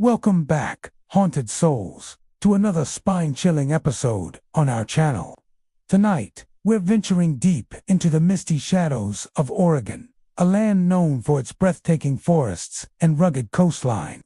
Welcome back, haunted souls, to another spine-chilling episode on our channel. Tonight, we're venturing deep into the misty shadows of Oregon, a land known for its breathtaking forests and rugged coastline.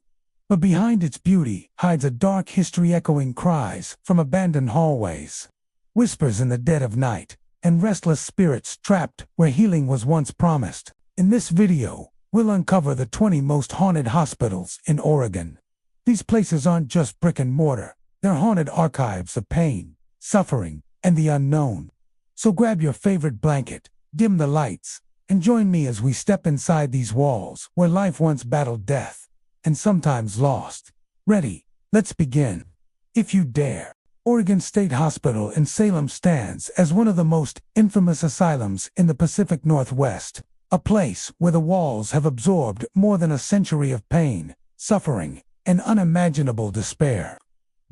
But behind its beauty hides a dark history echoing cries from abandoned hallways, whispers in the dead of night, and restless spirits trapped where healing was once promised. In this video, we'll uncover the 20 most haunted hospitals in Oregon. These places aren't just brick and mortar, they're haunted archives of pain, suffering, and the unknown. So grab your favorite blanket, dim the lights, and join me as we step inside these walls where life once battled death, and sometimes lost. Ready? Let's begin. If you dare. Oregon State Hospital in Salem stands as one of the most infamous asylums in the Pacific Northwest, a place where the walls have absorbed more than a century of pain, suffering, and unimaginable despair.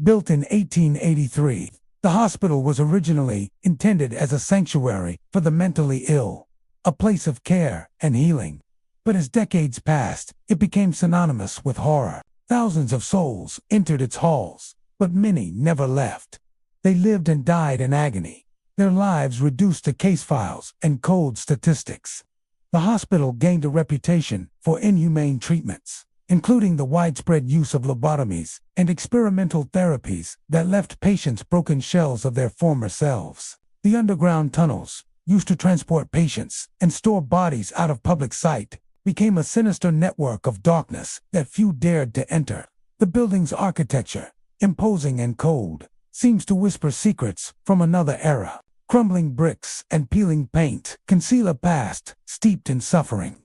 Built in 1883, the hospital was originally intended as a sanctuary for the mentally ill, a place of care and healing. But as decades passed, it became synonymous with horror. Thousands of souls entered its halls, but many never left. They lived and died in agony, their lives reduced to case files and cold statistics. The hospital gained a reputation for inhumane treatments, including the widespread use of lobotomies and experimental therapies that left patients broken shells of their former selves. The underground tunnels, used to transport patients and store bodies out of public sight, became a sinister network of darkness that few dared to enter. The building's architecture, imposing and cold, seems to whisper secrets from another era. Crumbling bricks and peeling paint conceal a past steeped in suffering.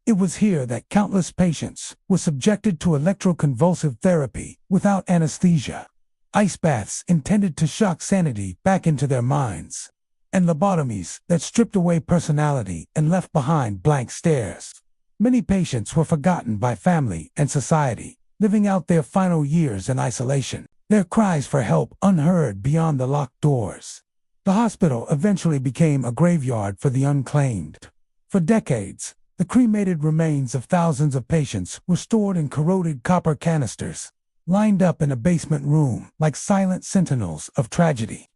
It was here that countless patients were subjected to electroconvulsive therapy without anesthesia, ice baths intended to shock sanity back into their minds, and lobotomies that stripped away personality and left behind blank stares. Many patients were forgotten by family and society, living out their final years in isolation, their cries for help unheard beyond the locked doors. The hospital eventually became a graveyard for the unclaimed. For decades, the cremated remains of thousands of patients were stored in corroded copper canisters, lined up in a basement room like silent sentinels of tragedy.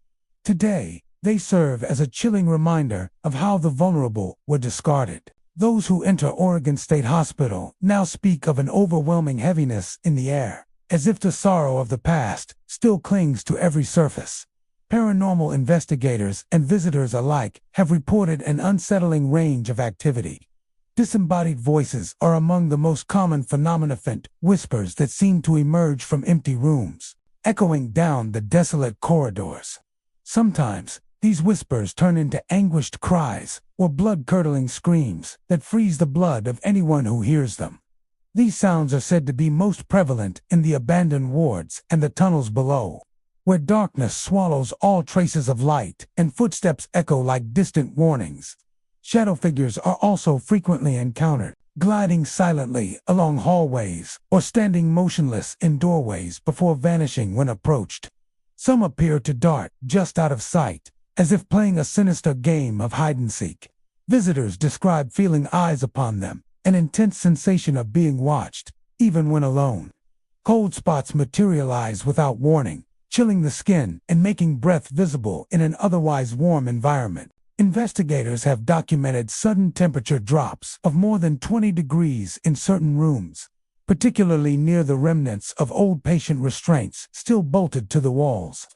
Today, they serve as a chilling reminder of how the vulnerable were discarded. Those who enter Oregon State Hospital now speak of an overwhelming heaviness in the air, as if the sorrow of the past still clings to every surface. Paranormal investigators and visitors alike have reported an unsettling range of activity. Disembodied voices are among the most common phenomena. Faint whispers that seem to emerge from empty rooms, echoing down the desolate corridors. Sometimes, these whispers turn into anguished cries or blood-curdling screams that freeze the blood of anyone who hears them. These sounds are said to be most prevalent in the abandoned wards and the tunnels below, where darkness swallows all traces of light and footsteps echo like distant warnings. Shadow figures are also frequently encountered, gliding silently along hallways or standing motionless in doorways before vanishing when approached. Some appear to dart just out of sight, as if playing a sinister game of hide-and-seek. Visitors describe feeling eyes upon them, an intense sensation of being watched, even when alone. Cold spots materialize without warning, chilling the skin and making breath visible in an otherwise warm environment. Investigators have documented sudden temperature drops of more than 20 degrees in certain rooms, particularly near the remnants of old patient restraints still bolted to the walls.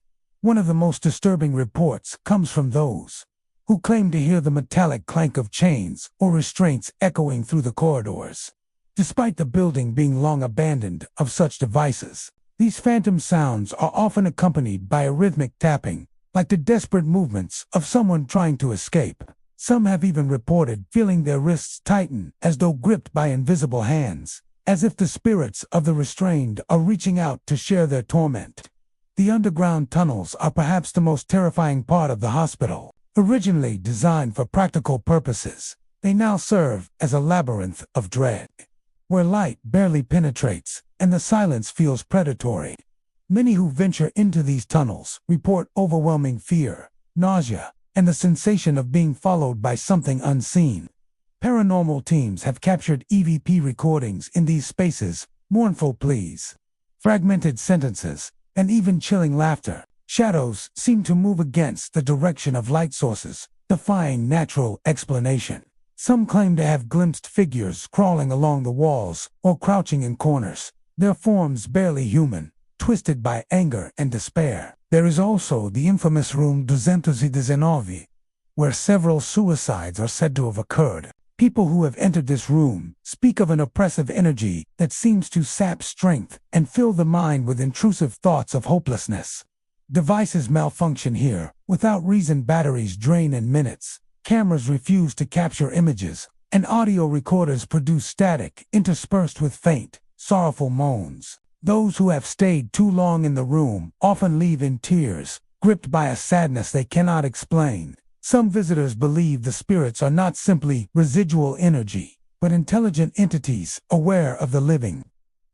One of the most disturbing reports comes from those who claim to hear the metallic clank of chains or restraints echoing through the corridors. Despite the building being long abandoned of such devices, these phantom sounds are often accompanied by a rhythmic tapping, like the desperate movements of someone trying to escape. Some have even reported feeling their wrists tighten as though gripped by invisible hands, as if the spirits of the restrained are reaching out to share their torment. The underground tunnels are perhaps the most terrifying part of the hospital. Originally designed for practical purposes, they now serve as a labyrinth of dread, where light barely penetrates and the silence feels predatory. Many who venture into these tunnels report overwhelming fear, nausea, and the sensation of being followed by something unseen. Paranormal teams have captured EVP recordings in these spaces, mournful pleas, fragmented sentences, and even chilling laughter. Shadows seem to move against the direction of light sources, defying natural explanation. Some claim to have glimpsed figures crawling along the walls or crouching in corners, their forms barely human, twisted by anger and despair. There is also the infamous room 219, where several suicides are said to have occurred. People who have entered this room speak of an oppressive energy that seems to sap strength and fill the mind with intrusive thoughts of hopelessness. Devices malfunction here. Without reason, batteries drain in minutes, cameras refuse to capture images, and audio recorders produce static interspersed with faint, sorrowful moans. Those who have stayed too long in the room often leave in tears, gripped by a sadness they cannot explain. Some visitors believe the spirits are not simply residual energy, but intelligent entities aware of the living.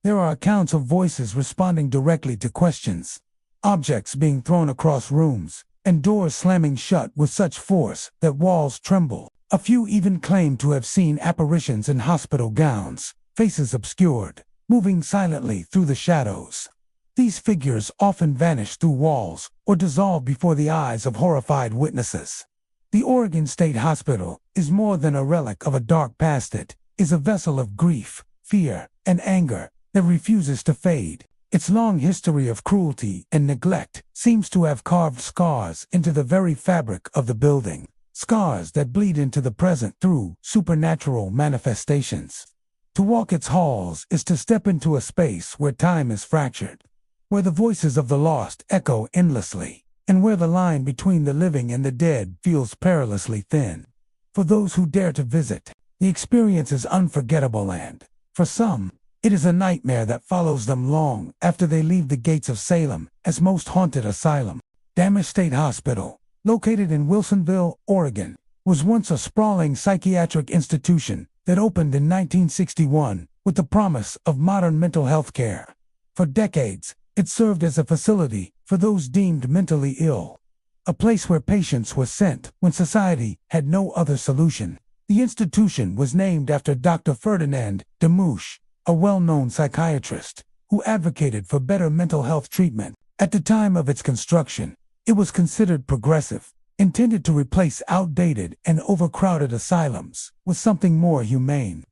There are accounts of voices responding directly to questions, objects being thrown across rooms, and doors slamming shut with such force that walls tremble. A few even claim to have seen apparitions in hospital gowns, faces obscured, moving silently through the shadows. These figures often vanish through walls or dissolve before the eyes of horrified witnesses. The Oregon State Hospital is more than a relic of a dark past. It is a vessel of grief, fear, and anger that refuses to fade. Its long history of cruelty and neglect seems to have carved scars into the very fabric of the building, scars that bleed into the present through supernatural manifestations. To walk its halls is to step into a space where time is fractured, where the voices of the lost echo endlessly, and where the line between the living and the dead feels perilously thin. For those who dare to visit, the experience is unforgettable, and, for some, it is a nightmare that follows them long after they leave the gates of Salem as most haunted asylum. Drammach State Hospital, located in Wilsonville, Oregon, was once a sprawling psychiatric institution that opened in 1961 with the promise of modern mental health care. For decades, it served as a facility for those deemed mentally ill, a place where patients were sent when society had no other solution. The institution was named after Dr. Ferdinand Drammach, a well-known psychiatrist who advocated for better mental health treatment. At the time of its construction, it was considered progressive, intended to replace outdated and overcrowded asylums with something more humane.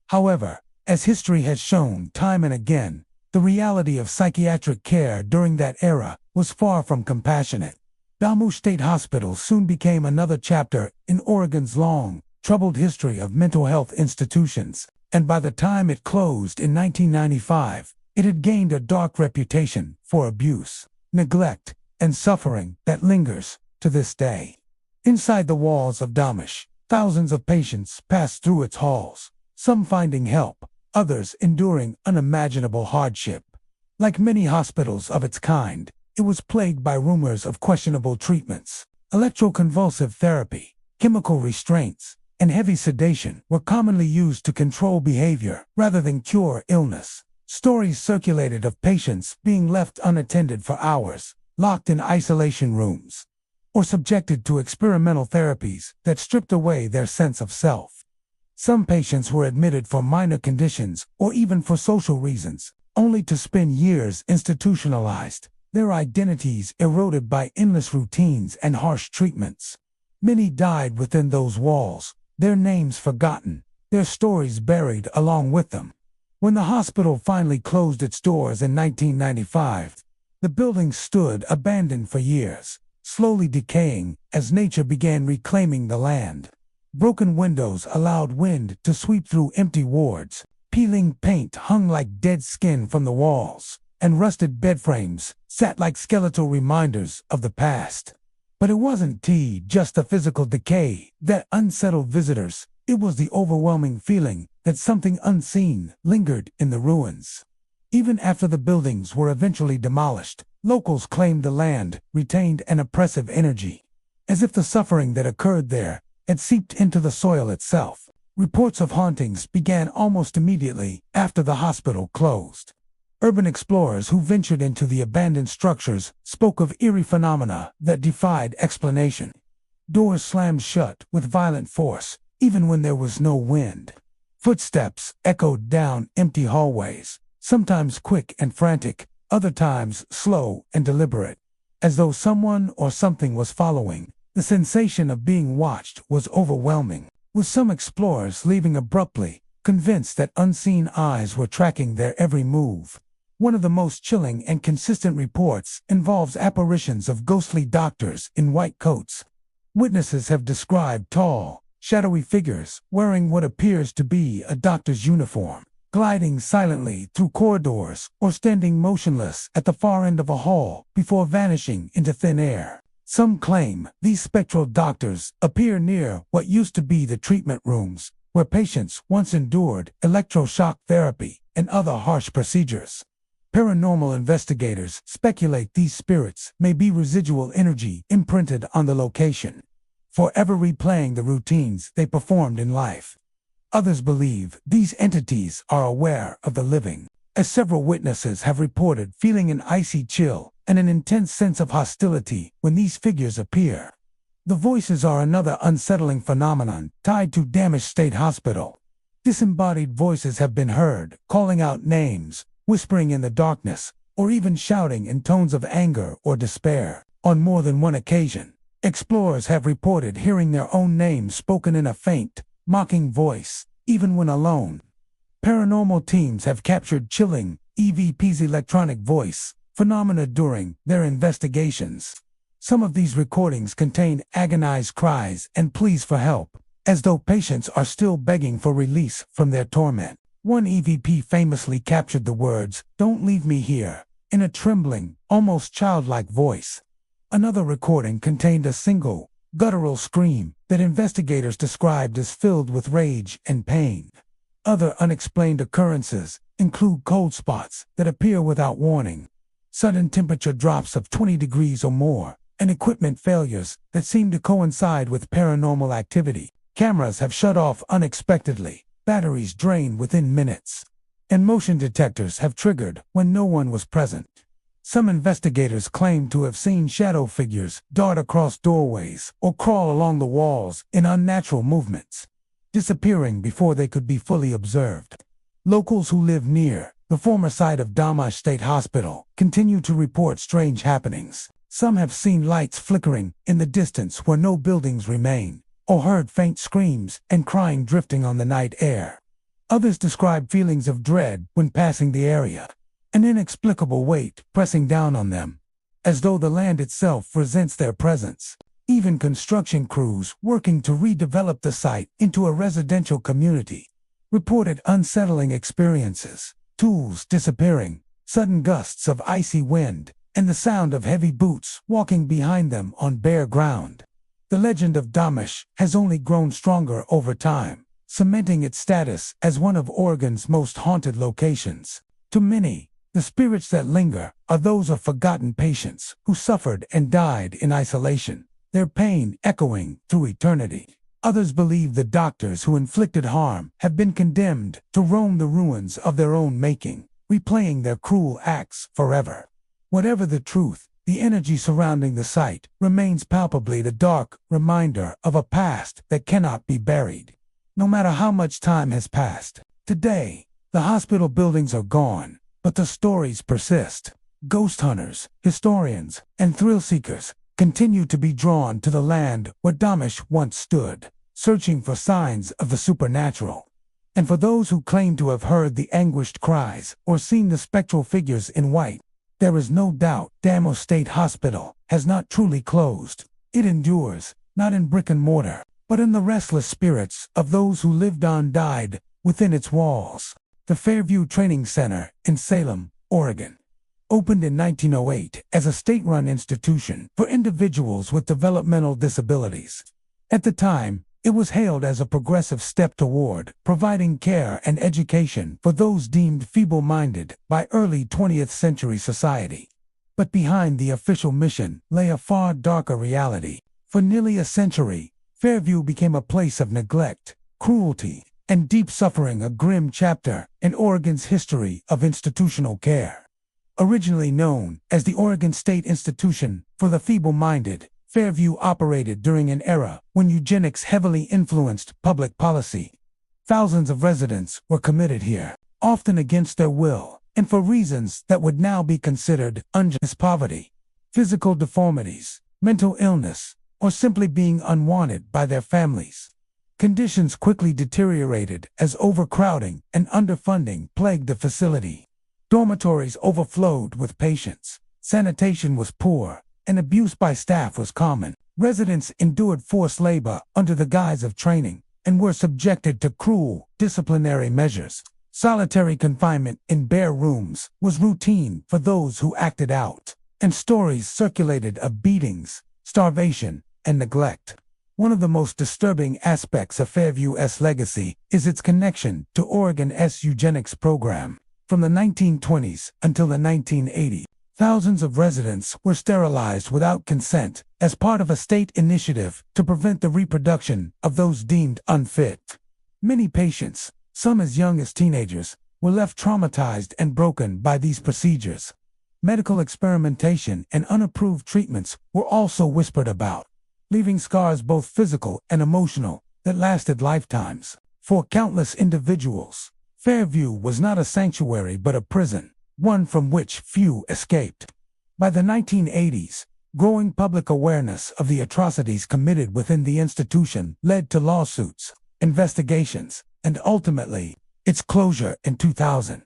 However, as history has shown time and again, the reality of psychiatric care during that era was far from compassionate. Drammach State Hospital soon became another chapter in Oregon's long, troubled history of mental health institutions, and by the time it closed in 1995, it had gained a dark reputation for abuse, neglect, and suffering that lingers to this day. Inside the walls of Drammach, thousands of patients passed through its halls, some finding help, others enduring unimaginable hardship. Like many hospitals of its kind, it was plagued by rumors of questionable treatments. Electroconvulsive therapy, chemical restraints, and heavy sedation were commonly used to control behavior rather than cure illness. Stories circulated of patients being left unattended for hours, locked in isolation rooms, or subjected to experimental therapies that stripped away their sense of self. Some patients were admitted for minor conditions or even for social reasons, only to spend years institutionalized, their identities eroded by endless routines and harsh treatments. Many died within those walls, their names forgotten, their stories buried along with them. When the hospital finally closed its doors in 1995, the building stood abandoned for years, slowly decaying as nature began reclaiming the land. Broken windows allowed wind to sweep through empty wards, peeling paint hung like dead skin from the walls, and rusted bed frames sat like skeletal reminders of the past. But it wasn't just the physical decay that unsettled visitors. It was the overwhelming feeling that something unseen lingered in the ruins. Even after the buildings were eventually demolished, locals claimed the land retained an oppressive energy, as if the suffering that occurred there had seeped into the soil itself. Reports of hauntings began almost immediately after the hospital closed. Urban explorers who ventured into the abandoned structures spoke of eerie phenomena that defied explanation. Doors slammed shut with violent force, even when there was no wind. Footsteps echoed down empty hallways, sometimes quick and frantic, other times slow and deliberate, as though someone or something was following. The sensation of being watched was overwhelming, with some explorers leaving abruptly, convinced that unseen eyes were tracking their every move. One of the most chilling and consistent reports involves apparitions of ghostly doctors in white coats. Witnesses have described tall, shadowy figures wearing what appears to be a doctor's uniform, gliding silently through corridors or standing motionless at the far end of a hall before vanishing into thin air. Some claim these spectral doctors appear near what used to be the treatment rooms, where patients once endured electroshock therapy and other harsh procedures. Paranormal investigators speculate these spirits may be residual energy imprinted on the location, forever replaying the routines they performed in life. Others believe these entities are aware of the living, as several witnesses have reported feeling an icy chill and an intense sense of hostility when these figures appear. The voices are another unsettling phenomenon tied to Drammach State Hospital. Disembodied voices have been heard, calling out names, whispering in the darkness, or even shouting in tones of anger or despair. On more than one occasion, explorers have reported hearing their own names spoken in a faint, mocking voice, even when alone. Paranormal teams have captured chilling EVP's electronic voice phenomena during their investigations. Some of these recordings contain agonized cries and pleas for help, as though patients are still begging for release from their torment. One EVP famously captured the words, "Don't leave me here," in a trembling, almost childlike voice. Another recording contained a single, guttural scream that investigators described as filled with rage and pain. Other unexplained occurrences include cold spots that appear without warning, sudden temperature drops of 20 degrees or more, and equipment failures that seem to coincide with paranormal activity. Cameras have shut off unexpectedly, batteries drain within minutes, and motion detectors have triggered when no one was present. Some investigators claim to have seen shadow figures dart across doorways or crawl along the walls in unnatural movements, disappearing before they could be fully observed. Locals who live near the former site of Drammach State Hospital continue to report strange happenings. Some have seen lights flickering in the distance where no buildings remain, or heard faint screams and crying drifting on the night air. Others describe feelings of dread when passing the area, an inexplicable weight pressing down on them, as though the land itself resents their presence. Even construction crews working to redevelop the site into a residential community reported unsettling experiences, tools disappearing, sudden gusts of icy wind, and the sound of heavy boots walking behind them on bare ground. The legend of Drammach has only grown stronger over time, cementing its status as one of Oregon's most haunted locations. To many, the spirits that linger are those of forgotten patients who suffered and died in isolation, their pain echoing through eternity. Others believe the doctors who inflicted harm have been condemned to roam the ruins of their own making, replaying their cruel acts forever. Whatever the truth, the energy surrounding the site remains palpably the dark reminder of a past that cannot be buried. No matter how much time has passed, today, the hospital buildings are gone, but the stories persist. Ghost hunters, historians, and thrill-seekers continue to be drawn to the land where Drammach once stood, searching for signs of the supernatural. And for those who claim to have heard the anguished cries or seen the spectral figures in white, there is no doubt Drammach State Hospital has not truly closed. It endures, not in brick and mortar, but in the restless spirits of those who lived on died within its walls. The Fairview Training Center in Salem, Oregon, opened in 1908 as a state-run institution for individuals with developmental disabilities. At the time, it was hailed as a progressive step toward providing care and education for those deemed feeble-minded by early 20th century society. But behind the official mission lay a far darker reality. For nearly a century, Fairview became a place of neglect, cruelty, and deep suffering, a grim chapter in Oregon's history of institutional care. Originally known as the Oregon State Institution for the Feeble-Minded, Fairview operated during an era when eugenics heavily influenced public policy. Thousands of residents were committed here, often against their will, and for reasons that would now be considered unjust: poverty, physical deformities, mental illness, or simply being unwanted by their families. Conditions quickly deteriorated as overcrowding and underfunding plagued the facility. Dormitories overflowed with patients, sanitation was poor, and abuse by staff was common. Residents endured forced labor under the guise of training and were subjected to cruel disciplinary measures. Solitary confinement in bare rooms was routine for those who acted out, and stories circulated of beatings, starvation, and neglect. One of the most disturbing aspects of Fairview's legacy is its connection to Oregon's eugenics program. From the 1920s until the 1980s, thousands of residents were sterilized without consent as part of a state initiative to prevent the reproduction of those deemed unfit. Many patients, some as young as teenagers, were left traumatized and broken by these procedures. Medical experimentation and unapproved treatments were also whispered about, leaving scars both physical and emotional that lasted lifetimes. For countless individuals, Fairview was not a sanctuary but a prison, one from which few escaped. By the 1980s, growing public awareness of the atrocities committed within the institution led to lawsuits, investigations, and ultimately, its closure in 2000.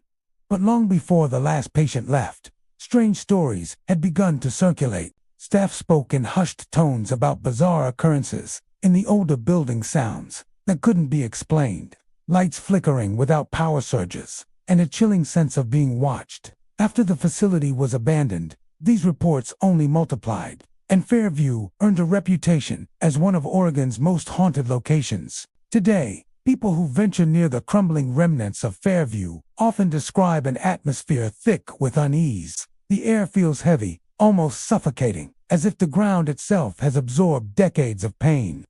But long before the last patient left, strange stories had begun to circulate. Staff spoke in hushed tones about bizarre occurrences in the older building, sounds that couldn't be explained, lights flickering without power surges, and a chilling sense of being watched. After the facility was abandoned, these reports only multiplied, and Fairview earned a reputation as one of Oregon's most haunted locations. Today, people who venture near the crumbling remnants of Fairview often describe an atmosphere thick with unease. The air feels heavy, almost suffocating, as if the ground itself has absorbed decades of pain.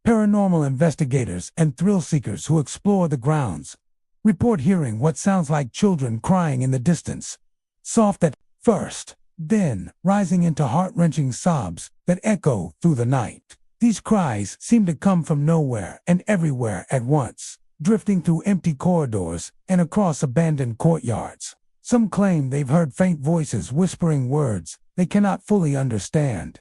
Paranormal investigators and thrill-seekers who explore the grounds report hearing what sounds like children crying in the distance, soft at first, then rising into heart-wrenching sobs that echo through the night. These cries seem to come from nowhere and everywhere at once, drifting through empty corridors and across abandoned courtyards. Some claim they've heard faint voices whispering words they cannot fully understand,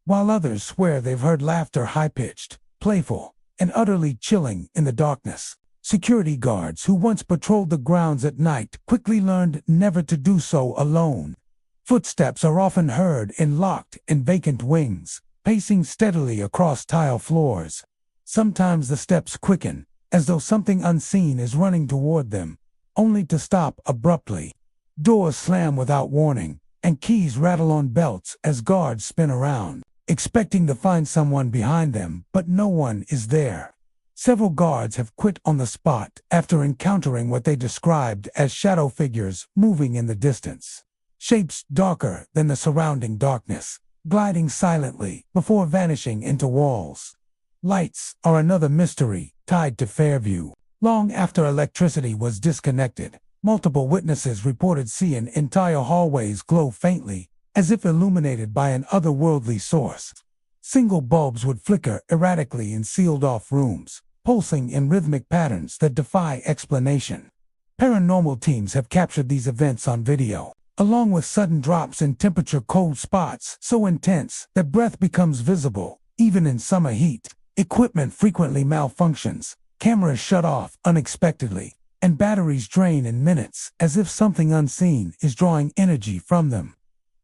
while others swear they've heard laughter high-pitched, playful, and utterly chilling in the darkness. Security guards who once patrolled the grounds at night quickly learned never to do so alone. Footsteps are often heard in locked and vacant wings, pacing steadily across tile floors. Sometimes the steps quicken, as though something unseen is running toward them, only to stop abruptly. Doors slam without warning, and keys rattle on belts as guards spin around, expecting to find someone behind them, but no one is there. Several guards have quit on the spot after encountering what they described as shadow figures moving in the distance. Shapes darker than the surrounding darkness, gliding silently before vanishing into walls. Lights are another mystery tied to Fairview. Long after electricity was disconnected, multiple witnesses reported seeing entire hallways glow faintly, as if illuminated by an otherworldly source. Single bulbs would flicker erratically in sealed-off rooms, pulsing in rhythmic patterns that defy explanation. Paranormal teams have captured these events on video, along with sudden drops in temperature, cold spots so intense that breath becomes visible, even in summer heat. Equipment frequently malfunctions, cameras shut off unexpectedly, and batteries drain in minutes, as if something unseen is drawing energy from them.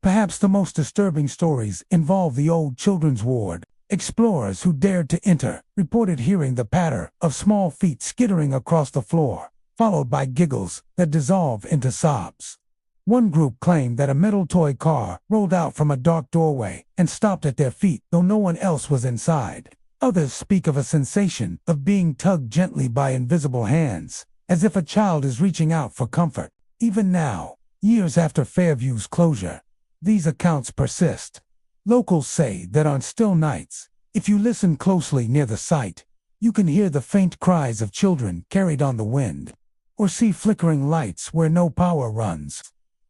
Perhaps the most disturbing stories involve the old children's ward. Explorers who dared to enter reported hearing the patter of small feet skittering across the floor, followed by giggles that dissolve into sobs. One group claimed that a metal toy car rolled out from a dark doorway and stopped at their feet, though no one else was inside. Others speak of a sensation of being tugged gently by invisible hands, as if a child is reaching out for comfort. Even now, years after Fairview's closure, these accounts persist. Locals say that on still nights, if you listen closely near the site, you can hear the faint cries of children carried on the wind, or see flickering lights where no power runs.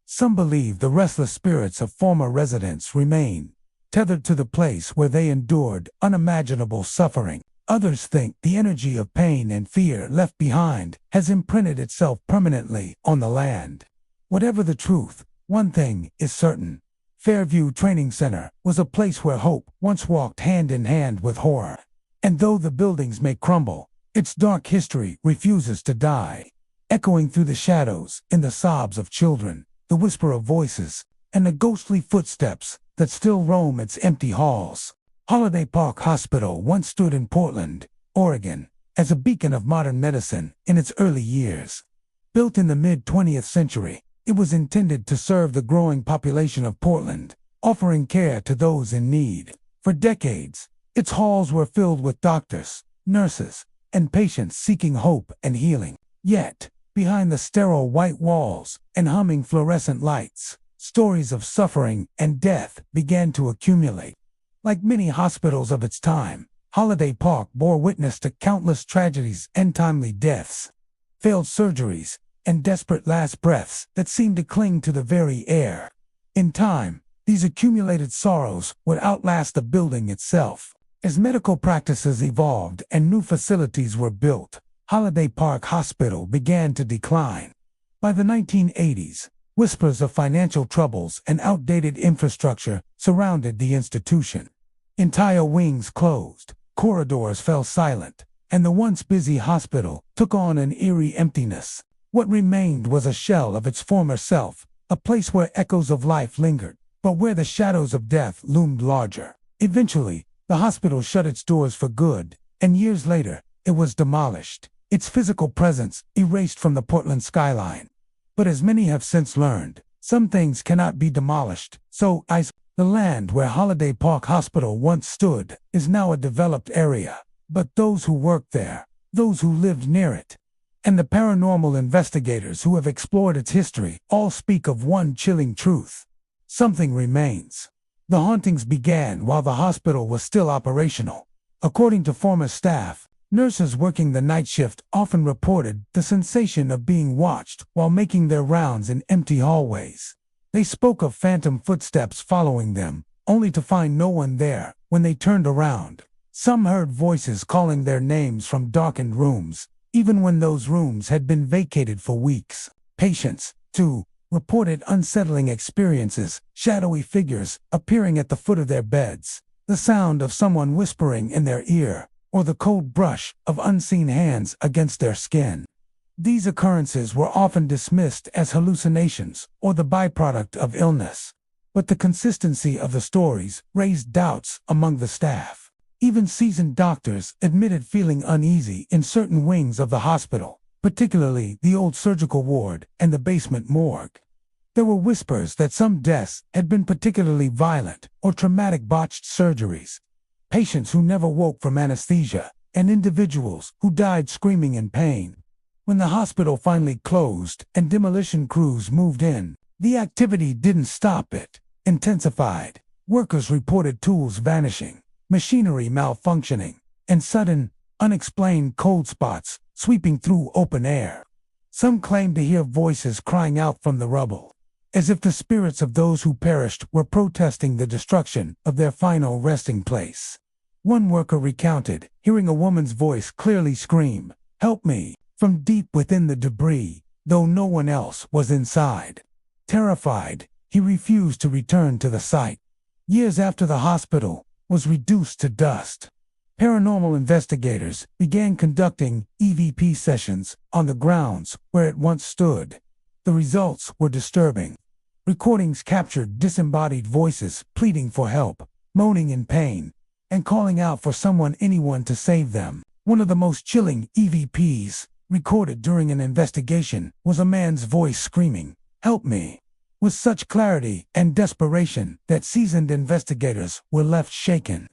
Some believe the restless spirits of former residents remain tethered to the place where they endured unimaginable suffering. Others think the energy of pain and fear left behind has imprinted itself permanently on the land. Whatever the truth, one thing is certain. Fairview Training Center was a place where hope once walked hand in hand with horror. And though the buildings may crumble, its dark history refuses to die. Echoing through the shadows, in the sobs of children, the whisper of voices, and the ghostly footsteps that still roam its empty halls. Holiday Park Hospital once stood in Portland, Oregon, as a beacon of modern medicine in its early years. Built in the mid-20th century, it was intended to serve the growing population of Portland, offering care to those in need. For decades, its halls were filled with doctors, nurses, and patients seeking hope and healing. Yet, behind the sterile white walls and humming fluorescent lights, stories of suffering and death began to accumulate. Like many hospitals of its time, Holiday Park bore witness to countless tragedies and timely deaths, failed surgeries, and desperate last breaths that seemed to cling to the very air. In time, these accumulated sorrows would outlast the building itself. As medical practices evolved and new facilities were built, Holiday Park Hospital began to decline. By the 1980s, whispers of financial troubles and outdated infrastructure surrounded the institution. Entire wings closed, corridors fell silent, and the once busy hospital took on an eerie emptiness. What remained was a shell of its former self, a place where echoes of life lingered, but where the shadows of death loomed larger. Eventually, the hospital shut its doors for good, and years later, it was demolished, its physical presence erased from the Portland skyline. But as many have since learned, some things cannot be demolished, so the land where Holiday Park Hospital once stood is now a developed area, but those who worked there, those who lived near it, and the paranormal investigators who have explored its history all speak of one chilling truth. Something remains. The hauntings began while the hospital was still operational. According to former staff, nurses working the night shift often reported the sensation of being watched while making their rounds in empty hallways. They spoke of phantom footsteps following them, only to find no one there when they turned around. Some heard voices calling their names from darkened rooms, even when those rooms had been vacated for weeks. Patients, too, reported unsettling experiences, shadowy figures appearing at the foot of their beds, the sound of someone whispering in their ear, or the cold brush of unseen hands against their skin. These occurrences were often dismissed as hallucinations or the byproduct of illness. But the consistency of the stories raised doubts among the staff. Even seasoned doctors admitted feeling uneasy in certain wings of the hospital, particularly the old surgical ward and the basement morgue. There were whispers that some deaths had been particularly violent or traumatic botched surgeries, patients who never woke from anesthesia, and individuals who died screaming in pain. When the hospital finally closed and demolition crews moved in, the activity didn't stop, it intensified. Workers reported tools vanishing, machinery malfunctioning, and sudden, unexplained cold spots sweeping through open air. Some claimed to hear voices crying out from the rubble, as if the spirits of those who perished were protesting the destruction of their final resting place. One worker recounted hearing a woman's voice clearly scream, "Help me," from deep within the debris, though no one else was inside. Terrified, he refused to return to the site. Years after the hospital was reduced to dust, paranormal investigators began conducting EVP sessions on the grounds where it once stood. The results were disturbing. Recordings captured disembodied voices pleading for help, moaning in pain, and calling out for anyone to save them. One of the most chilling EVPs recorded during an investigation was a man's voice screaming, "Help me," with such clarity and desperation that seasoned investigators were left shaken.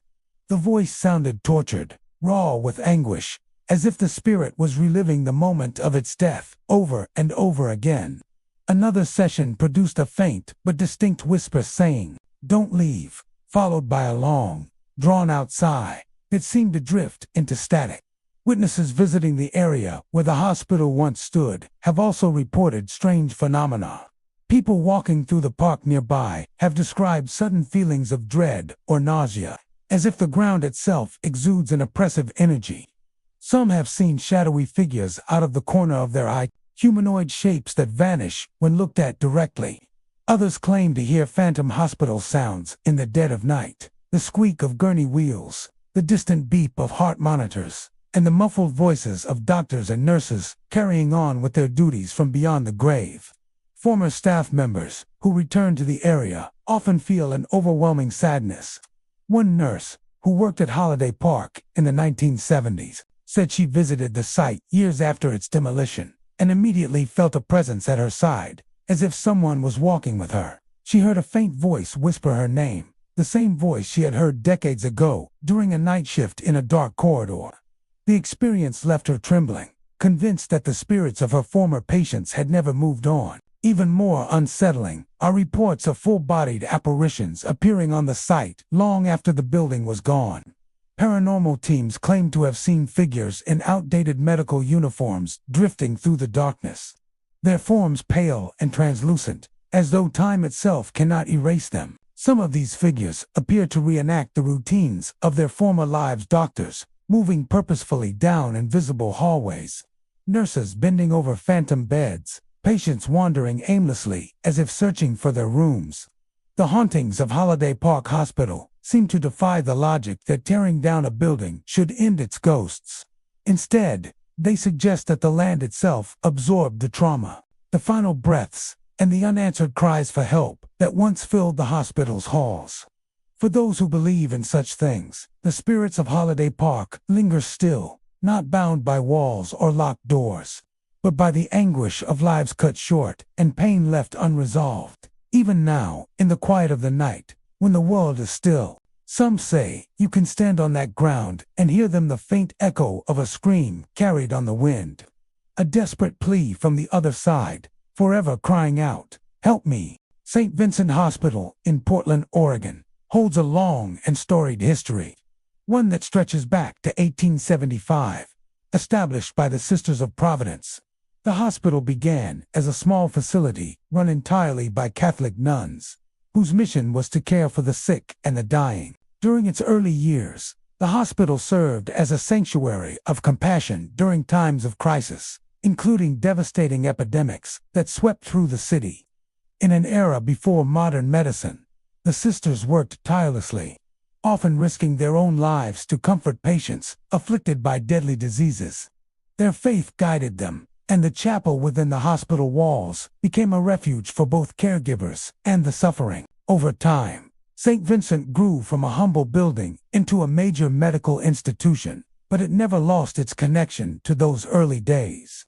The voice sounded tortured, raw with anguish, as if the spirit was reliving the moment of its death over and over again. Another session produced a faint but distinct whisper saying, "Don't leave," followed by a long, drawn-out sigh that seemed to drift into static. Witnesses visiting the area where the hospital once stood have also reported strange phenomena. People walking through the park nearby have described sudden feelings of dread or nausea, as if the ground itself exudes an oppressive energy. Some have seen shadowy figures out of the corner of their eye, humanoid shapes that vanish when looked at directly. Others claim to hear phantom hospital sounds in the dead of night, the squeak of gurney wheels, the distant beep of heart monitors, and the muffled voices of doctors and nurses carrying on with their duties from beyond the grave. Former staff members who return to the area often feel an overwhelming sadness. One nurse, who worked at Holiday Park in the 1970s, said she visited the site years after its demolition and immediately felt a presence at her side, as if someone was walking with her. She heard a faint voice whisper her name, the same voice she had heard decades ago during a night shift in a dark corridor. The experience left her trembling, convinced that the spirits of her former patients had never moved on. Even more unsettling are reports of full-bodied apparitions appearing on the site long after the building was gone. Paranormal teams claim to have seen figures in outdated medical uniforms drifting through the darkness, their forms pale and translucent, as though time itself cannot erase them. Some of these figures appear to reenact the routines of their former lives: doctors moving purposefully down invisible hallways, nurses bending over phantom beds, patients wandering aimlessly as if searching for their rooms. The hauntings of Holiday Park Hospital seem to defy the logic that tearing down a building should end its ghosts. Instead, they suggest that the land itself absorbed the trauma, the final breaths, and the unanswered cries for help that once filled the hospital's halls. For those who believe in such things, the spirits of Holiday Park linger still, not bound by walls or locked doors, but by the anguish of lives cut short and pain left unresolved. Even now, in the quiet of the night, when the world is still, some say you can stand on that ground and hear them, the faint echo of a scream carried on the wind. A desperate plea from the other side, forever crying out, "Help me!" St. Vincent Hospital in Portland, Oregon, holds a long and storied history, one that stretches back to 1875, established by the Sisters of Providence. The hospital began as a small facility run entirely by Catholic nuns, whose mission was to care for the sick and the dying. During its early years, the hospital served as a sanctuary of compassion during times of crisis, including devastating epidemics that swept through the city. In an era before modern medicine, the sisters worked tirelessly, often risking their own lives to comfort patients afflicted by deadly diseases. Their faith guided them, and the chapel within the hospital walls became a refuge for both caregivers and the suffering. Over time, St. Vincent grew from a humble building into a major medical institution, but it never lost its connection to those early days.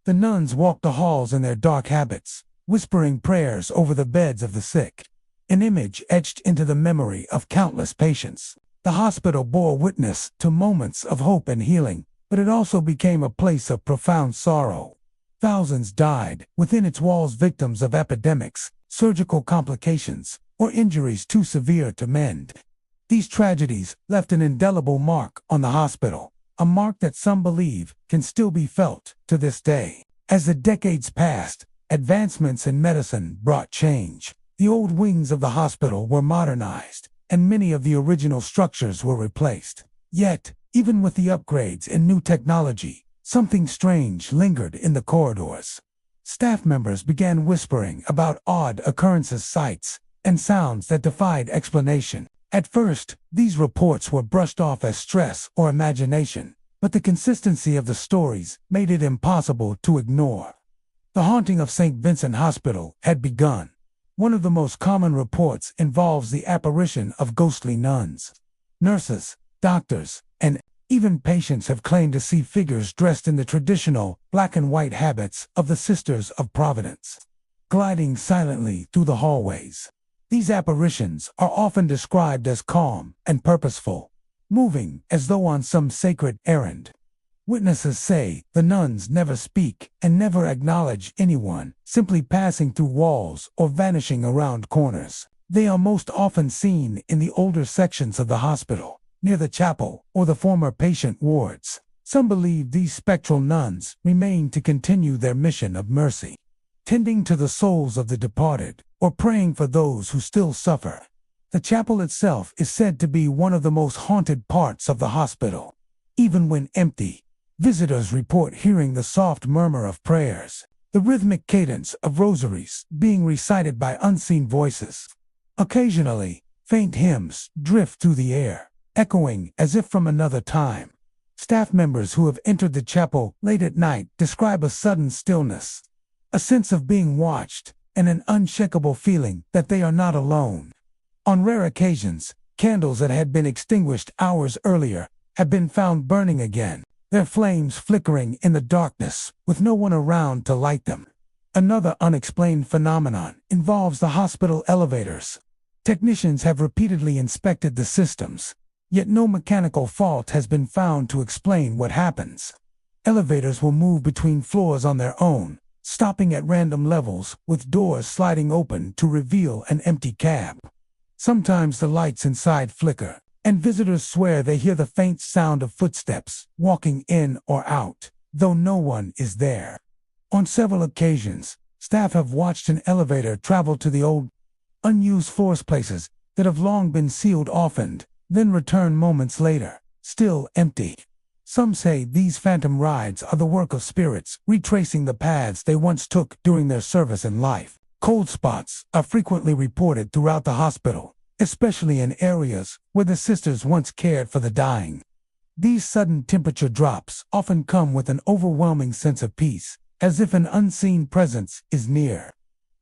The nuns walked the halls in their dark habits, whispering prayers over the beds of the sick, an image etched into the memory of countless patients. The hospital bore witness to moments of hope and healing, but it also became a place of profound sorrow. Thousands died within its walls, victims of epidemics, surgical complications, or injuries too severe to mend. These tragedies left an indelible mark on the hospital, a mark that some believe can still be felt to this day. As the decades passed, advancements in medicine brought change. The old wings of the hospital were modernized, and many of the original structures were replaced. Yet, even with the upgrades and new technology, something strange lingered in the corridors. Staff members began whispering about odd occurrences, sights, and sounds that defied explanation. At first, these reports were brushed off as stress or imagination, but the consistency of the stories made it impossible to ignore. The haunting of St. Vincent Hospital had begun. One of the most common reports involves the apparition of ghostly nuns. Nurses, doctors, and even patients have claimed to see figures dressed in the traditional black and white habits of the Sisters of Providence, gliding silently through the hallways. These apparitions are often described as calm and purposeful, moving as though on some sacred errand. Witnesses say the nuns never speak and never acknowledge anyone, simply passing through walls or vanishing around corners. They are most often seen in the older sections of the hospital, near the chapel or the former patient wards. Some believe these spectral nuns remain to continue their mission of mercy, tending to the souls of the departed or praying for those who still suffer. The chapel itself is said to be one of the most haunted parts of the hospital. Even when empty, visitors report hearing the soft murmur of prayers, the rhythmic cadence of rosaries being recited by unseen voices. Occasionally, faint hymns drift through the air, echoing as if from another time. Staff members who have entered the chapel late at night describe a sudden stillness, a sense of being watched, and an unshakable feeling that they are not alone. On rare occasions, candles that had been extinguished hours earlier have been found burning again, their flames flickering in the darkness with no one around to light them. Another unexplained phenomenon involves the hospital elevators. Technicians have repeatedly inspected the systems, yet no mechanical fault has been found to explain what happens. Elevators will move between floors on their own, stopping at random levels with doors sliding open to reveal an empty cab. Sometimes the lights inside flicker, and visitors swear they hear the faint sound of footsteps walking in or out, though no one is there. On several occasions, staff have watched an elevator travel to the old, unused floor places that have long been sealed off and then return moments later, still empty. Some say these phantom rides are the work of spirits retracing the paths they once took during their service in life. Cold spots are frequently reported throughout the hospital, especially in areas where the sisters once cared for the dying. These sudden temperature drops often come with an overwhelming sense of peace, as if an unseen presence is near.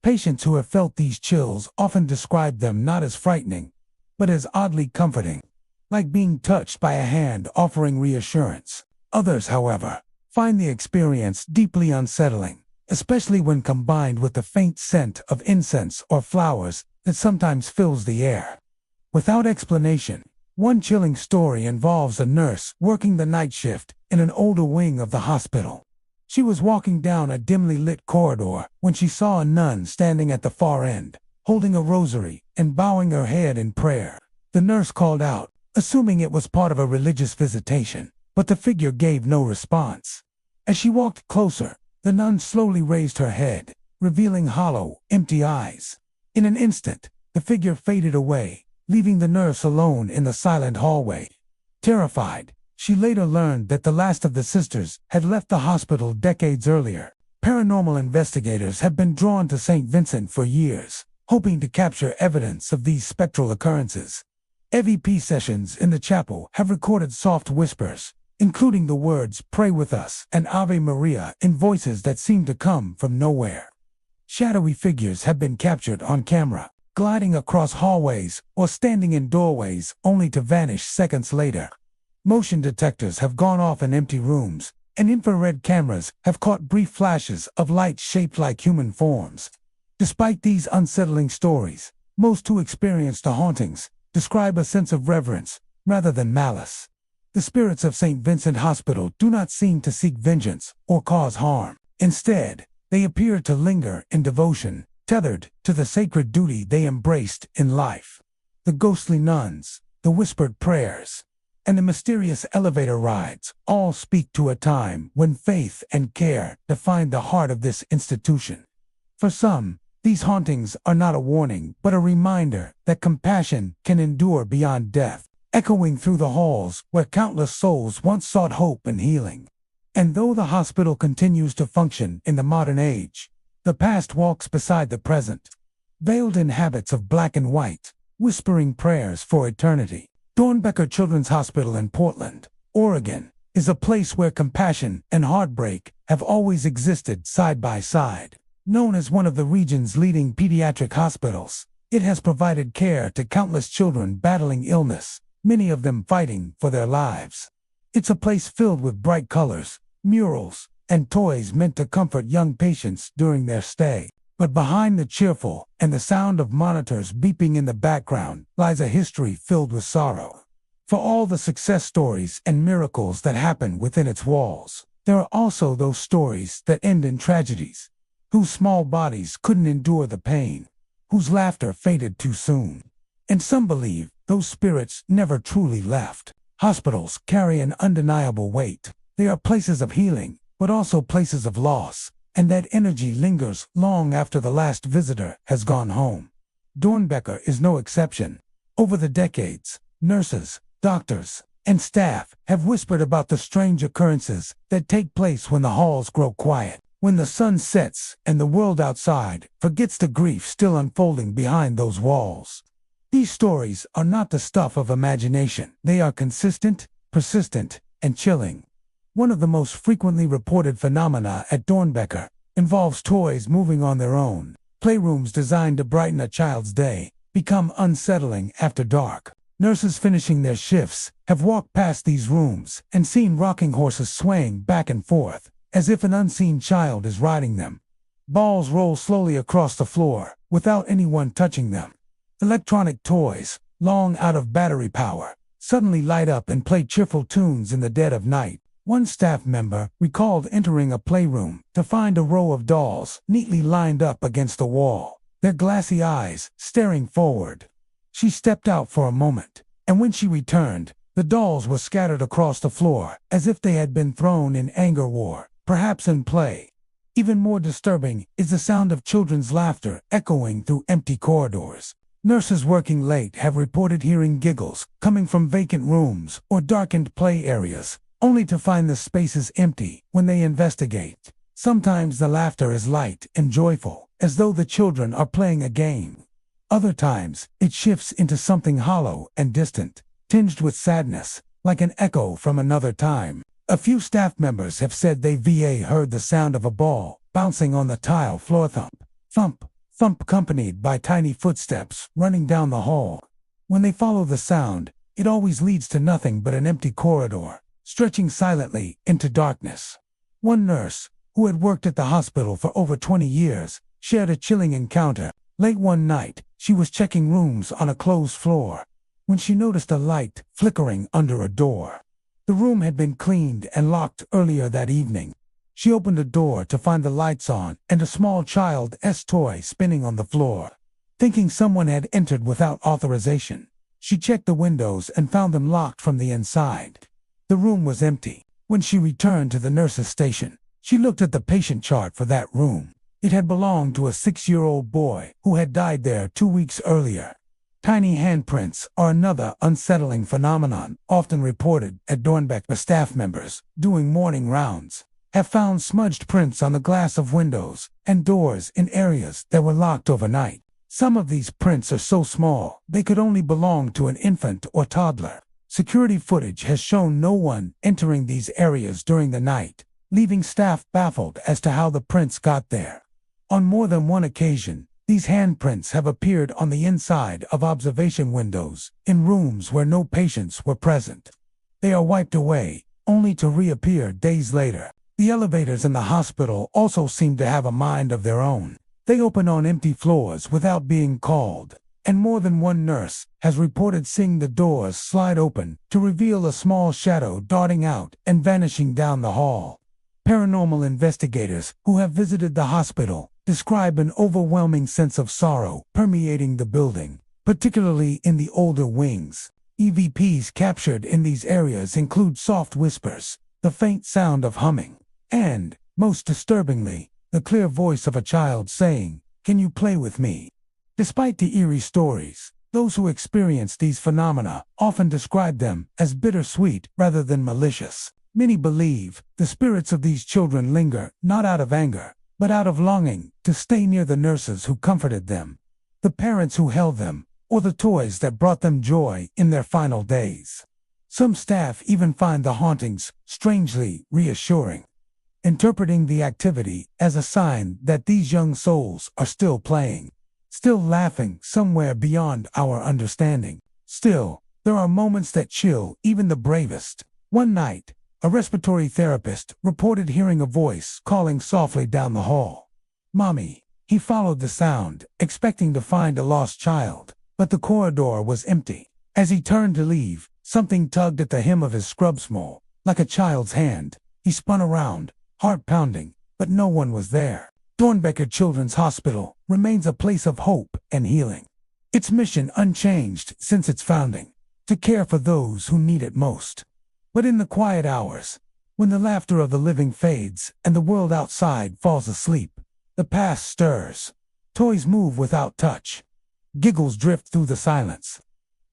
Patients who have felt these chills often describe them not as frightening, but as oddly comforting, like being touched by a hand offering reassurance. Others, however, find the experience deeply unsettling, especially when combined with the faint scent of incense or flowers that sometimes fills the air. Without explanation, one chilling story involves a nurse working the night shift in an older wing of the hospital. She was walking down a dimly lit corridor when she saw a nun standing at the far end, holding a rosary and bowing her head in prayer. The nurse called out, assuming it was part of a religious visitation, but the figure gave no response. As she walked closer, the nun slowly raised her head, revealing hollow, empty eyes. In an instant, the figure faded away, leaving the nurse alone in the silent hallway. Terrified, she later learned that the last of the sisters had left the hospital decades earlier. Paranormal investigators have been drawn to St. Vincent for years, hoping to capture evidence of these spectral occurrences. EVP sessions in the chapel have recorded soft whispers, including the words "Pray with us" and "Ave Maria" in voices that seem to come from nowhere. Shadowy figures have been captured on camera, gliding across hallways or standing in doorways only to vanish seconds later. Motion detectors have gone off in empty rooms, and infrared cameras have caught brief flashes of light shaped like human forms. Despite these unsettling stories, most who experience the hauntings describe a sense of reverence rather than malice. The spirits of St. Vincent Hospital do not seem to seek vengeance or cause harm. Instead, they appear to linger in devotion, tethered to the sacred duty they embraced in life. The ghostly nuns, the whispered prayers, and the mysterious elevator rides all speak to a time when faith and care defined the heart of this institution. For some, these hauntings are not a warning but a reminder that compassion can endure beyond death, echoing through the halls where countless souls once sought hope and healing. And though the hospital continues to function in the modern age, the past walks beside the present, veiled in habits of black and white, whispering prayers for eternity. Dornbecker Children's Hospital in Portland, Oregon, is a place where compassion and heartbreak have always existed side by side. Known as one of the region's leading pediatric hospitals, it has provided care to countless children battling illness, many of them fighting for their lives. It's a place filled with bright colors, murals, and toys meant to comfort young patients during their stay. But behind the cheerful and the sound of monitors beeping in the background lies a history filled with sorrow. For all the success stories and miracles that happen within its walls, there are also those stories that end in tragedies, whose small bodies couldn't endure the pain, whose laughter faded too soon. And some believe those spirits never truly left. Hospitals carry an undeniable weight. They are places of healing, but also places of loss, and that energy lingers long after the last visitor has gone home. Dornbecker is no exception. Over the decades, nurses, doctors, and staff have whispered about the strange occurrences that take place when the halls grow quiet, when the sun sets and the world outside forgets the grief still unfolding behind those walls. These stories are not the stuff of imagination. They are consistent, persistent, and chilling. One of the most frequently reported phenomena at Dornbecker involves toys moving on their own. Playrooms designed to brighten a child's day become unsettling after dark. Nurses finishing their shifts have walked past these rooms and seen rocking horses swaying back and forth, as if an unseen child is riding them. Balls roll slowly across the floor without anyone touching them. Electronic toys, long out of battery power, suddenly light up and play cheerful tunes in the dead of night. One staff member recalled entering a playroom to find a row of dolls neatly lined up against the wall, their glassy eyes staring forward. She stepped out for a moment, and when she returned, the dolls were scattered across the floor as if they had been thrown in anger war, perhaps in play. Even more disturbing is the sound of children's laughter echoing through empty corridors. Nurses working late have reported hearing giggles coming from vacant rooms or darkened play areas, only to find the spaces empty when they investigate. Sometimes the laughter is light and joyful, as though the children are playing a game. Other times, it shifts into something hollow and distant, tinged with sadness, like an echo from another time. A few staff members have said they heard the sound of a ball bouncing on the tile floor, thump, thump, thump, accompanied by tiny footsteps running down the hall. When they follow the sound, it always leads to nothing but an empty corridor, stretching silently into darkness. One nurse, who had worked at the hospital for over 20 years, shared a chilling encounter. Late one night, she was checking rooms on a closed floor when she noticed a light flickering under a door. The room had been cleaned and locked earlier that evening. She opened the door to find the lights on and a small child's toy spinning on the floor. Thinking someone had entered without authorization, she checked the windows and found them locked from the inside. The room was empty. When she returned to the nurse's station, she looked at the patient chart for that room. It had belonged to a 6-year-old boy who had died there 2 weeks earlier. Tiny handprints are another unsettling phenomenon often reported at Dornbecker. Staff members, doing morning rounds, have found smudged prints on the glass of windows and doors in areas that were locked overnight. Some of these prints are so small they could only belong to an infant or toddler. Security footage has shown no one entering these areas during the night, leaving staff baffled as to how the prints got there. On more than one occasion, these handprints have appeared on the inside of observation windows in rooms where no patients were present. They are wiped away, only to reappear days later. The elevators in the hospital also seem to have a mind of their own. They open on empty floors without being called, and more than one nurse has reported seeing the doors slide open to reveal a small shadow darting out and vanishing down the hall. Paranormal investigators who have visited the hospital describe an overwhelming sense of sorrow permeating the building, particularly in the older wings. EVPs captured in these areas include soft whispers, the faint sound of humming, and, most disturbingly, the clear voice of a child saying, "Can you play with me?" Despite the eerie stories, those who experience these phenomena often describe them as bittersweet rather than malicious. Many believe the spirits of these children linger not out of anger, but out of longing to stay near the nurses who comforted them, the parents who held them, or the toys that brought them joy in their final days. Some staff even find the hauntings strangely reassuring, interpreting the activity as a sign that these young souls are still playing, still laughing somewhere beyond our understanding. Still, there are moments that chill even the bravest. One night, a respiratory therapist reported hearing a voice calling softly down the hall. "Mommy." He followed the sound, expecting to find a lost child, but the corridor was empty. As he turned to leave, something tugged at the hem of his scrub smole, like a child's hand. He spun around, heart pounding, but no one was there. Dornbecker Children's Hospital remains a place of hope and healing. Its mission unchanged since its founding, to care for those who need it most. But in the quiet hours, when the laughter of the living fades and the world outside falls asleep, the past stirs. Toys move without touch. Giggles drift through the silence.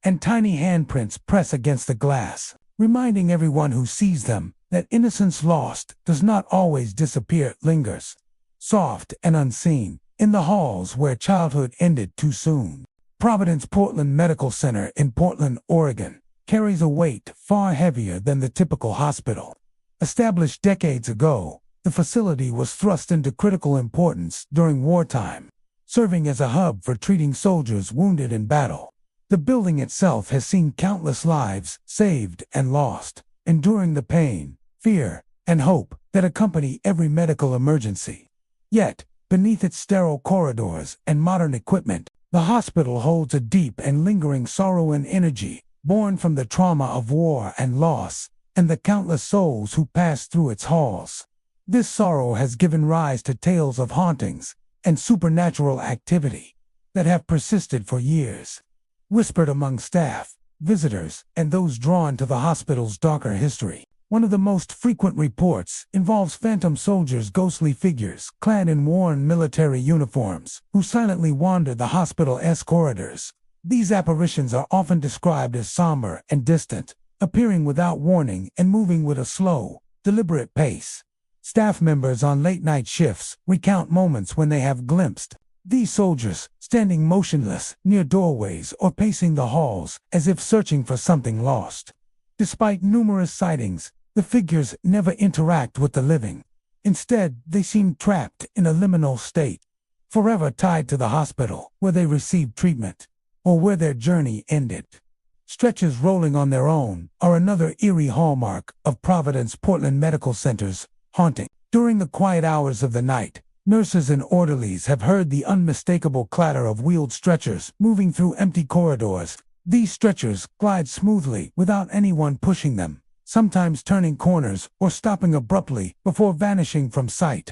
And tiny handprints press against the glass, reminding everyone who sees them that innocence lost does not always disappear, it lingers. soft and unseen, in the halls where childhood ended too soon. Providence Portland Medical Center in Portland, Oregon, carries a weight far heavier than the typical hospital. Established decades ago, the facility was thrust into critical importance during wartime, serving as a hub for treating soldiers wounded in battle. The building itself has seen countless lives saved and lost, enduring the pain, fear, and hope that accompany every medical emergency. Yet, beneath its sterile corridors and modern equipment, the hospital holds a deep and lingering sorrow and energy, born from the trauma of war and loss, and the countless souls who pass through its halls. This sorrow has given rise to tales of hauntings and supernatural activity that have persisted for years, whispered among staff, visitors, and those drawn to the hospital's darker history. One of the most frequent reports involves phantom soldiers, ghostly figures clad in worn military uniforms, who silently wander the hospital's corridors. These apparitions are often described as somber and distant, appearing without warning and moving with a slow, deliberate pace. Staff members on late-night shifts recount moments when they have glimpsed these soldiers standing motionless near doorways or pacing the halls as if searching for something lost. Despite numerous sightings, the figures never interact with the living. Instead, they seem trapped in a liminal state, forever tied to the hospital where they received treatment, or where their journey ended. Stretchers rolling on their own are another eerie hallmark of Providence Portland Medical Center's haunting. During the quiet hours of the night, nurses and orderlies have heard the unmistakable clatter of wheeled stretchers moving through empty corridors. These stretchers glide smoothly without anyone pushing them, sometimes turning corners or stopping abruptly before vanishing from sight.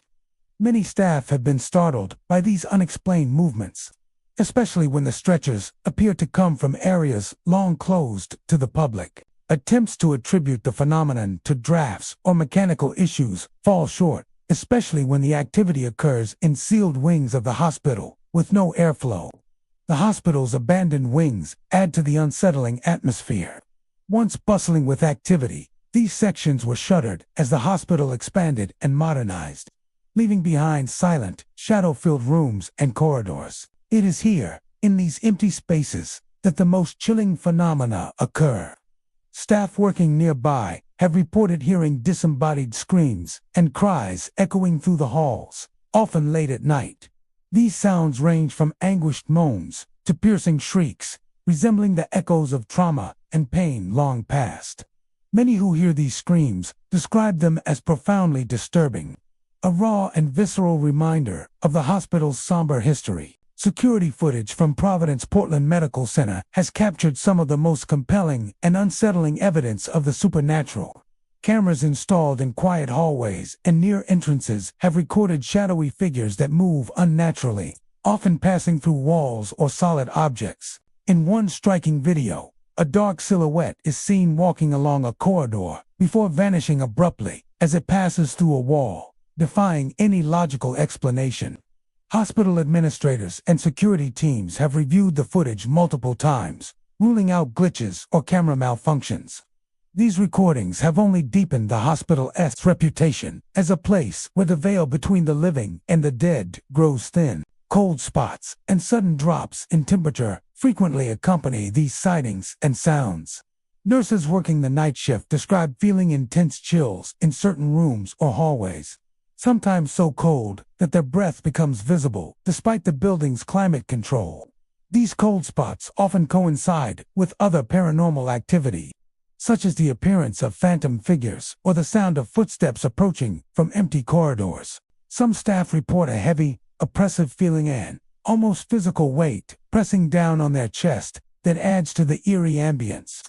Many staff have been startled by these unexplained movements, especially when the stretchers appear to come from areas long closed to the public. Attempts to attribute the phenomenon to drafts or mechanical issues fall short, especially when the activity occurs in sealed wings of the hospital with no airflow. The hospital's abandoned wings add to the unsettling atmosphere. Once bustling with activity, these sections were shuttered as the hospital expanded and modernized, leaving behind silent, shadow-filled rooms and corridors. It is here, in these empty spaces, that the most chilling phenomena occur. Staff working nearby have reported hearing disembodied screams and cries echoing through the halls, often late at night. These sounds range from anguished moans to piercing shrieks, resembling the echoes of trauma and pain long past. Many who hear these screams describe them as profoundly disturbing, a raw and visceral reminder of the hospital's somber history. Security footage from Providence Portland Medical Center has captured some of the most compelling and unsettling evidence of the supernatural. Cameras installed in quiet hallways and near entrances have recorded shadowy figures that move unnaturally, often passing through walls or solid objects. In one striking video, a dark silhouette is seen walking along a corridor before vanishing abruptly as it passes through a wall, defying any logical explanation. Hospital administrators and security teams have reviewed the footage multiple times, ruling out glitches or camera malfunctions. These recordings have only deepened the hospital's reputation as a place where the veil between the living and the dead grows thin. Cold spots and sudden drops in temperature frequently accompany these sightings and sounds. Nurses working the night shift describe feeling intense chills in certain rooms or hallways, sometimes so cold that their breath becomes visible despite the building's climate control. These cold spots often coincide with other paranormal activity, such as the appearance of phantom figures or the sound of footsteps approaching from empty corridors. Some staff report a heavy, oppressive feeling and almost physical weight pressing down on their chest that adds to the eerie ambience.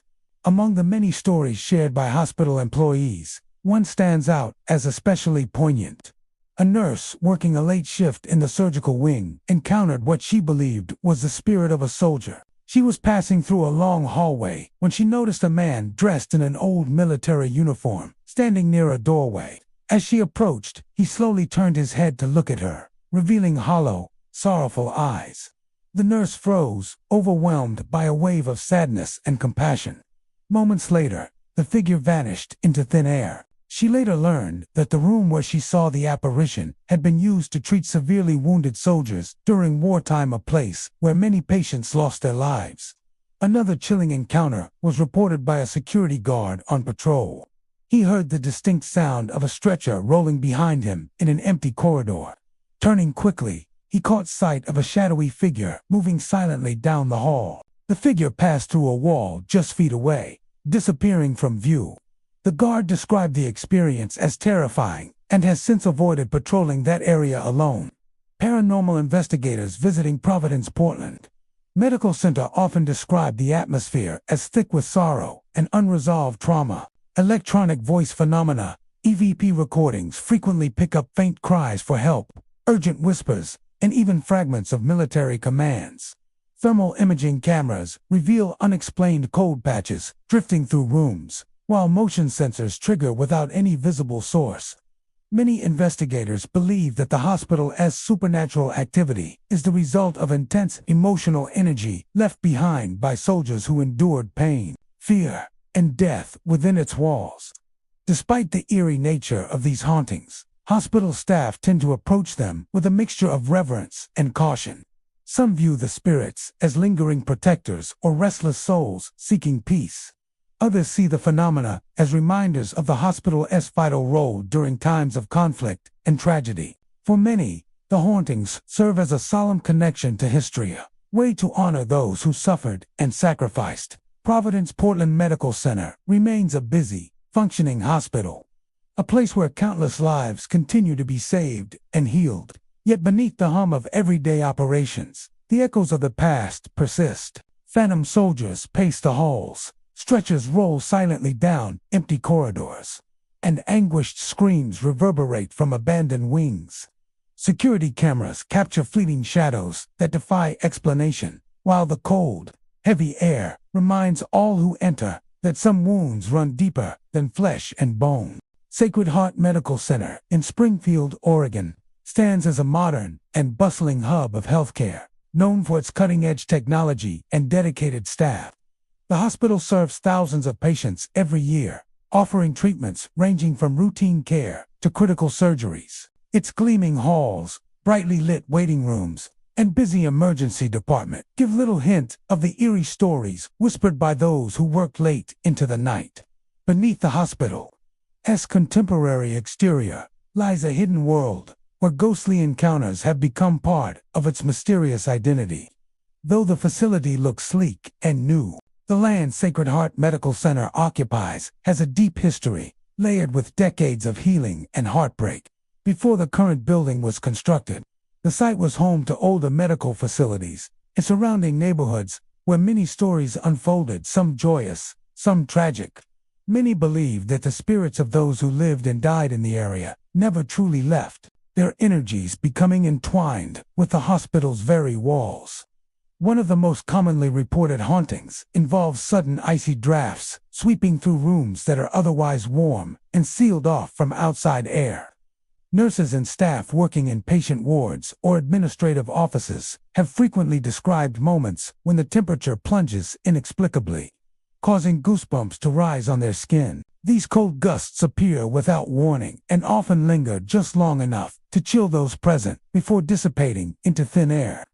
Among the many stories shared by hospital employees, one stands out as especially poignant. A nurse working a late shift in the surgical wing encountered what she believed was the spirit of a soldier. She was passing through a long hallway when she noticed a man dressed in an old military uniform standing near a doorway. As she approached, he slowly turned his head to look at her, revealing hollow, sorrowful eyes. The nurse froze, overwhelmed by a wave of sadness and compassion. Moments later, the figure vanished into thin air. She later learned that the room where she saw the apparition had been used to treat severely wounded soldiers during wartime, a place where many patients lost their lives. Another chilling encounter was reported by a security guard on patrol. He heard the distinct sound of a stretcher rolling behind him in an empty corridor. Turning quickly, he caught sight of a shadowy figure moving silently down the hall. The figure passed through a wall just feet away, disappearing from view. The guard described the experience as terrifying and has since avoided patrolling that area alone. Paranormal investigators visiting Providence, Portland Medical Center often describe the atmosphere as thick with sorrow and unresolved trauma. Electronic voice phenomena, EVP recordings frequently pick up faint cries for help, urgent whispers, and even fragments of military commands. Thermal imaging cameras reveal unexplained cold patches drifting through rooms, while motion sensors trigger without any visible source. Many investigators believe that the hospital's supernatural activity is the result of intense emotional energy left behind by soldiers who endured pain, fear, and death within its walls. Despite the eerie nature of these hauntings, hospital staff tend to approach them with a mixture of reverence and caution. Some view the spirits as lingering protectors or restless souls seeking peace. Others see the phenomena as reminders of the hospital's vital role during times of conflict and tragedy. For many, the hauntings serve as a solemn connection to history, a way to honor those who suffered and sacrificed. Providence Portland Medical Center remains a busy, functioning hospital, a place where countless lives continue to be saved and healed. Yet beneath the hum of everyday operations, the echoes of the past persist. Phantom soldiers pace the halls, stretchers roll silently down empty corridors, and anguished screams reverberate from abandoned wings. Security cameras capture fleeting shadows that defy explanation, while the cold, heavy air reminds all who enter that some wounds run deeper than flesh and bone. Sacred Heart Medical Center in Springfield, Oregon, stands as a modern and bustling hub of healthcare, known for its cutting-edge technology and dedicated staff. The hospital serves thousands of patients every year, offering treatments ranging from routine care to critical surgeries. Its gleaming halls, brightly lit waiting rooms, and busy emergency department give little hint of the eerie stories whispered by those who worked late into the night. Beneath the hospital's contemporary exterior lies a hidden world where ghostly encounters have become part of its mysterious identity. Though the facility looks sleek and new, the land Sacred Heart Medical Center occupies has a deep history, layered with decades of healing and heartbreak. Before the current building was constructed, the site was home to older medical facilities and surrounding neighborhoods where many stories unfolded, some joyous, some tragic. Many believe that the spirits of those who lived and died in the area never truly left, their energies becoming entwined with the hospital's very walls. One of the most commonly reported hauntings involves sudden icy drafts sweeping through rooms that are otherwise warm and sealed off from outside air. Nurses and staff working in patient wards or administrative offices have frequently described moments when the temperature plunges inexplicably, causing goosebumps to rise on their skin. These cold gusts appear without warning and often linger just long enough to chill those present before dissipating into thin air.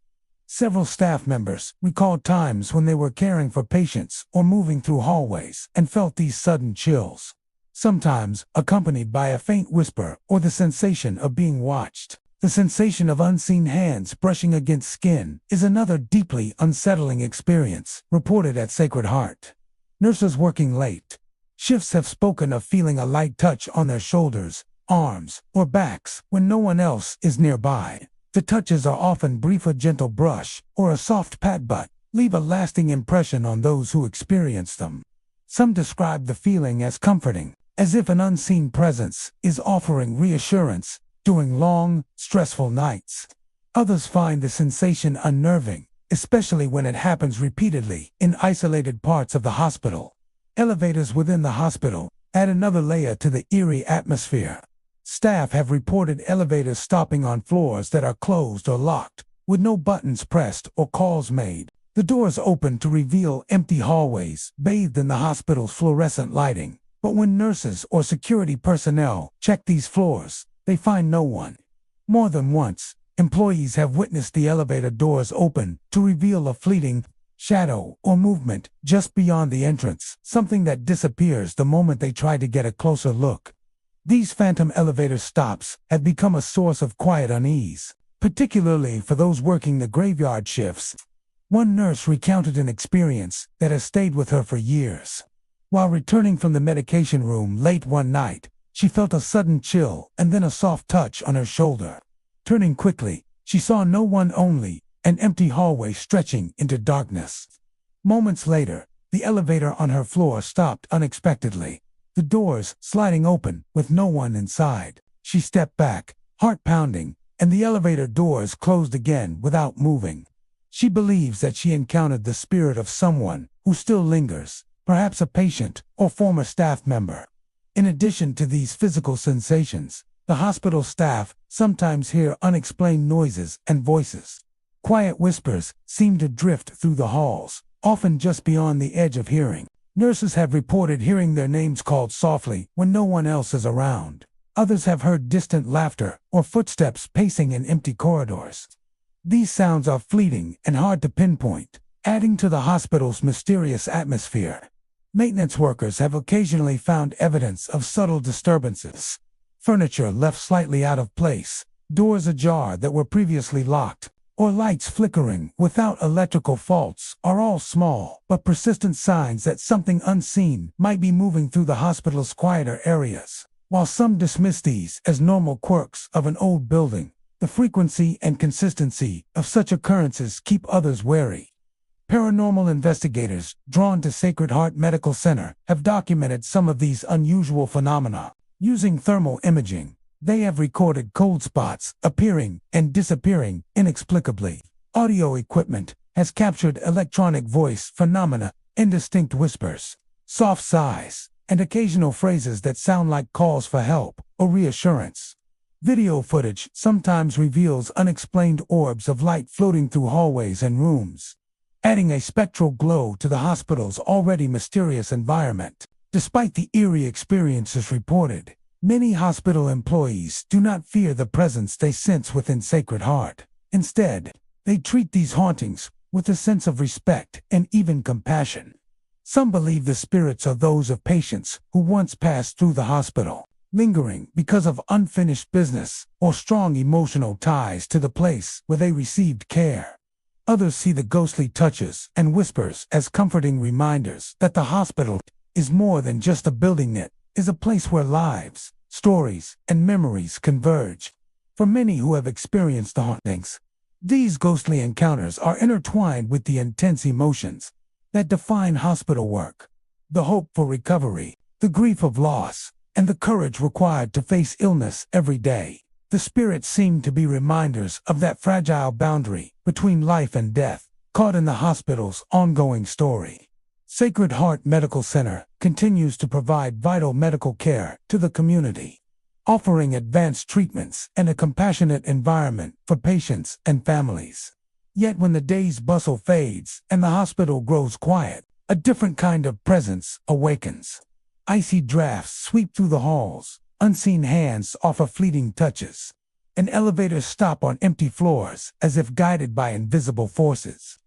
Several staff members recalled times when they were caring for patients or moving through hallways and felt these sudden chills, sometimes accompanied by a faint whisper or the sensation of being watched. The sensation of unseen hands brushing against skin is another deeply unsettling experience reported at Sacred Heart. Nurses working late shifts have spoken of feeling a light touch on their shoulders, arms, or backs when no one else is nearby. The touches are often brief, a gentle brush or a soft pat, but leave a lasting impression on those who experience them. Some describe the feeling as comforting, as if an unseen presence is offering reassurance during long, stressful nights. Others find the sensation unnerving, especially when it happens repeatedly in isolated parts of the hospital. Elevators within the hospital add another layer to the eerie atmosphere. Staff have reported elevators stopping on floors that are closed or locked, with no buttons pressed or calls made. The doors open to reveal empty hallways bathed in the hospital's fluorescent lighting, But when nurses or security personnel check these floors, they find no one. More than once, employees have witnessed the elevator doors open to reveal a fleeting shadow or movement just beyond the entrance, something that disappears the moment they try to get a closer look. These phantom elevator stops have become a source of quiet unease, particularly for those working the graveyard shifts. One nurse recounted an experience that has stayed with her for years. While returning from the medication room late one night, she felt a sudden chill and then a soft touch on her shoulder. Turning quickly, she saw no one, only an empty hallway stretching into darkness. Moments later, the elevator on her floor stopped unexpectedly, the doors sliding open with no one inside. She stepped back, heart pounding, and the elevator doors closed again without moving. She believes that she encountered the spirit of someone who still lingers, perhaps a patient or former staff member. In addition to these physical sensations, the hospital staff sometimes hear unexplained noises and voices. Quiet whispers seem to drift through the halls, often just beyond the edge of hearing. Nurses have reported hearing their names called softly when no one else is around. Others have heard distant laughter or footsteps pacing in empty corridors. These sounds are fleeting and hard to pinpoint, adding to the hospital's mysterious atmosphere. Maintenance workers have occasionally found evidence of subtle disturbances. Furniture left slightly out of place, doors ajar that were previously locked, or lights flickering without electrical faults are all small but persistent signs that something unseen might be moving through the hospital's quieter areas. While some dismiss these as normal quirks of an old building, the frequency and consistency of such occurrences keep others wary. Paranormal investigators drawn to Sacred Heart Medical Center have documented some of these unusual phenomena. Using thermal imaging, they have recorded cold spots appearing and disappearing inexplicably. Audio equipment has captured electronic voice phenomena, indistinct whispers, soft sighs, and occasional phrases that sound like calls for help or reassurance. Video footage sometimes reveals unexplained orbs of light floating through hallways and rooms, adding a spectral glow to the hospital's already mysterious environment. Despite the eerie experiences reported, many hospital employees do not fear the presence they sense within Sacred Heart. Instead, they treat these hauntings with a sense of respect and even compassion. Some believe the spirits are those of patients who once passed through the hospital, lingering because of unfinished business or strong emotional ties to the place where they received care. Others see the ghostly touches and whispers as comforting reminders that the hospital is more than just a building. It is a place where lives, stories, and memories converge. For many who have experienced the hauntings, these ghostly encounters are intertwined with the intense emotions that define hospital work: the hope for recovery, the grief of loss, and the courage required to face illness every day. The spirits seem to be reminders of that fragile boundary between life and death, caught in the hospital's ongoing story. Sacred Heart Medical Center continues to provide vital medical care to the community, offering advanced treatments and a compassionate environment for patients and families. Yet when the day's bustle fades and the hospital grows quiet, a different kind of presence awakens. Icy drafts sweep through the halls, unseen hands offer fleeting touches, and elevators stop on empty floors as if guided by invisible forces.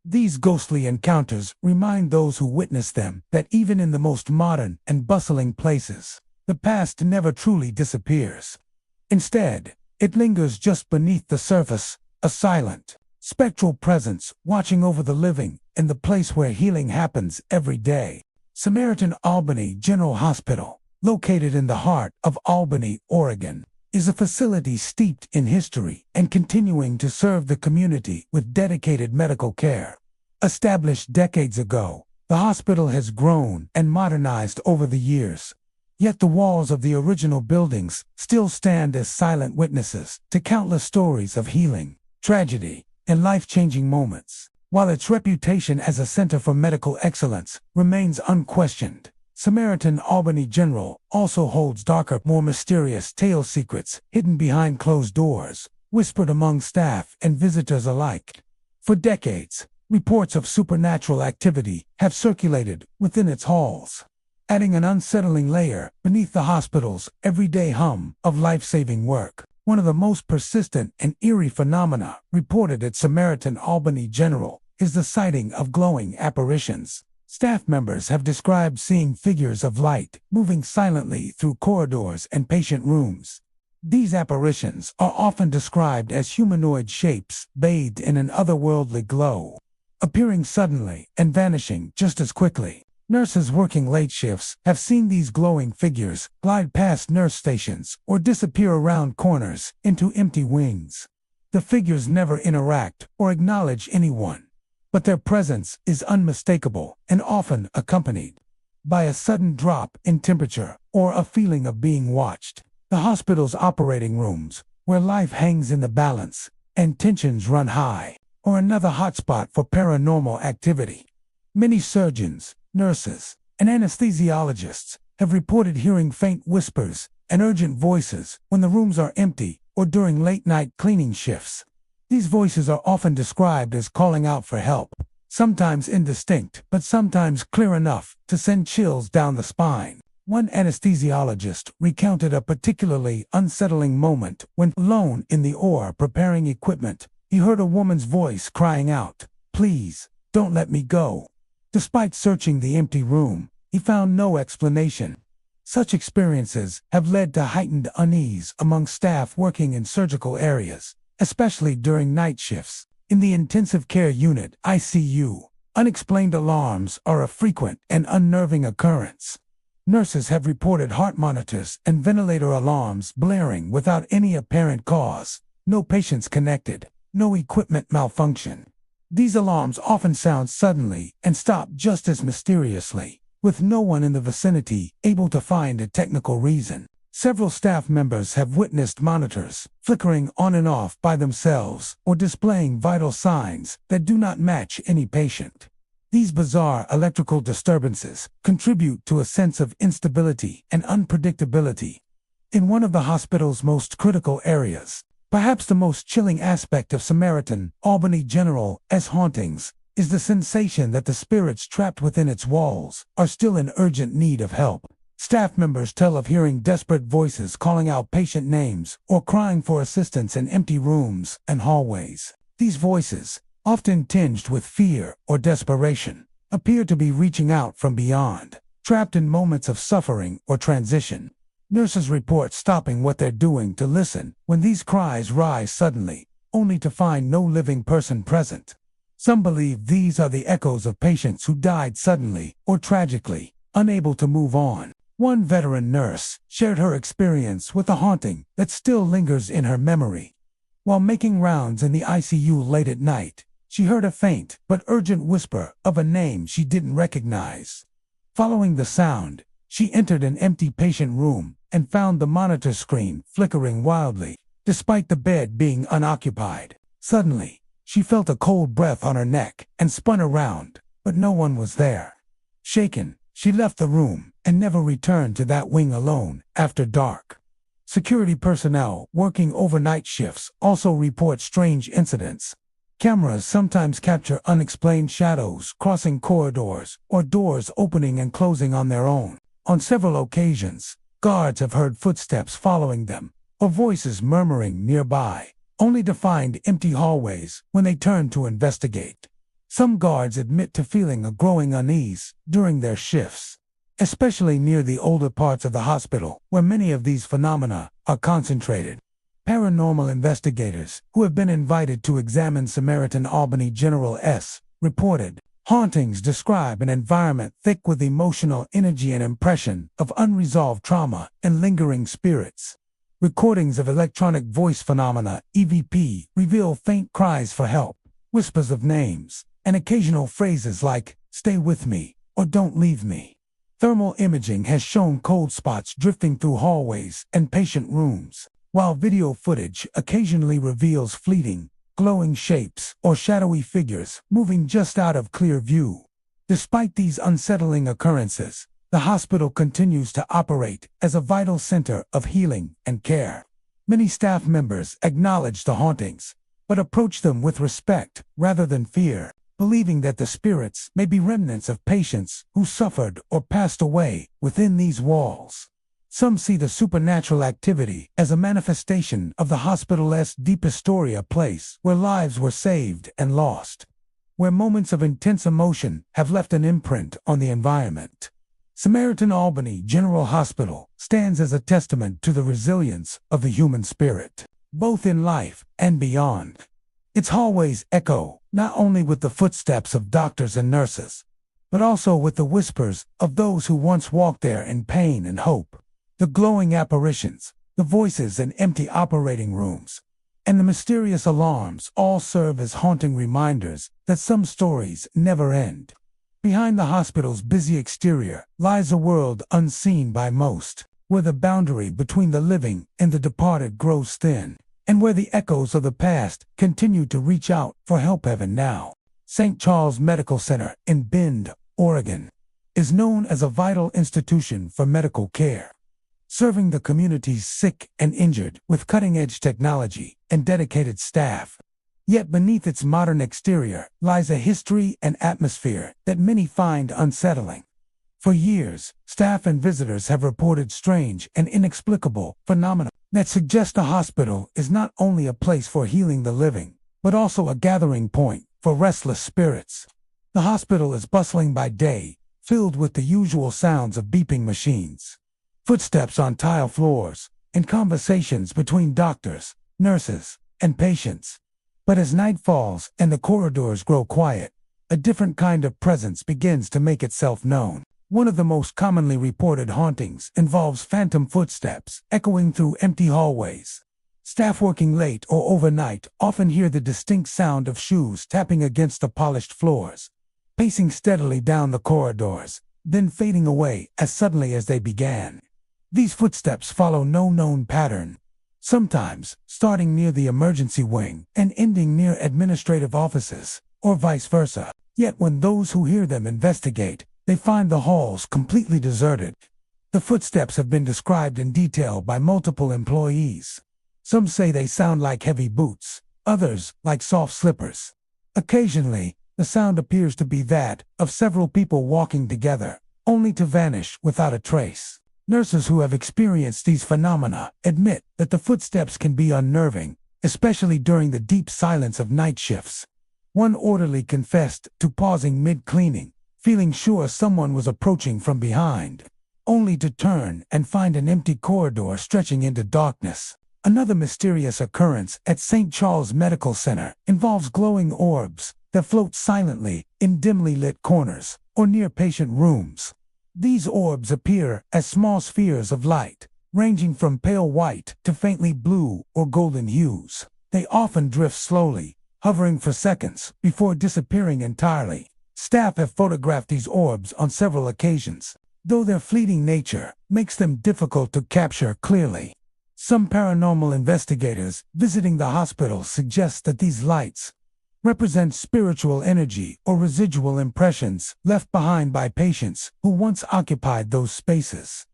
These ghostly encounters remind those who witness them that even in the most modern and bustling places, the past never truly disappears. Instead, it lingers just beneath the surface, a silent, spectral presence watching over the living in the place where healing happens every day. Samaritan Albany General Hospital, located in the heart of Albany, Oregon, is a facility steeped in history and continuing to serve the community with dedicated medical care. Established decades ago, the hospital has grown and modernized over the years. Yet the walls of the original buildings still stand as silent witnesses to countless stories of healing, tragedy, and life-changing moments. While its reputation as a center for medical excellence remains unquestioned, Samaritan Albany General also holds darker, more mysterious tale secrets hidden behind closed doors, whispered among staff and visitors alike. For decades, reports of supernatural activity have circulated within its halls. adding an unsettling layer beneath the hospital's everyday hum of life-saving work. One of the most persistent and eerie phenomena reported at Samaritan Albany General is the sighting of glowing apparitions. Staff members have described seeing figures of light moving silently through corridors and patient rooms. These apparitions are often described as humanoid shapes bathed in an otherworldly glow, appearing suddenly and vanishing just as quickly. Nurses working late shifts have seen these glowing figures glide past nurse stations or disappear around corners into empty wings. The figures never interact or acknowledge anyone, but their presence is unmistakable and often accompanied by a sudden drop in temperature or a feeling of being watched. The hospital's operating rooms, where life hangs in the balance and tensions run high, are another hotspot for paranormal activity. Many surgeons, nurses, and anesthesiologists have reported hearing faint whispers and urgent voices when the rooms are empty or during late-night cleaning shifts. These voices are often described as calling out for help, sometimes indistinct but sometimes clear enough to send chills down the spine. One anesthesiologist recounted a particularly unsettling moment when, alone in the OR preparing equipment, he heard a woman's voice crying out, "Please, don't let me go." Despite searching the empty room, he found no explanation. Such experiences have led to heightened unease among staff working in surgical areas, especially during night shifts. In the intensive care unit (ICU), unexplained alarms are a frequent and unnerving occurrence. Nurses have reported heart monitors and ventilator alarms blaring without any apparent cause. No patients connected, no equipment malfunction. These alarms often sound suddenly and stop just as mysteriously, with no one in the vicinity able to find a technical reason. Several staff members have witnessed monitors flickering on and off by themselves or displaying vital signs that do not match any patient. These bizarre electrical disturbances contribute to a sense of instability and unpredictability. In one of the hospital's most critical areas, perhaps the most chilling aspect of Samaritan Albany General's hauntings is the sensation that the spirits trapped within its walls are still in urgent need of help. Staff members tell of hearing desperate voices calling out patient names or crying for assistance in empty rooms and hallways. These voices, often tinged with fear or desperation, appear to be reaching out from beyond, trapped in moments of suffering or transition. Nurses report stopping what they're doing to listen when these cries rise suddenly, only to find no living person present. Some believe these are the echoes of patients who died suddenly or tragically, unable to move on. One veteran nurse shared her experience with a haunting that still lingers in her memory. While making rounds in the ICU late at night, she heard a faint but urgent whisper of a name she didn't recognize. Following the sound, she entered an empty patient room and found the monitor screen flickering wildly, despite the bed being unoccupied. Suddenly, she felt a cold breath on her neck and spun around, but no one was there. Shaken, she left the room and never returned to that wing alone after dark. Security personnel working overnight shifts also report strange incidents. Cameras sometimes capture unexplained shadows crossing corridors or doors opening and closing on their own. On several occasions, guards have heard footsteps following them or voices murmuring nearby, only to find empty hallways when they turn to investigate. Some guards admit to feeling a growing unease during their shifts, especially near the older parts of the hospital where many of these phenomena are concentrated. Paranormal investigators who have been invited to examine Samaritan Albany General's reported hauntings describe an environment thick with emotional energy and impression of unresolved trauma and lingering spirits. Recordings of electronic voice phenomena (EVP) reveal faint cries for help, whispers of names, and occasional phrases like "stay with me" or "don't leave me." Thermal imaging has shown cold spots drifting through hallways and patient rooms, while video footage occasionally reveals fleeting, glowing shapes or shadowy figures moving just out of clear view. Despite these unsettling occurrences, the hospital continues to operate as a vital center of healing and care. Many staff members acknowledge the hauntings, but approach them with respect rather than fear, believing that the spirits may be remnants of patients who suffered or passed away within these walls. Some see the supernatural activity as a manifestation of the hospital's deepest story, a place where lives were saved and lost, where moments of intense emotion have left an imprint on the environment. Samaritan Albany General Hospital stands as a testament to the resilience of the human spirit, both in life and beyond. Its hallways echo not only with the footsteps of doctors and nurses, but also with the whispers of those who once walked there in pain and hope. The glowing apparitions, the voices in empty operating rooms, and the mysterious alarms all serve as haunting reminders that some stories never end. Behind the hospital's busy exterior lies a world unseen by most, where the boundary between the living and the departed grows thin, and where the echoes of the past continue to reach out for help. Even now, St. Charles Medical Center in Bend, Oregon, is known as a vital institution for medical care, serving the community's sick and injured with cutting-edge technology and dedicated staff. Yet beneath its modern exterior lies a history and atmosphere that many find unsettling. For years, staff and visitors have reported strange and inexplicable phenomena that suggest the hospital is not only a place for healing the living, but also a gathering point for restless spirits. The hospital is bustling by day, filled with the usual sounds of beeping machines, footsteps on tile floors, and conversations between doctors, nurses, and patients. But as night falls and the corridors grow quiet, a different kind of presence begins to make itself known. One of the most commonly reported hauntings involves phantom footsteps echoing through empty hallways. Staff working late or overnight often hear the distinct sound of shoes tapping against the polished floors, pacing steadily down the corridors, then fading away as suddenly as they began. These footsteps follow no known pattern, sometimes starting near the emergency wing and ending near administrative offices, or vice versa. Yet when those who hear them investigate, they find the halls completely deserted. The footsteps have been described in detail by multiple employees. Some say they sound like heavy boots, others like soft slippers. Occasionally, the sound appears to be that of several people walking together, only to vanish without a trace. Nurses who have experienced these phenomena admit that the footsteps can be unnerving, especially during the deep silence of night shifts. One orderly confessed to pausing mid-cleaning, feeling sure someone was approaching from behind, only to turn and find an empty corridor stretching into darkness. Another mysterious occurrence at St. Charles Medical Center involves glowing orbs that float silently in dimly lit corners or near patient rooms. These orbs appear as small spheres of light, ranging from pale white to faintly blue or golden hues. They often drift slowly, hovering for seconds before disappearing entirely. Staff have photographed these orbs on several occasions, though their fleeting nature makes them difficult to capture clearly. Some paranormal investigators visiting the hospital suggest that these lights represent spiritual energy or residual impressions left behind by patients who once occupied those spaces.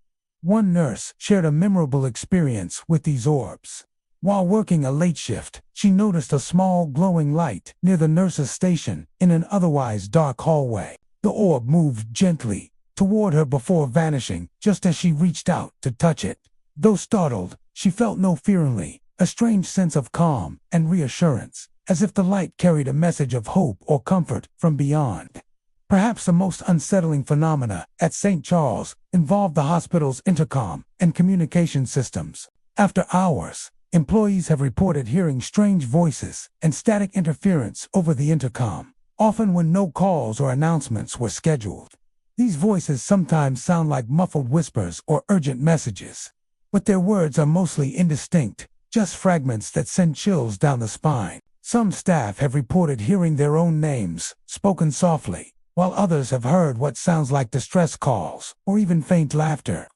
One nurse shared a memorable experience with these orbs. While working a late shift, she noticed a small glowing light near the nurse's station in an otherwise dark hallway. The orb moved gently toward her before vanishing just as she reached out to touch it. Though startled, she felt no fear, only a strange sense of calm and reassurance, as if the light carried a message of hope or comfort from beyond. Perhaps the most unsettling phenomena at St. Charles involved the hospital's intercom and communication systems. After hours, employees have reported hearing strange voices and static interference over the intercom, often when no calls or announcements were scheduled. These voices sometimes sound like muffled whispers or urgent messages, but their words are mostly indistinct, just fragments that send chills down the spine. Some staff have reported hearing their own names, spoken softly, while others have heard what sounds like distress calls or even faint laughter.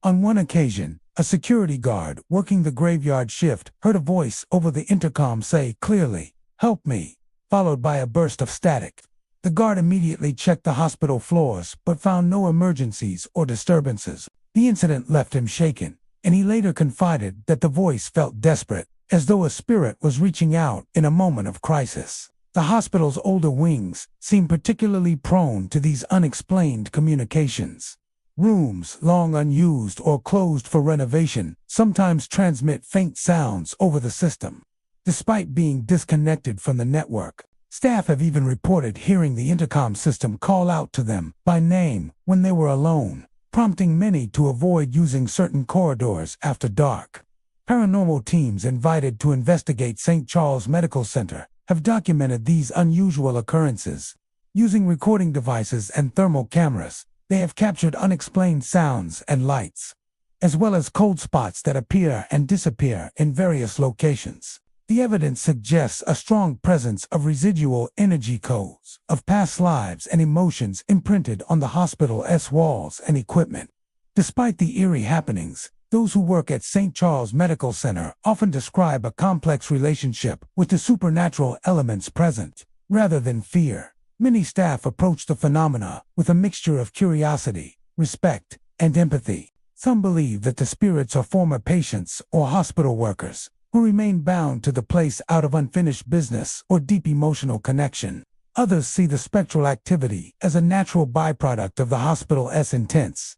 On one occasion, a security guard working the graveyard shift heard a voice over the intercom say clearly, "Help me," followed by a burst of static. The guard immediately checked the hospital floors but found no emergencies or disturbances. The incident left him shaken, and he later confided that the voice felt desperate, as though a spirit was reaching out in a moment of crisis. The hospital's older wings seem particularly prone to these unexplained communications. Rooms, long unused or closed for renovation, sometimes transmit faint sounds over the system. Despite being disconnected from the network, staff have even reported hearing the intercom system call out to them by name when they were alone, prompting many to avoid using certain corridors after dark. Paranormal teams invited to investigate St. Charles Medical Center have documented these unusual occurrences. Using recording devices and thermal cameras, they have captured unexplained sounds and lights, as well as cold spots that appear and disappear in various locations. The evidence suggests a strong presence of residual energy codes of past lives and emotions imprinted on the hospital's walls and equipment. Despite the eerie happenings, those who work at St. Charles Medical Center often describe a complex relationship with the supernatural elements present, rather than fear. Many staff approach the phenomena with a mixture of curiosity, respect, and empathy. Some believe that the spirits are former patients or hospital workers who remain bound to the place out of unfinished business or deep emotional connection. Others see the spectral activity as a natural byproduct of the hospital's intense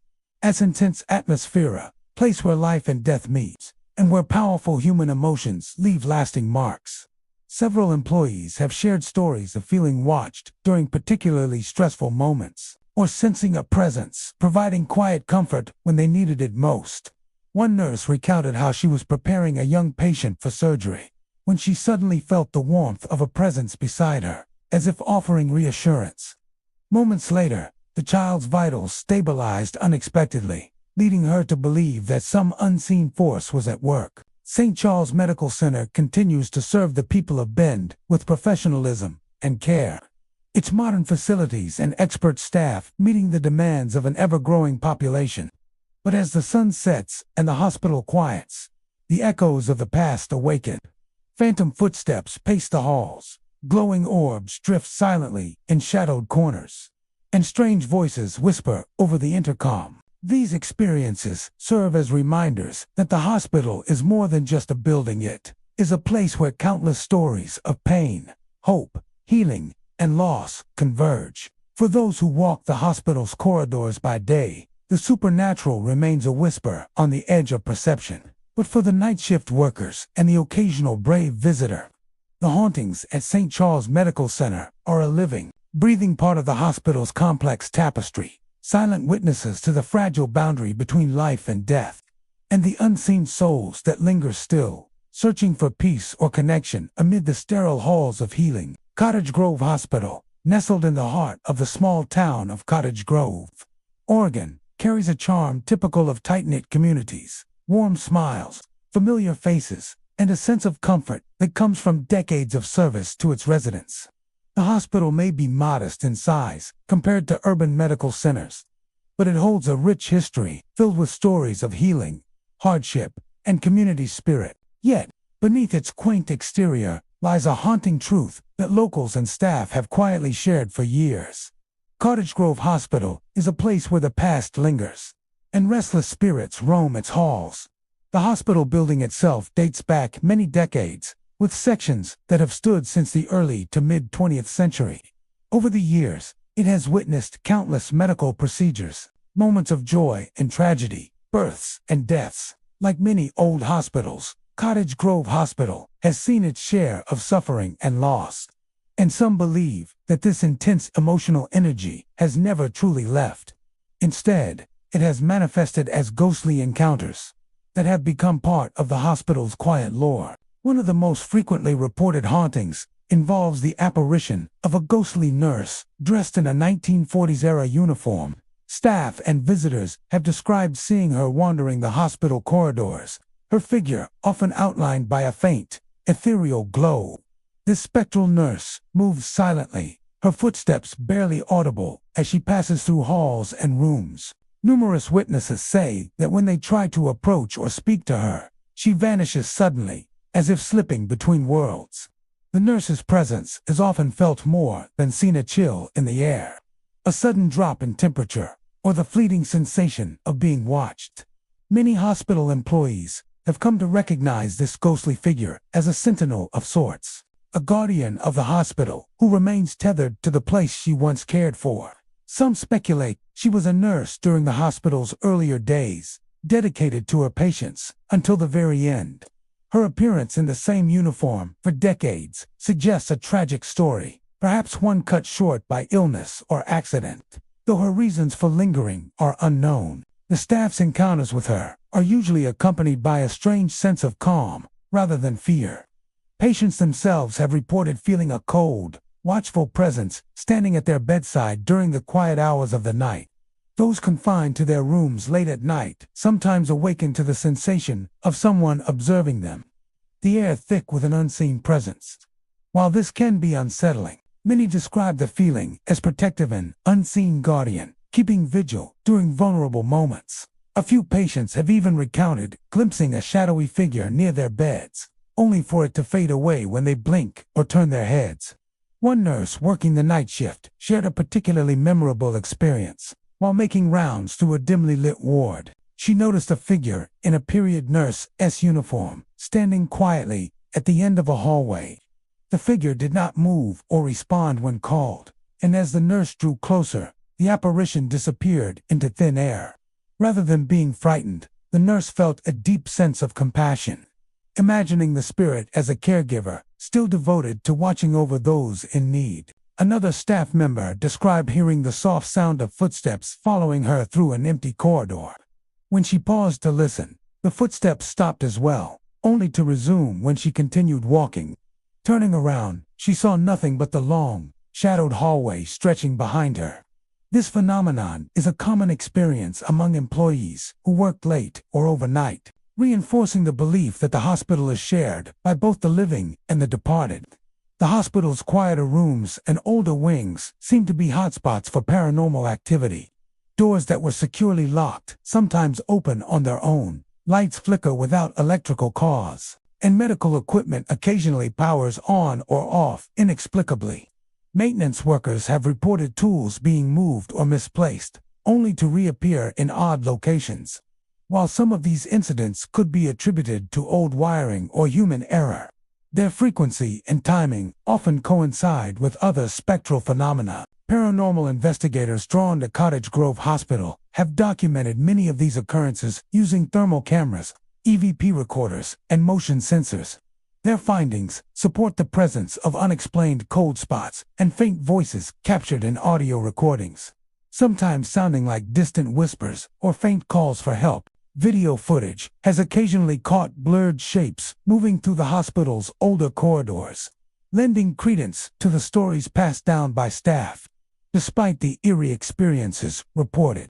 atmosphere, place where life and death meet, and where powerful human emotions leave lasting marks. Several employees have shared stories of feeling watched during particularly stressful moments, or sensing a presence, providing quiet comfort when they needed it most. One nurse recounted how she was preparing a young patient for surgery, when she suddenly felt the warmth of a presence beside her, as if offering reassurance. Moments later, the child's vitals stabilized unexpectedly, leading her to believe that some unseen force was at work. St. Charles Medical Center continues to serve the people of Bend with professionalism and care. Its modern facilities and expert staff meeting the demands of an ever-growing population. But as the sun sets and the hospital quiets, the echoes of the past awaken. Phantom footsteps pace the halls, glowing orbs drift silently in shadowed corners, and strange voices whisper over the intercom. These experiences serve as reminders that the hospital is more than just a building. It is a place where countless stories of pain, hope, healing, and loss converge. For those who walk the hospital's corridors by day, the supernatural remains a whisper on the edge of perception. But for the night shift workers and the occasional brave visitor, the hauntings at St. Charles Medical Center are a living, breathing part of the hospital's complex tapestry, silent witnesses to the fragile boundary between life and death, and the unseen souls that linger still, searching for peace or connection amid the sterile halls of healing. Cottage Grove Hospital, nestled in the heart of the small town of Cottage Grove, Oregon, carries a charm typical of tight-knit communities, warm smiles, familiar faces, and a sense of comfort that comes from decades of service to its residents. The hospital may be modest in size compared to urban medical centers, but it holds a rich history filled with stories of healing, hardship, and community spirit. Yet, beneath its quaint exterior lies a haunting truth that locals and staff have quietly shared for years. Cottage Grove Hospital is a place where the past lingers, and restless spirits roam its halls. The hospital building itself dates back many decades, with sections that have stood since the early to mid-20th century. Over the years, it has witnessed countless medical procedures, moments of joy and tragedy, births and deaths. Like many old hospitals, Cottage Grove Hospital has seen its share of suffering and loss. And some believe that this intense emotional energy has never truly left. Instead, it has manifested as ghostly encounters that have become part of the hospital's quiet lore. One of the most frequently reported hauntings involves the apparition of a ghostly nurse dressed in a 1940s-era uniform. Staff and visitors have described seeing her wandering the hospital corridors, her figure often outlined by a faint, ethereal glow. This spectral nurse moves silently, her footsteps barely audible as she passes through halls and rooms. Numerous witnesses say that when they try to approach or speak to her, she vanishes suddenly, as if slipping between worlds. The nurse's presence is often felt more than seen: a chill in the air, a sudden drop in temperature, or the fleeting sensation of being watched. Many hospital employees have come to recognize this ghostly figure as a sentinel of sorts, a guardian of the hospital who remains tethered to the place she once cared for. Some speculate she was a nurse during the hospital's earlier days, dedicated to her patients until the very end. Her appearance in the same uniform for decades suggests a tragic story, perhaps one cut short by illness or accident. Though her reasons for lingering are unknown, the staff's encounters with her are usually accompanied by a strange sense of calm rather than fear. Patients themselves have reported feeling a cold, watchful presence standing at their bedside during the quiet hours of the night. Those confined to their rooms late at night sometimes awaken to the sensation of someone observing them. The air thick with an unseen presence. While this can be unsettling, many describe the feeling as protective and unseen guardian, keeping vigil during vulnerable moments. A few patients have even recounted glimpsing a shadowy figure near their beds, only for it to fade away when they blink or turn their heads. One nurse working the night shift shared a particularly memorable experience. While making rounds through a dimly lit ward, she noticed a figure in a period nurse's uniform standing quietly at the end of a hallway. The figure did not move or respond when called, and as the nurse drew closer, the apparition disappeared into thin air. Rather than being frightened, the nurse felt a deep sense of compassion. Imagining the spirit as a caregiver, still devoted to watching over those in need. Another staff member described hearing the soft sound of footsteps following her through an empty corridor. When she paused to listen, the footsteps stopped as well, only to resume when she continued walking. Turning around, she saw nothing but the long, shadowed hallway stretching behind her. This phenomenon is a common experience among employees who work late or overnight, reinforcing the belief that the hospital is shared by both the living and the departed. The hospital's quieter rooms and older wings seem to be hotspots for paranormal activity. Doors that were securely locked sometimes open on their own, lights flicker without electrical cause, and medical equipment occasionally powers on or off inexplicably. Maintenance workers have reported tools being moved or misplaced, only to reappear in odd locations. While some of these incidents could be attributed to old wiring or human error, their frequency and timing often coincide with other spectral phenomena. Paranormal investigators drawn to Cottage Grove Hospital have documented many of these occurrences using thermal cameras, EVP recorders, and motion sensors. Their findings support the presence of unexplained cold spots and faint voices captured in audio recordings, sometimes sounding like distant whispers or faint calls for help. Video footage has occasionally caught blurred shapes moving through the hospital's older corridors, lending credence to the stories passed down by staff. Despite the eerie experiences reported,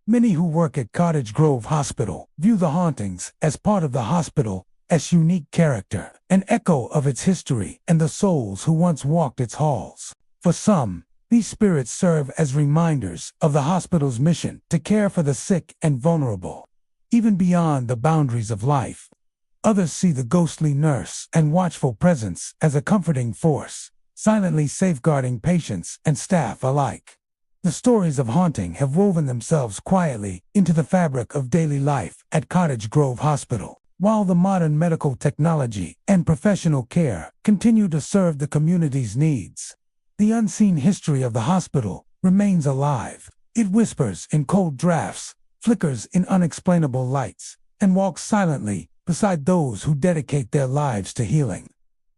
many who work at Cottage Grove Hospital view the hauntings as part of the hospital's unique character, an echo of its history and the souls who once walked its halls. For some, these spirits serve as reminders of the hospital's mission to care for the sick and vulnerable, even beyond the boundaries of life. Others see the ghostly nurse and watchful presence as a comforting force, silently safeguarding patients and staff alike. The stories of haunting have woven themselves quietly into the fabric of daily life at Cottage Grove Hospital, while the modern medical technology and professional care continue to serve the community's needs. The unseen history of the hospital remains alive. It whispers in cold drafts, flickers in unexplainable lights, and walks silently beside those who dedicate their lives to healing.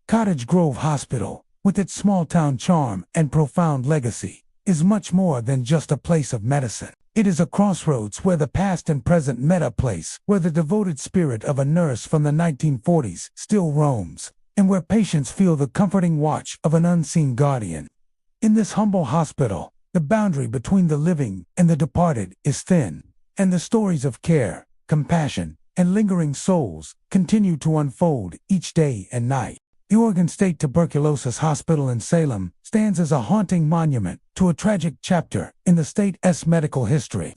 Cottage Grove Hospital, with its small-town charm and profound legacy, is much more than just a place of medicine. It is a crossroads where the past and present met, a place where the devoted spirit of a nurse from the 1940s still roams, and where patients feel the comforting watch of an unseen guardian. In this humble hospital, the boundary between the living and the departed is thin, and the stories of care, compassion, and lingering souls continue to unfold each day and night. The Oregon State Tuberculosis Hospital in Salem stands as a haunting monument to a tragic chapter in the state's medical history.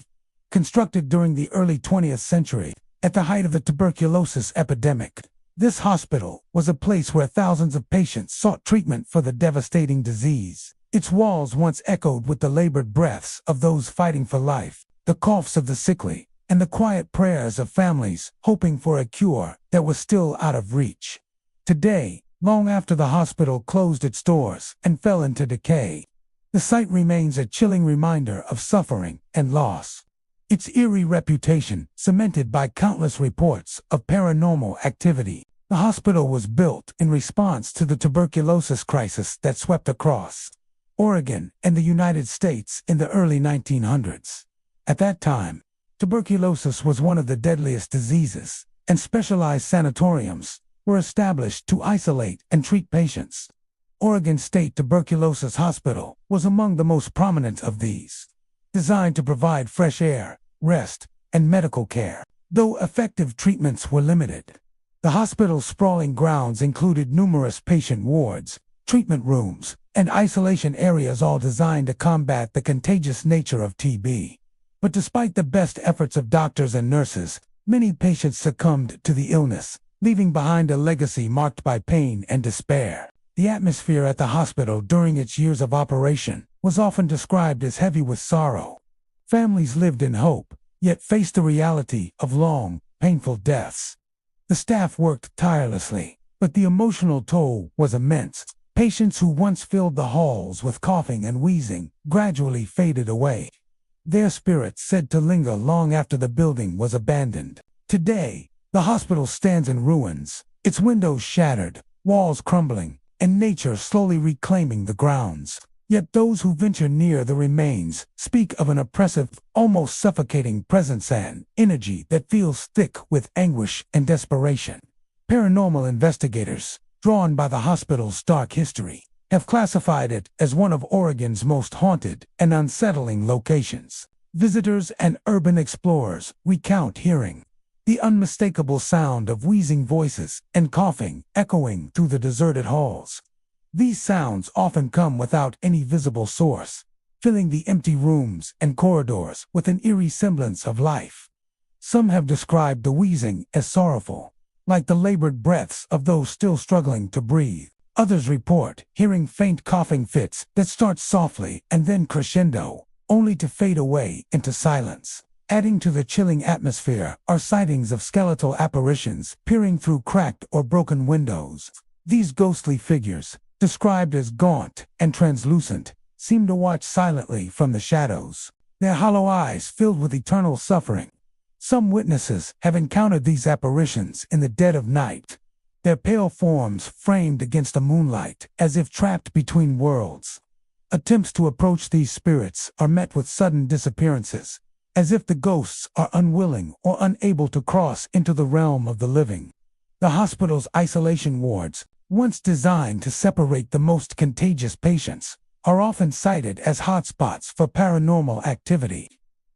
Constructed during the early 20th century, at the height of the tuberculosis epidemic, this hospital was a place where thousands of patients sought treatment for the devastating disease. Its walls once echoed with the labored breaths of those fighting for life, the coughs of the sickly, and the quiet prayers of families hoping for a cure that was still out of reach. Today, long after the hospital closed its doors and fell into decay. The site remains a chilling reminder of suffering and loss. Its eerie reputation cemented by countless reports of paranormal activity. The hospital was built in response to the tuberculosis crisis that swept across Oregon and the United States in the early 1900s. At that time, tuberculosis was one of the deadliest diseases, and specialized sanatoriums were established to isolate and treat patients. Oregon State Tuberculosis Hospital was among the most prominent of these, designed to provide fresh air, rest, and medical care, though effective treatments were limited. The hospital's sprawling grounds included numerous patient wards, treatment rooms, and isolation areas, all designed to combat the contagious nature of TB. But despite the best efforts of doctors and nurses, many patients succumbed to the illness, leaving behind a legacy marked by pain and despair. The atmosphere at the hospital during its years of operation was often described as heavy with sorrow. Families lived in hope, yet faced the reality of long, painful deaths. The staff worked tirelessly, but the emotional toll was immense. Patients who once filled the halls with coughing and wheezing gradually faded away, their spirits said to linger long after the building was abandoned. Today, the hospital stands in ruins, its windows shattered, walls crumbling, and nature slowly reclaiming the grounds. Yet those who venture near the remains speak of an oppressive, almost suffocating presence and energy that feels thick with anguish and desperation. Paranormal investigators, drawn by the hospital's dark history, have classified it as one of Oregon's most haunted and unsettling locations. Visitors and urban explorers recount hearing the unmistakable sound of wheezing voices and coughing echoing through the deserted halls. These sounds often come without any visible source, filling the empty rooms and corridors with an eerie semblance of life. Some have described the wheezing as sorrowful, like the labored breaths of those still struggling to breathe. Others report hearing faint coughing fits that start softly and then crescendo, only to fade away into silence. Adding to the chilling atmosphere are sightings of skeletal apparitions peering through cracked or broken windows. These ghostly figures, described as gaunt and translucent, seem to watch silently from the shadows, their hollow eyes filled with eternal suffering. Some witnesses have encountered these apparitions in the dead of night, their pale forms framed against the moonlight as if trapped between worlds. Attempts to approach these spirits are met with sudden disappearances, as if the ghosts are unwilling or unable to cross into the realm of the living. The hospital's isolation wards, once designed to separate the most contagious patients, are often cited as hotspots for paranormal activity.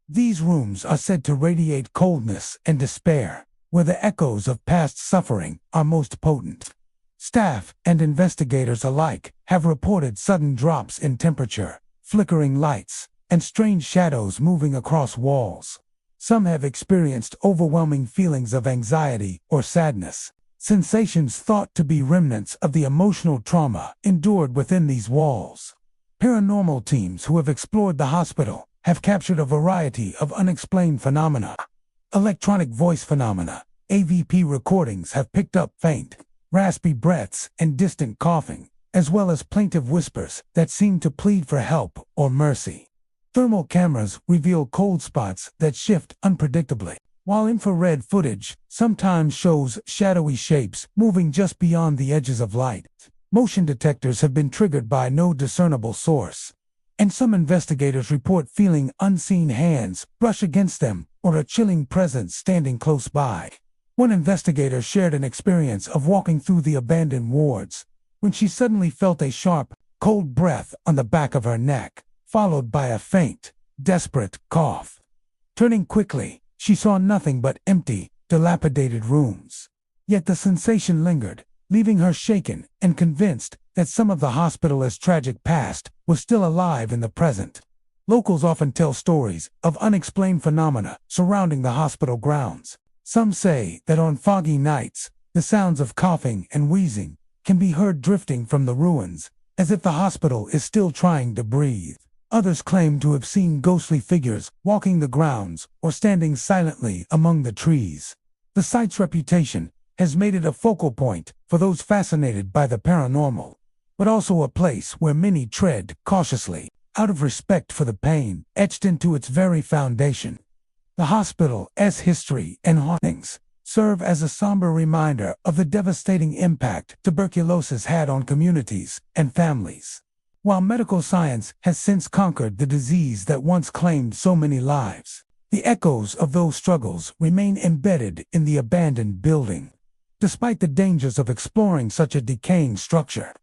These rooms are said to radiate coldness and despair, where the echoes of past suffering are most potent. Staff and investigators alike have reported sudden drops in temperature, flickering lights, and strange shadows moving across walls. Some have experienced overwhelming feelings of anxiety or sadness, sensations thought to be remnants of the emotional trauma endured within these walls. Paranormal teams who have explored the hospital have captured a variety of unexplained phenomena. Electronic voice phenomena, AVP recordings have picked up faint, raspy breaths and distant coughing, as well as plaintive whispers that seem to plead for help or mercy. Thermal cameras reveal cold spots that shift unpredictably, while infrared footage sometimes shows shadowy shapes moving just beyond the edges of light. Motion detectors have been triggered by no discernible source, and some investigators report feeling unseen hands brush against them or a chilling presence standing close by. One investigator shared an experience of walking through the abandoned wards when she suddenly felt a sharp, cold breath on the back of her neck, followed by a faint, desperate cough. Turning quickly, she saw nothing but empty, dilapidated rooms. Yet the sensation lingered, leaving her shaken and convinced that some of the hospital's tragic past was still alive in the present. Locals often tell stories of unexplained phenomena surrounding the hospital grounds. Some say that on foggy nights, the sounds of coughing and wheezing can be heard drifting from the ruins, as if the hospital is still trying to breathe. Others claim to have seen ghostly figures walking the grounds or standing silently among the trees. The site's reputation has made it a focal point for for those fascinated by the paranormal, but also a place where many tread cautiously, out of respect for the pain etched into its very foundation. The hospital's history and hauntings serve as a somber reminder of the devastating impact tuberculosis had on communities and families. While medical science has since conquered the disease that once claimed so many lives, the echoes of those struggles remain embedded in the abandoned building. Despite the dangers of exploring such a decaying structure,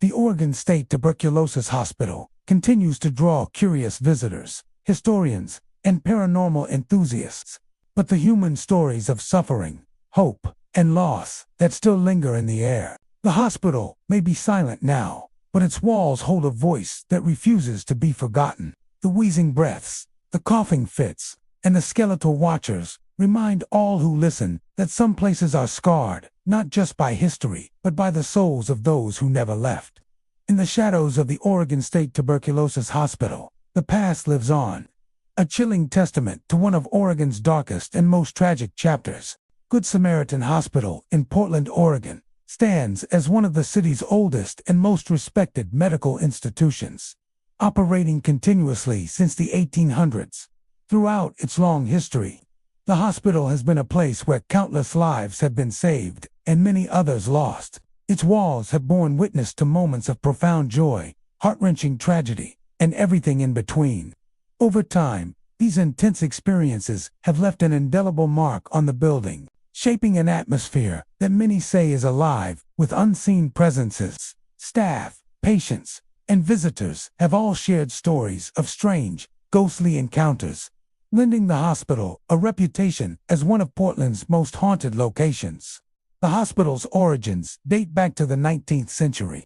the Oregon State Tuberculosis Hospital continues to draw curious visitors, historians, and paranormal enthusiasts. But the human stories of suffering, hope, and loss that still linger in the air. The hospital may be silent now, but its walls hold a voice that refuses to be forgotten. The wheezing breaths, the coughing fits, and the skeletal watchers remind all who listen that some places are scarred, not just by history, but by the souls of those who never left. In the shadows of the Oregon State Tuberculosis Hospital, the past lives on. A chilling testament to one of Oregon's darkest and most tragic chapters, Good Samaritan Hospital in Portland, Oregon, stands as one of the city's oldest and most respected medical institutions, operating continuously since the 1800s. Throughout its long history, the hospital has been a place where countless lives have been saved and many others lost. Its walls have borne witness to moments of profound joy, heart-wrenching tragedy, and everything in between. Over time, these intense experiences have left an indelible mark on the building, shaping an atmosphere that many say is alive with unseen presences. Staff, patients, and visitors have all shared stories of strange, ghostly encounters, lending the hospital a reputation as one of Portland's most haunted locations. The hospital's origins date back to the 19th century,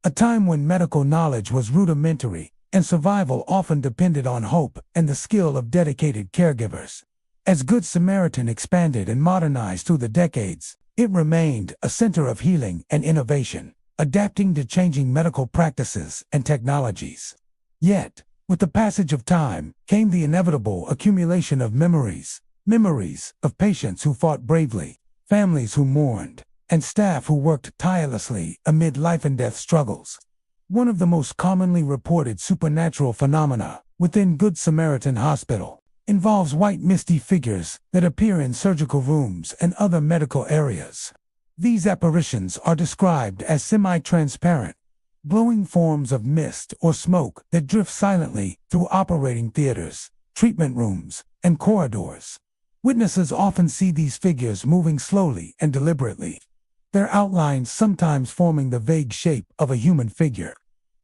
a time when medical knowledge was rudimentary and survival often depended on hope and the skill of dedicated caregivers. As Good Samaritan expanded and modernized through the decades, it remained a center of healing and innovation, adapting to changing medical practices and technologies. Yet, with the passage of time, came the inevitable accumulation of memories of patients who fought bravely, families who mourned, and staff who worked tirelessly amid life and death struggles. One of the most commonly reported supernatural phenomena within Good Samaritan Hospital involves white misty figures that appear in surgical rooms and other medical areas. These apparitions are described as semi-transparent, glowing forms of mist or smoke that drift silently through operating theaters, treatment rooms, and corridors. Witnesses often see these figures moving slowly and deliberately, their outlines sometimes forming the vague shape of a human figure.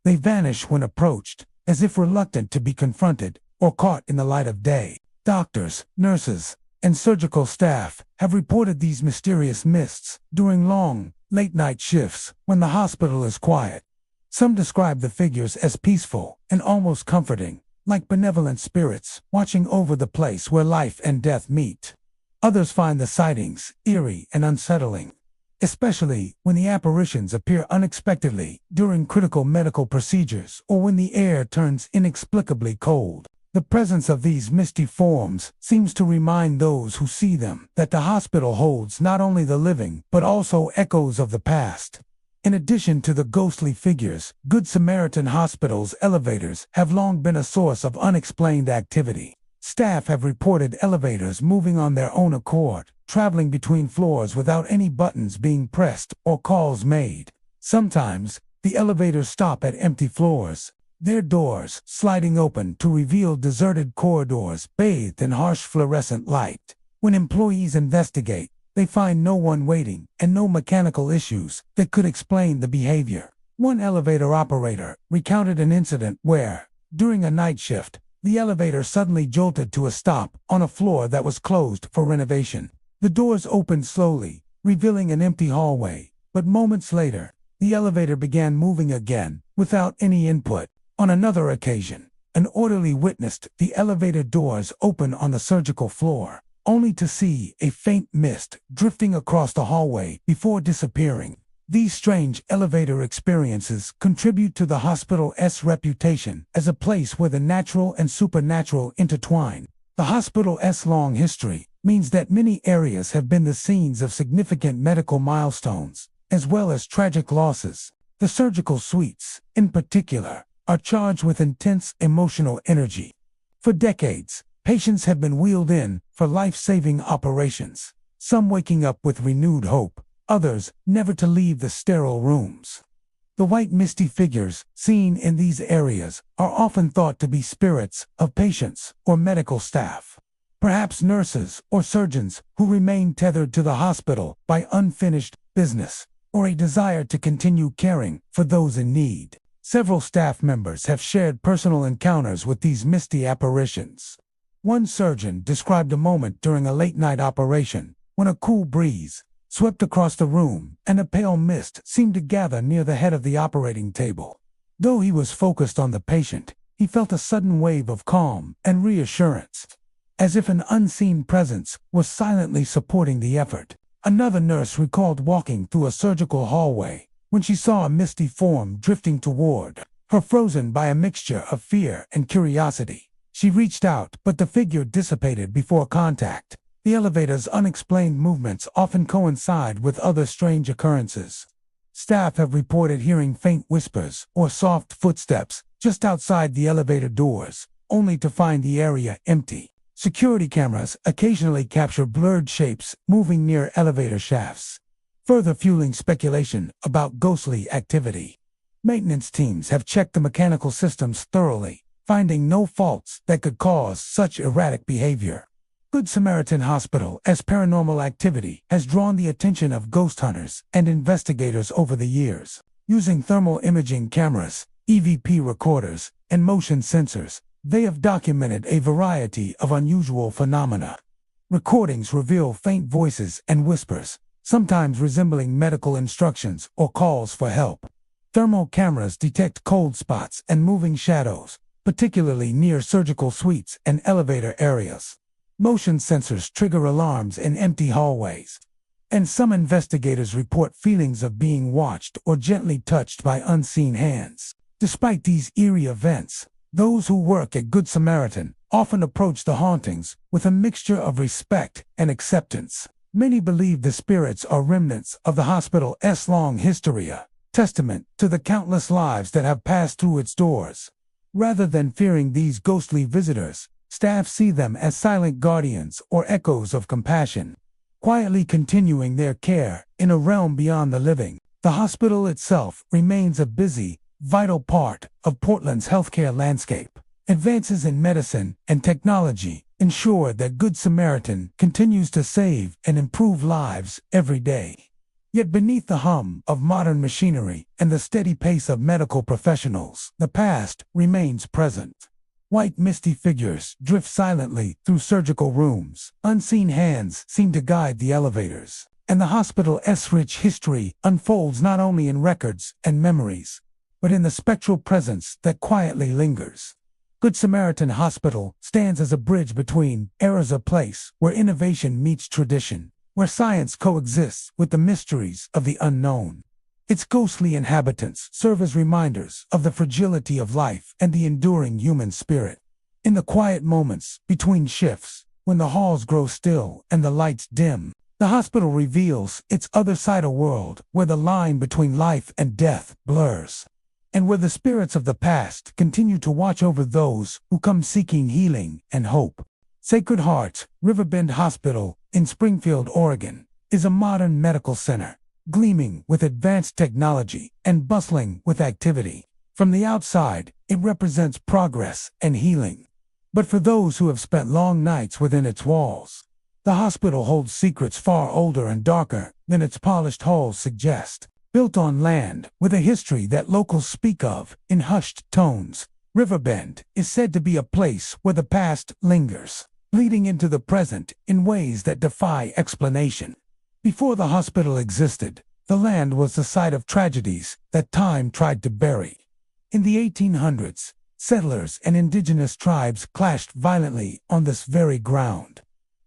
They vanish when approached, as if reluctant to be confronted or caught in the light of day. Doctors, nurses, and surgical staff have reported these mysterious mists during long, late-night shifts when the hospital is quiet. Some describe the figures as peaceful and almost comforting, like benevolent spirits watching over the place where life and death meet. Others find the sightings eerie and unsettling, especially when the apparitions appear unexpectedly during critical medical procedures or when the air turns inexplicably cold. The presence of these misty forms seems to remind those who see them that the hospital holds not only the living but also echoes of the past. In addition to the ghostly figures, Good Samaritan Hospital's elevators have long been a source of unexplained activity. Staff have reported elevators moving on their own accord, traveling between floors without any buttons being pressed or calls made. Sometimes, the elevators stop at empty floors, their doors sliding open to reveal deserted corridors bathed in harsh fluorescent light. When employees investigate, they find no one waiting and no mechanical issues that could explain the behavior. One elevator operator recounted an incident where, during a night shift, the elevator suddenly jolted to a stop on a floor that was closed for renovation. The doors opened slowly, revealing an empty hallway, but moments later, the elevator began moving again, without any input. On another occasion, an orderly witnessed the elevator doors open on the surgical floor, only to see a faint mist drifting across the hallway before disappearing. These strange elevator experiences contribute to the hospital's reputation as a place where the natural and supernatural intertwine. The hospital's long history means that many areas have been the scenes of significant medical milestones, as well as tragic losses. The surgical suites, in particular, are charged with intense emotional energy. For decades, patients have been wheeled in for life-saving operations, some waking up with renewed hope, others never to leave the sterile rooms. The white misty figures seen in these areas are often thought to be spirits of patients or medical staff, perhaps nurses or surgeons who remain tethered to the hospital by unfinished business or a desire to continue caring for those in need. Several staff members have shared personal encounters with these misty apparitions. One surgeon described a moment during a late-night operation when a cool breeze swept across the room and a pale mist seemed to gather near the head of the operating table. Though he was focused on the patient, he felt a sudden wave of calm and reassurance, as if an unseen presence was silently supporting the effort. Another nurse recalled walking through a surgical hallway when she saw a misty form drifting toward her, frozen by a mixture of fear and curiosity. She reached out, but the figure dissipated before contact. The elevator's unexplained movements often coincide with other strange occurrences. Staff have reported hearing faint whispers or soft footsteps just outside the elevator doors, only to find the area empty. Security cameras occasionally capture blurred shapes moving near elevator shafts, further fueling speculation about ghostly activity. Maintenance teams have checked the mechanical systems thoroughly, finding no faults that could cause such erratic behavior. Good Samaritan Hospital as paranormal activity has drawn the attention of ghost hunters and investigators over the years. Using thermal imaging cameras, EVP recorders, and motion sensors, they have documented a variety of unusual phenomena. Recordings reveal faint voices and whispers, sometimes resembling medical instructions or calls for help. Thermal cameras detect cold spots and moving shadows, particularly near surgical suites and elevator areas. Motion sensors trigger alarms in empty hallways, and some investigators report feelings of being watched or gently touched by unseen hands. Despite these eerie events, those who work at Good Samaritan often approach the hauntings with a mixture of respect and acceptance. Many believe the spirits are remnants of the hospital's long history, a testament to the countless lives that have passed through its doors. Rather than fearing these ghostly visitors, staff see them as silent guardians or echoes of compassion, quietly continuing their care in a realm beyond the living. The hospital itself remains a busy, vital part of Portland's healthcare landscape. Advances in medicine and technology ensure that Good Samaritan continues to save and improve lives every day. Yet beneath the hum of modern machinery and the steady pace of medical professionals, the past remains present. White misty figures drift silently through surgical rooms. Unseen hands seem to guide the elevators, and the hospital's rich history unfolds not only in records and memories, but in the spectral presence that quietly lingers. Good Samaritan Hospital stands as a bridge between eras, a place where innovation meets tradition, where science coexists with the mysteries of the unknown. Its ghostly inhabitants serve as reminders of the fragility of life and the enduring human spirit. In the quiet moments between shifts, when the halls grow still and the lights dim, the hospital reveals its other side, a world where the line between life and death blurs, and where the spirits of the past continue to watch over those who come seeking healing and hope. Sacred Hearts Riverbend Hospital in Springfield, Oregon, is a modern medical center, gleaming with advanced technology and bustling with activity. From the outside, it represents progress and healing. But for those who have spent long nights within its walls, the hospital holds secrets far older and darker than its polished halls suggest. Built on land with a history that locals speak of in hushed tones, Riverbend is said to be a place where the past lingers, leading into the present in ways that defy explanation. Before the hospital existed, the land was the site of tragedies that time tried to bury. In the 1800s, settlers and indigenous tribes clashed violently on this very ground.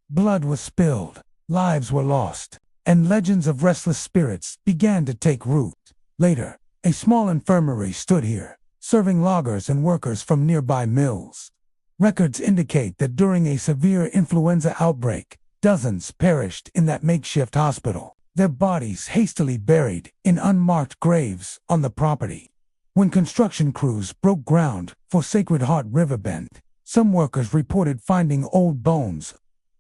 Blood was spilled, lives were lost, and legends of restless spirits began to take root. Later, a small infirmary stood here, serving loggers and workers from nearby mills. Records indicate that during a severe influenza outbreak, dozens perished in that makeshift hospital. their bodies hastily buried in unmarked graves on the property. When construction crews broke ground for Sacred Heart Riverbend, some workers reported finding old bones,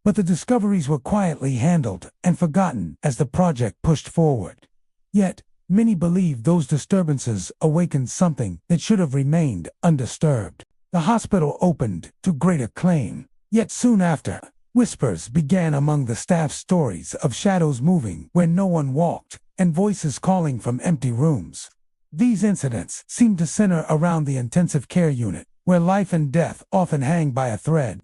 but the discoveries were quietly handled and forgotten as the project pushed forward. Yet, many believe those disturbances awakened something that should have remained undisturbed. The hospital opened to great acclaim, yet soon after, whispers began among the staff's stories of shadows moving where no one walked and voices calling from empty rooms. These incidents seemed to center around the intensive care unit, where life and death often hang by a thread.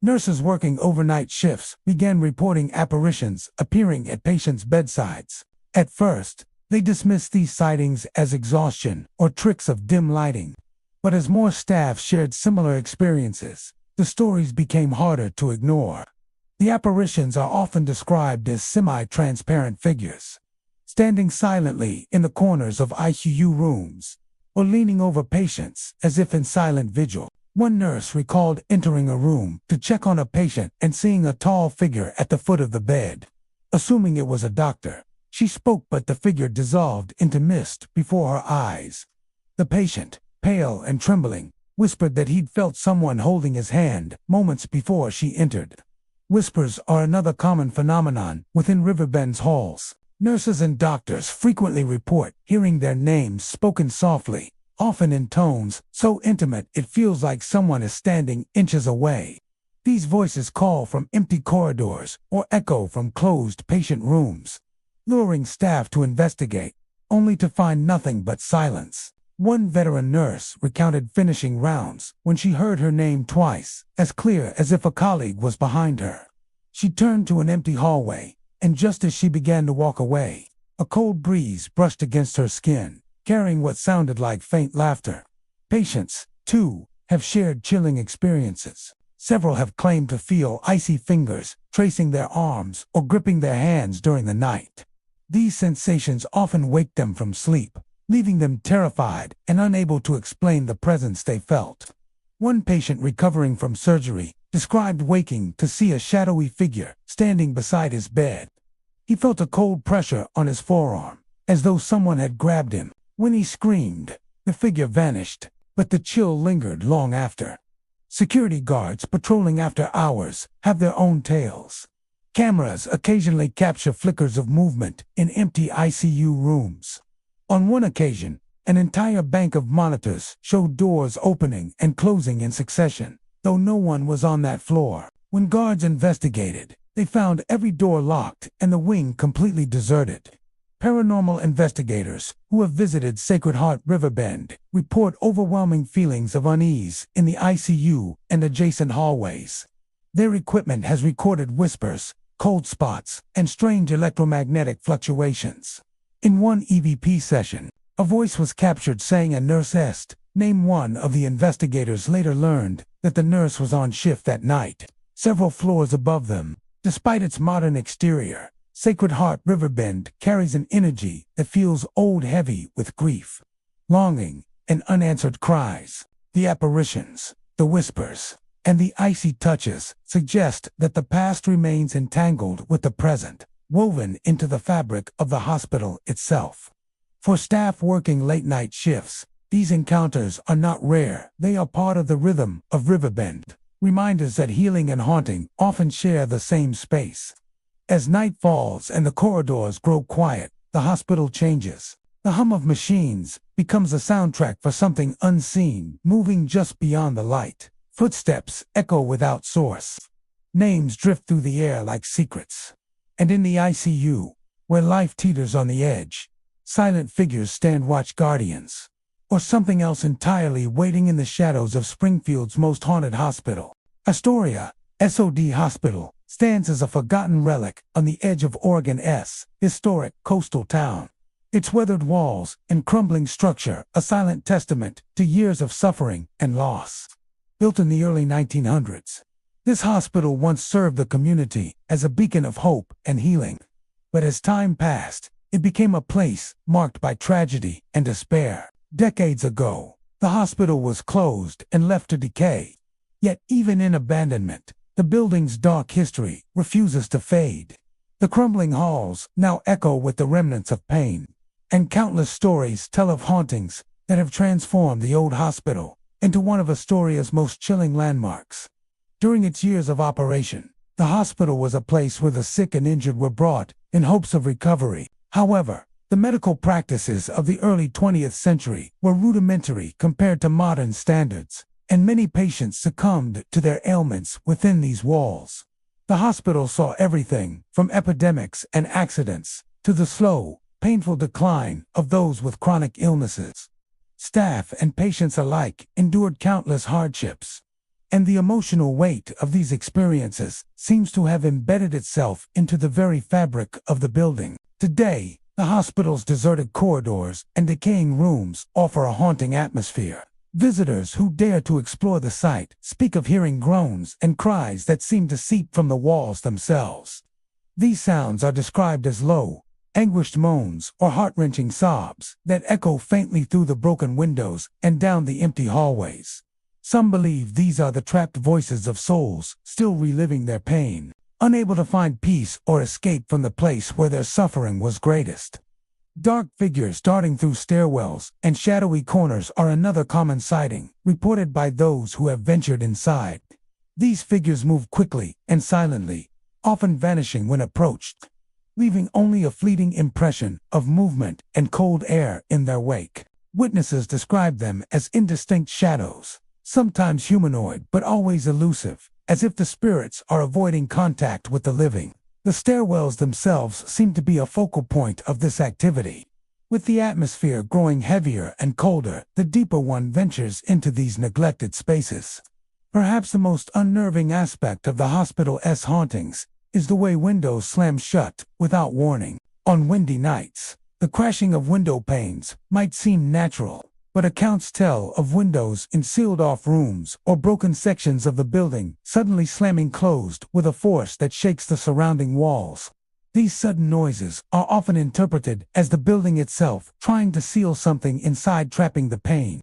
Nurses working overnight shifts began reporting apparitions appearing at patients' bedsides. At first, they dismissed these sightings as exhaustion or tricks of dim lighting. But as more staff shared similar experiences, the stories became harder to ignore. The apparitions are often described as semi-transparent figures, standing silently in the corners of ICU rooms, or leaning over patients as if in silent vigil. One nurse recalled entering a room to check on a patient and seeing a tall figure at the foot of the bed. Assuming it was a doctor, she spoke, but the figure dissolved into mist before her eyes. The patient, pale and trembling, whispered that he'd felt someone holding his hand moments before she entered. Whispers are another common phenomenon within Riverbend's halls. Nurses and doctors frequently report hearing their names spoken softly, often in tones so intimate it feels like someone is standing inches away. These voices call from empty corridors or echo from closed patient rooms, luring staff to investigate, only to find nothing but silence. One veteran nurse recounted finishing rounds when she heard her name twice, as clear as if a colleague was behind her. She turned to an empty hallway, and just as she began to walk away, a cold breeze brushed against her skin, carrying what sounded like faint laughter. Patients, too, have shared chilling experiences. Several have claimed to feel icy fingers tracing their arms or gripping their hands during the night. These sensations often wake them from sleep, leaving them terrified and unable to explain the presence they felt. One patient recovering from surgery described waking to see a shadowy figure standing beside his bed. He felt a cold pressure on his forearm, as though someone had grabbed him. When he screamed, the figure vanished, but the chill lingered long after. Security guards patrolling after hours have their own tales. Cameras occasionally capture flickers of movement in empty ICU rooms. On one occasion, an entire bank of monitors showed doors opening and closing in succession, though no one was on that floor. When guards investigated, they found every door locked and the wing completely deserted. Paranormal investigators who have visited Sacred Heart Riverbend report overwhelming feelings of unease in the ICU and adjacent hallways. Their equipment has recorded whispers, cold spots, and strange electromagnetic fluctuations. In one EVP session, a voice was captured saying a nurse name. One of the investigators later learned that the nurse was on shift that night, several floors above them. Despite its modern exterior, Sacred Heart Riverbend carries an energy that feels old, heavy with grief, longing, and unanswered cries. The apparitions, the whispers, and the icy touches suggest that the past remains entangled with the present, woven into the fabric of the hospital itself. For staff working late-night shifts, these encounters are not rare. They are part of the rhythm of Riverbend, reminders that healing and haunting often share the same space. As night falls and the corridors grow quiet, the hospital changes. The hum of machines becomes a soundtrack for something unseen, moving just beyond the light. Footsteps echo without source. Names drift through the air like secrets. And in the ICU, where life teeters on the edge, silent figures stand watch, guardians, or something else entirely, waiting in the shadows of Springfield's most haunted hospital. Astoria, SOD Hospital, stands as a forgotten relic on the edge of Oregon's historic coastal town. Its weathered walls and crumbling structure, a silent testament to years of suffering and loss. Built in the early 1900s, this hospital once served the community as a beacon of hope and healing. But as time passed, it became a place marked by tragedy and despair. Decades ago, the hospital was closed and left to decay. Yet even in abandonment, the building's dark history refuses to fade. The crumbling halls now echo with the remnants of pain, and countless stories tell of hauntings that have transformed the old hospital into one of Astoria's most chilling landmarks. During its years of operation, the hospital was a place where the sick and injured were brought in hopes of recovery. However, the medical practices of the early 20th century were rudimentary compared to modern standards, and many patients succumbed to their ailments within these walls. The hospital saw everything from epidemics and accidents to the slow, painful decline of those with chronic illnesses. Staff and patients alike endured countless hardships, and the emotional weight of these experiences seems to have embedded itself into the very fabric of the building. Today, the hospital's deserted corridors and decaying rooms offer a haunting atmosphere. Visitors who dare to explore the site speak of hearing groans and cries that seem to seep from the walls themselves. These sounds are described as low, anguished moans or heart-wrenching sobs that echo faintly through the broken windows and down the empty hallways. Some believe these are the trapped voices of souls still reliving their pain, unable to find peace or escape from the place where their suffering was greatest. Dark figures darting through stairwells and shadowy corners are another common sighting, reported by those who have ventured inside. These figures move quickly and silently, often vanishing when approached, leaving only a fleeting impression of movement and cold air in their wake. Witnesses describe them as indistinct shadows, sometimes humanoid but always elusive, as if the spirits are avoiding contact with the living. The stairwells themselves seem to be a focal point of this activity. With the atmosphere growing heavier and colder, the deeper one ventures into these neglected spaces. Perhaps the most unnerving aspect of the hospital's hauntings is the way windows slam shut without warning. On windy nights, the crashing of window panes might seem natural, but accounts tell of windows in sealed-off rooms or broken sections of the building suddenly slamming closed with a force that shakes the surrounding walls. These sudden noises are often interpreted as the building itself trying to seal something inside, trapping the pain,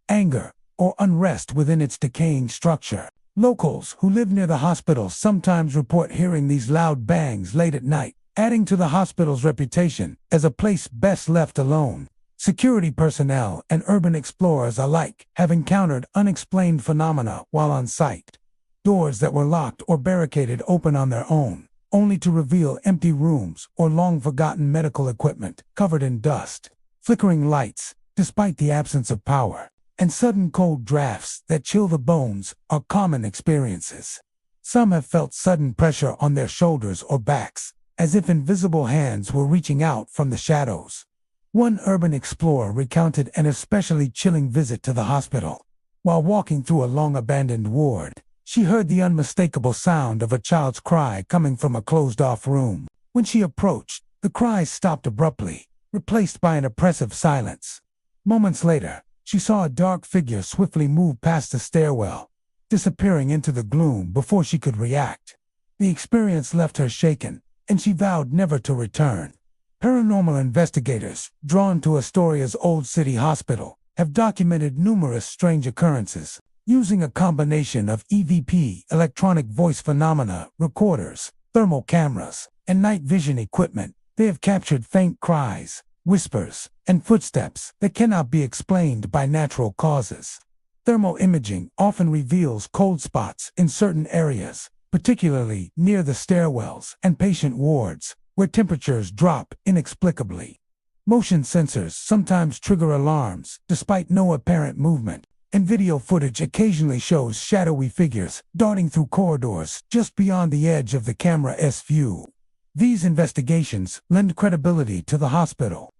anger, or unrest within its decaying structure. Locals who live near the hospital sometimes report hearing these loud bangs late at night, adding to the hospital's reputation as a place best left alone. Security personnel and urban explorers alike have encountered unexplained phenomena while on site. Doors that were locked or barricaded open on their own, only to reveal empty rooms or long-forgotten medical equipment covered in dust. Flickering lights, despite the absence of power, and sudden cold drafts that chill the bones are common experiences. Some have felt sudden pressure on their shoulders or backs, as if invisible hands were reaching out from the shadows. One urban explorer recounted an especially chilling visit to the hospital. While walking through a long-abandoned ward, she heard the unmistakable sound of a child's cry coming from a closed-off room. When she approached, the cries stopped abruptly, replaced by an oppressive silence. Moments later, she saw a dark figure swiftly move past the stairwell, disappearing into the gloom before she could react. The experience left her shaken, and she vowed never to return. Paranormal investigators, drawn to Astoria's old city hospital, have documented numerous strange occurrences. Using a combination of EVP, electronic voice phenomena, recorders, thermal cameras, and night vision equipment, they have captured faint cries, whispers, and footsteps that cannot be explained by natural causes. Thermal imaging often reveals cold spots in certain areas, particularly near the stairwells and patient wards, where temperatures drop inexplicably. Motion sensors sometimes trigger alarms, despite no apparent movement, and video footage occasionally shows shadowy figures darting through corridors just beyond the edge of the camera's view. These investigations lend credibility to the hospital's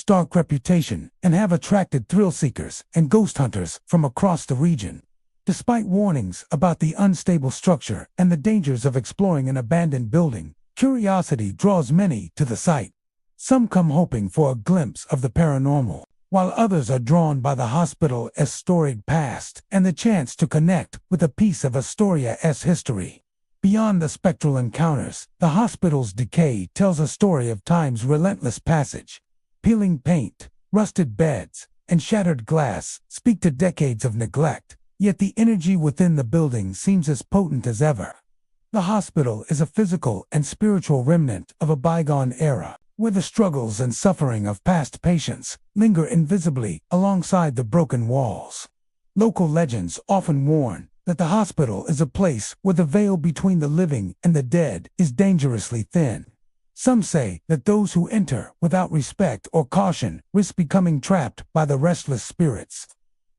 dark reputation and have attracted thrill-seekers and ghost hunters from across the region. Despite warnings about the unstable structure and the dangers of exploring an abandoned building, curiosity draws many to the site. Some come hoping for a glimpse of the paranormal, while others are drawn by the hospital's storied past and the chance to connect with a piece of Astoria's history. Beyond the spectral encounters, the hospital's decay tells a story of time's relentless passage. Peeling paint, rusted beds, and shattered glass speak to decades of neglect, yet the energy within the building seems as potent as ever. The hospital is a physical and spiritual remnant of a bygone era, where the struggles and suffering of past patients linger invisibly alongside the broken walls. Local legends often warn that the hospital is a place where the veil between the living and the dead is dangerously thin. Some say that those who enter without respect or caution risk becoming trapped by the restless spirits.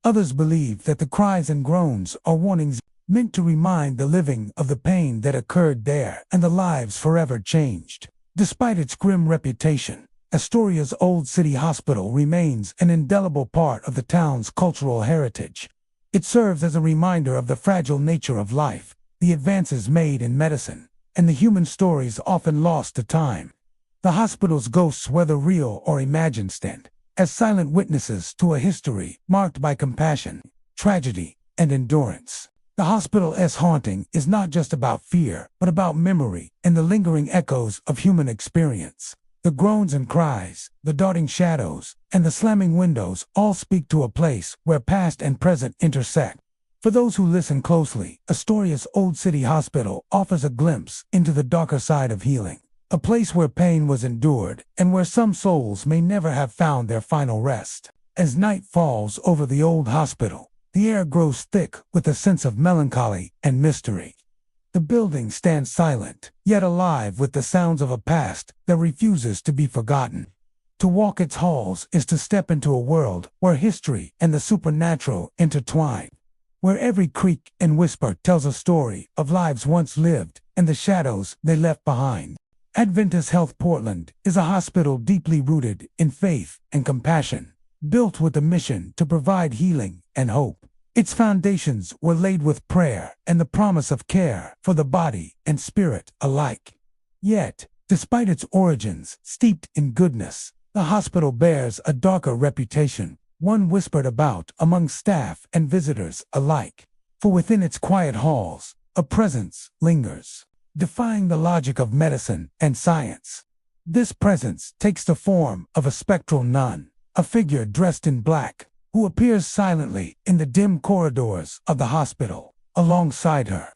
Others believe that the cries and groans are warnings meant to remind the living of the pain that occurred there and the lives forever changed. Despite its grim reputation, Astoria's Old City Hospital remains an indelible part of the town's cultural heritage. It serves as a reminder of the fragile nature of life, the advances made in medicine, and the human stories often lost to time. The hospital's ghosts, whether real or imagined, stand as silent witnesses to a history marked by compassion, tragedy, and endurance. The hospital's haunting is not just about fear, but about memory and the lingering echoes of human experience. The groans and cries, the darting shadows, and the slamming windows all speak to a place where past and present intersect. For those who listen closely, Astoria's Old City Hospital offers a glimpse into the darker side of healing, a place where pain was endured and where some souls may never have found their final rest. As night falls over the old hospital, the air grows thick with a sense of melancholy and mystery. The building stands silent, yet alive with the sounds of a past that refuses to be forgotten. To walk its halls is to step into a world where history and the supernatural intertwine, where every creak and whisper tells a story of lives once lived and the shadows they left behind. Adventist Health Portland is a hospital deeply rooted in faith and compassion, built with a mission to provide healing and hope. Its foundations were laid with prayer and the promise of care for the body and spirit alike. Yet, despite its origins steeped in goodness, the hospital bears a darker reputation, one whispered about among staff and visitors alike. For within its quiet halls, a presence lingers, defying the logic of medicine and science. This presence takes the form of a spectral nun, a figure dressed in black, who appears silently in the dim corridors of the hospital. Alongside her,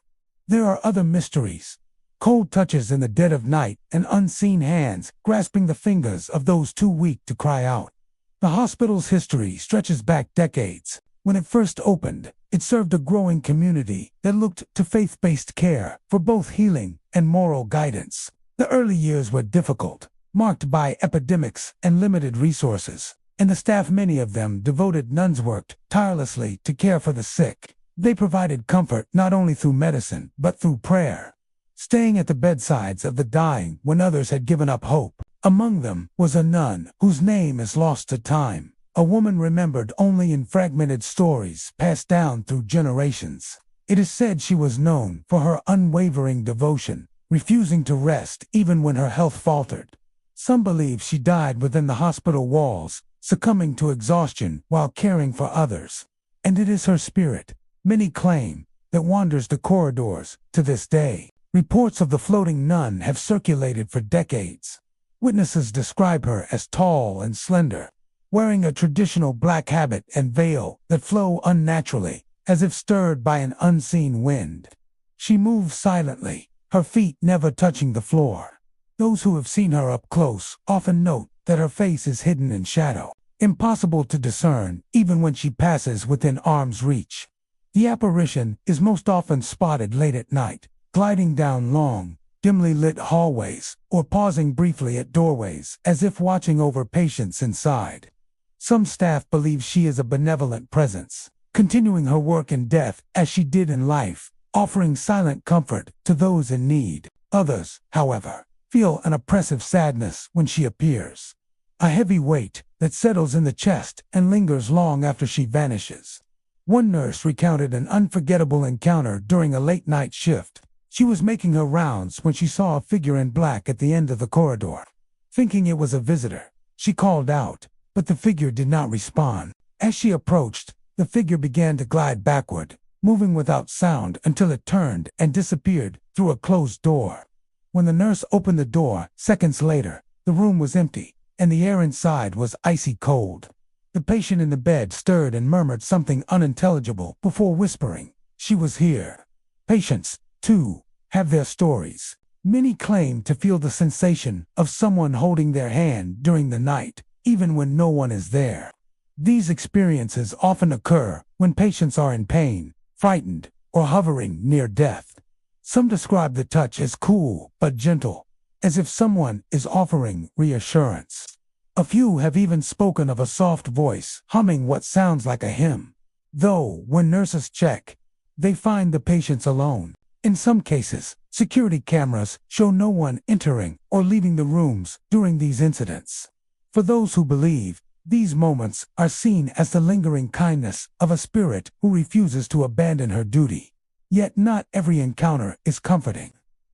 there are other mysteries, cold touches in the dead of night and unseen hands grasping the fingers of those too weak to cry out. The hospital's history stretches back decades. When it first opened, it served a growing community that looked to faith-based care for both healing and moral guidance. The early years were difficult, marked by epidemics and limited resources, and the staff, many of them devoted nuns, worked tirelessly to care for the sick. They provided comfort not only through medicine, but through prayer, staying at the bedsides of the dying when others had given up hope. Among them was a nun whose name is lost to time, a woman remembered only in fragmented stories passed down through generations. It is said she was known for her unwavering devotion, refusing to rest even when her health faltered. Some believe she died within the hospital walls, succumbing to exhaustion while caring for others. And it is her spirit, many claim, that wanders the corridors to this day. Reports of the floating nun have circulated for decades. Witnesses describe her as tall and slender, wearing a traditional black habit and veil that flow unnaturally, as if stirred by an unseen wind. She moves silently, her feet never touching the floor. Those who have seen her up close often note that her face is hidden in shadow, impossible to discern even when she passes within arm's reach. The apparition is most often spotted late at night, gliding down long, dimly lit hallways, or pausing briefly at doorways as if watching over patients inside. Some staff believe she is a benevolent presence, continuing her work in death as she did in life, offering silent comfort to those in need. Others, however, feel an oppressive sadness when she appears, a heavy weight that settles in the chest and lingers long after she vanishes. One nurse recounted an unforgettable encounter during a late-night shift. She was making her rounds when she saw a figure in black at the end of the corridor. Thinking it was a visitor, she called out, but the figure did not respond. As she approached, the figure began to glide backward, moving without sound until it turned and disappeared through a closed door. When the nurse opened the door, seconds later, the room was empty, and the air inside was icy cold. The patient in the bed stirred and murmured something unintelligible before whispering, "She was here." Patients, too, have their stories. Many claim to feel the sensation of someone holding their hand during the night, even when no one is there. These experiences often occur when patients are in pain, frightened, or hovering near death. Some describe the touch as cool but gentle, as if someone is offering reassurance. A few have even spoken of a soft voice humming what sounds like a hymn. Though, when nurses check, they find the patients alone. In some cases, security cameras show no one entering or leaving the rooms during these incidents. For those who believe, these moments are seen as the lingering kindness of a spirit who refuses to abandon her duty. Yet not every encounter is comforting.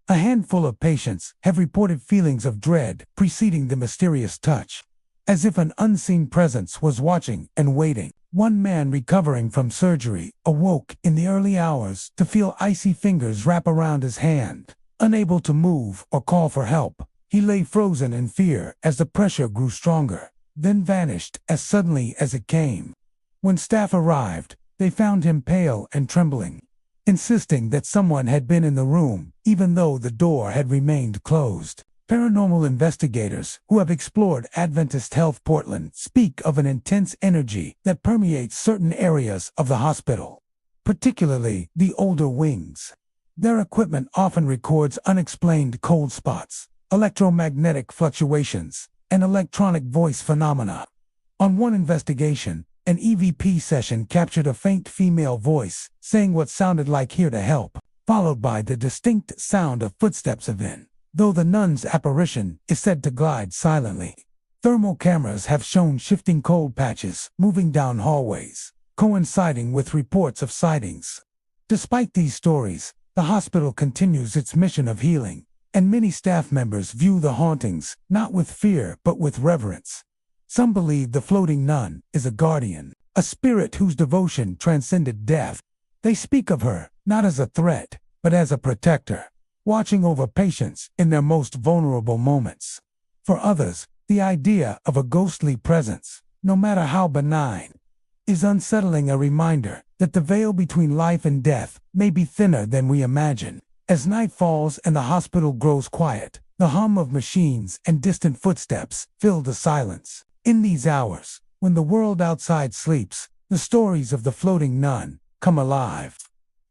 A handful of patients have reported feelings of dread preceding the mysterious touch, as if an unseen presence was watching and waiting. One man recovering from surgery awoke in the early hours to feel icy fingers wrap around his hand. Unable to move or call for help, he lay frozen in fear as the pressure grew stronger, then vanished as suddenly as it came. When staff arrived, they found him pale and trembling, insisting that someone had been in the room, even though the door had remained closed. Paranormal investigators who have explored Adventist Health Portland speak of an intense energy that permeates certain areas of the hospital, particularly the older wings. Their equipment often records unexplained cold spots, electromagnetic fluctuations, and electronic voice phenomena. On one investigation, an EVP session captured a faint female voice saying what sounded like "here to help," followed by the distinct sound of footsteps within. Though the nun's apparition is said to glide silently, thermal cameras have shown shifting cold patches moving down hallways, coinciding with reports of sightings. Despite these stories, the hospital continues its mission of healing, and many staff members view the hauntings not with fear but with reverence. Some believe the floating nun is a guardian, a spirit whose devotion transcended death. They speak of her not as a threat, but as a protector, watching over patients in their most vulnerable moments. For others, the idea of a ghostly presence, no matter how benign, is unsettling, a reminder that the veil between life and death may be thinner than we imagine. As night falls and the hospital grows quiet, the hum of machines and distant footsteps fill the silence. In these hours, when the world outside sleeps, the stories of the floating nun come alive.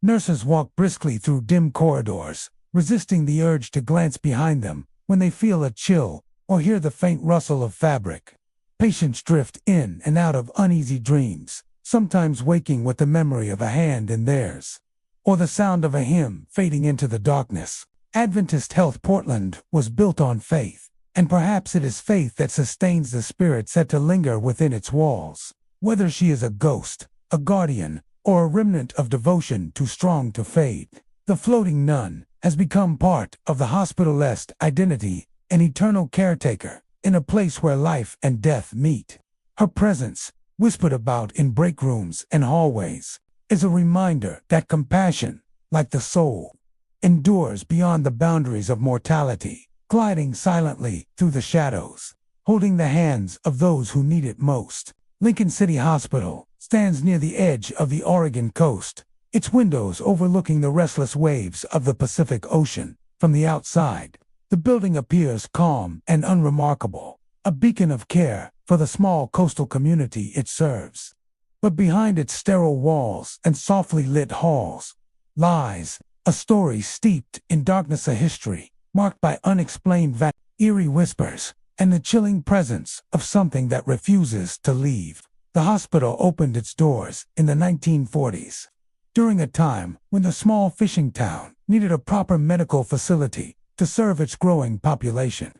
Nurses walk briskly through dim corridors, resisting the urge to glance behind them when they feel a chill or hear the faint rustle of fabric. Patients drift in and out of uneasy dreams, sometimes waking with the memory of a hand in theirs, or the sound of a hymn fading into the darkness. Adventist Health Portland was built on faith, and perhaps it is faith that sustains the spirit said to linger within its walls. Whether she is a ghost, a guardian, or a remnant of devotion too strong to fade, the floating nun has become part of the hospital's identity, an eternal caretaker in a place where life and death meet. Her presence, whispered about in break rooms and hallways, is a reminder that compassion, like the soul, endures beyond the boundaries of mortality, gliding silently through the shadows, holding the hands of those who need it most. Lincoln City Hospital stands near the edge of the Oregon coast, its windows overlooking the restless waves of the Pacific Ocean. From the outside, the building appears calm and unremarkable, a beacon of care for the small coastal community it serves. But behind its sterile walls and softly lit halls lies a story steeped in darkness, a history marked by unexplained eerie whispers, and the chilling presence of something that refuses to leave. The hospital opened its doors in the 1940s, during a time when the small fishing town needed a proper medical facility to serve its growing population.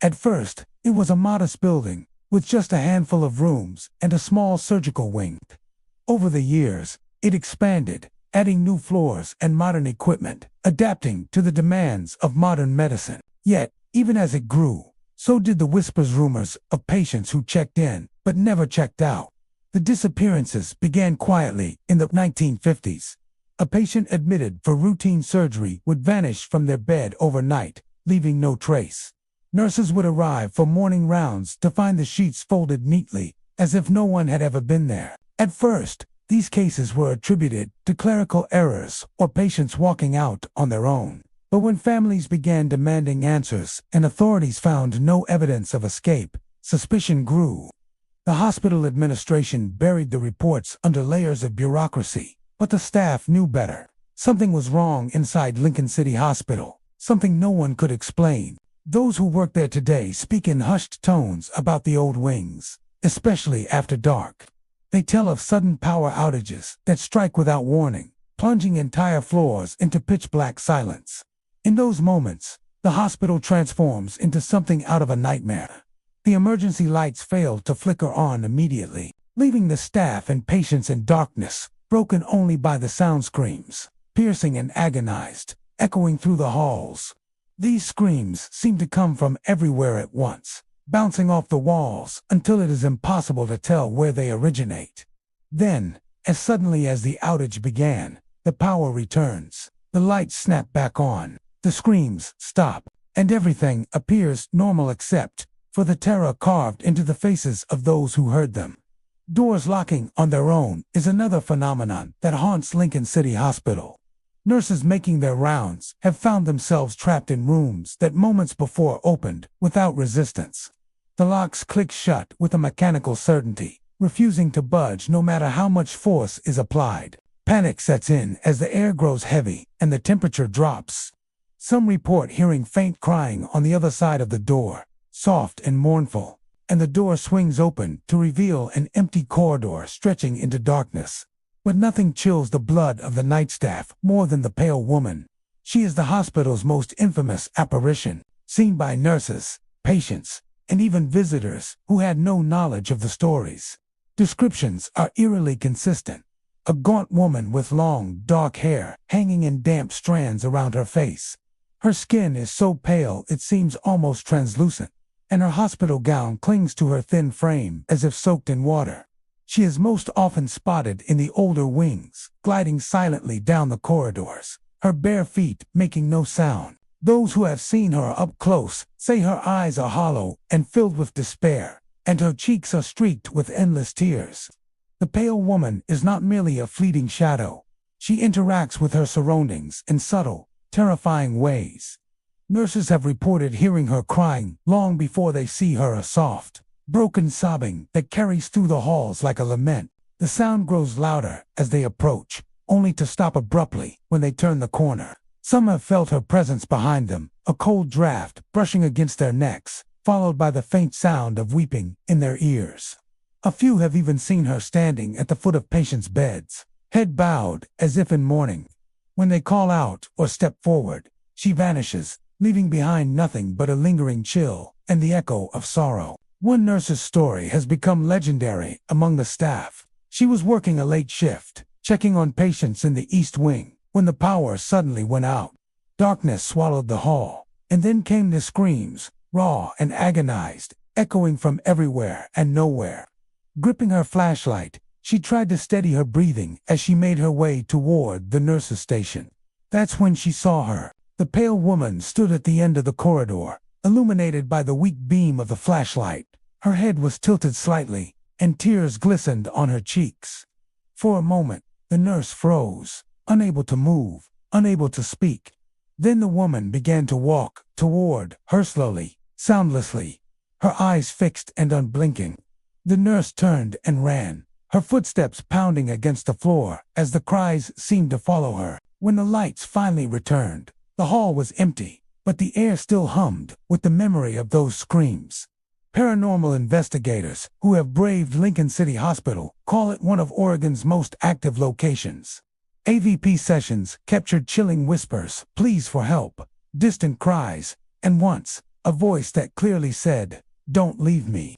At first, it was a modest building with just a handful of rooms and a small surgical wing. Over the years, it expanded, adding new floors and modern equipment, adapting to the demands of modern medicine. Yet, even as it grew, so did the whispers, rumors of patients who checked in but never checked out. The disappearances began quietly in the 1950s. A patient admitted for routine surgery would vanish from their bed overnight, leaving no trace. Nurses would arrive for morning rounds to find the sheets folded neatly, as if no one had ever been there. At first, these cases were attributed to clerical errors or patients walking out on their own. But when families began demanding answers and authorities found no evidence of escape, suspicion grew. The hospital administration buried the reports under layers of bureaucracy, but the staff knew better. Something was wrong inside Lincoln City Hospital, something no one could explain. Those who work there today speak in hushed tones about the old wings, especially after dark. They tell of sudden power outages that strike without warning, plunging entire floors into pitch-black silence. In those moments, the hospital transforms into something out of a nightmare. The emergency lights fail to flicker on immediately, leaving the staff and patients in darkness, broken only by the sound screams, piercing and agonized, echoing through the halls. These screams seem to come from everywhere at once, bouncing off the walls until it is impossible to tell where they originate. Then, as suddenly as the outage began, the power returns, the lights snap back on, the screams stop, and everything appears normal except for the terror carved into the faces of those who heard them. Doors locking on their own is another phenomenon that haunts Lincoln City Hospital. Nurses making their rounds have found themselves trapped in rooms that moments before opened without resistance. The locks click shut with a mechanical certainty, refusing to budge no matter how much force is applied. Panic sets in as the air grows heavy and the temperature drops. Some report hearing faint crying on the other side of the door, soft and mournful, and the door swings open to reveal an empty corridor stretching into darkness. But nothing chills the blood of the night staff more than the pale woman. She is the hospital's most infamous apparition, seen by nurses, patients, and even visitors who had no knowledge of the stories. Descriptions are eerily consistent. A gaunt woman with long, dark hair hanging in damp strands around her face. Her skin is so pale it seems almost translucent, and her hospital gown clings to her thin frame as if soaked in water. She is most often spotted in the older wings, gliding silently down the corridors, her bare feet making no sound. Those who have seen her up close say her eyes are hollow and filled with despair, and her cheeks are streaked with endless tears. The pale woman is not merely a fleeting shadow. She interacts with her surroundings in subtle, terrifying ways. Nurses have reported hearing her crying long before they see her, a soft, broken sobbing that carries through the halls like a lament. The sound grows louder as they approach, only to stop abruptly when they turn the corner. Some have felt her presence behind them, a cold draft brushing against their necks, followed by the faint sound of weeping in their ears. A few have even seen her standing at the foot of patients' beds, head bowed as if in mourning. When they call out or step forward, she vanishes, leaving behind nothing but a lingering chill and the echo of sorrow. One nurse's story has become legendary among the staff. She was working a late shift, checking on patients in the East Wing, when the power suddenly went out. Darkness swallowed the hall, and then came the screams, raw and agonized, echoing from everywhere and nowhere. Gripping her flashlight, she tried to steady her breathing as she made her way toward the nurse's station. That's when she saw her. The pale woman stood at the end of the corridor, illuminated by the weak beam of the flashlight. Her head was tilted slightly, and tears glistened on her cheeks. For a moment, the nurse froze, unable to move, unable to speak. Then the woman began to walk toward her slowly, soundlessly, her eyes fixed and unblinking. The nurse turned and ran, her footsteps pounding against the floor as the cries seemed to follow her. When the lights finally returned, the hall was empty, but the air still hummed with the memory of those screams. Paranormal investigators who have braved Lincoln City Hospital call it one of Oregon's most active locations. AVP sessions captured chilling whispers, pleas for help, distant cries, and once, a voice that clearly said, "Don't leave me."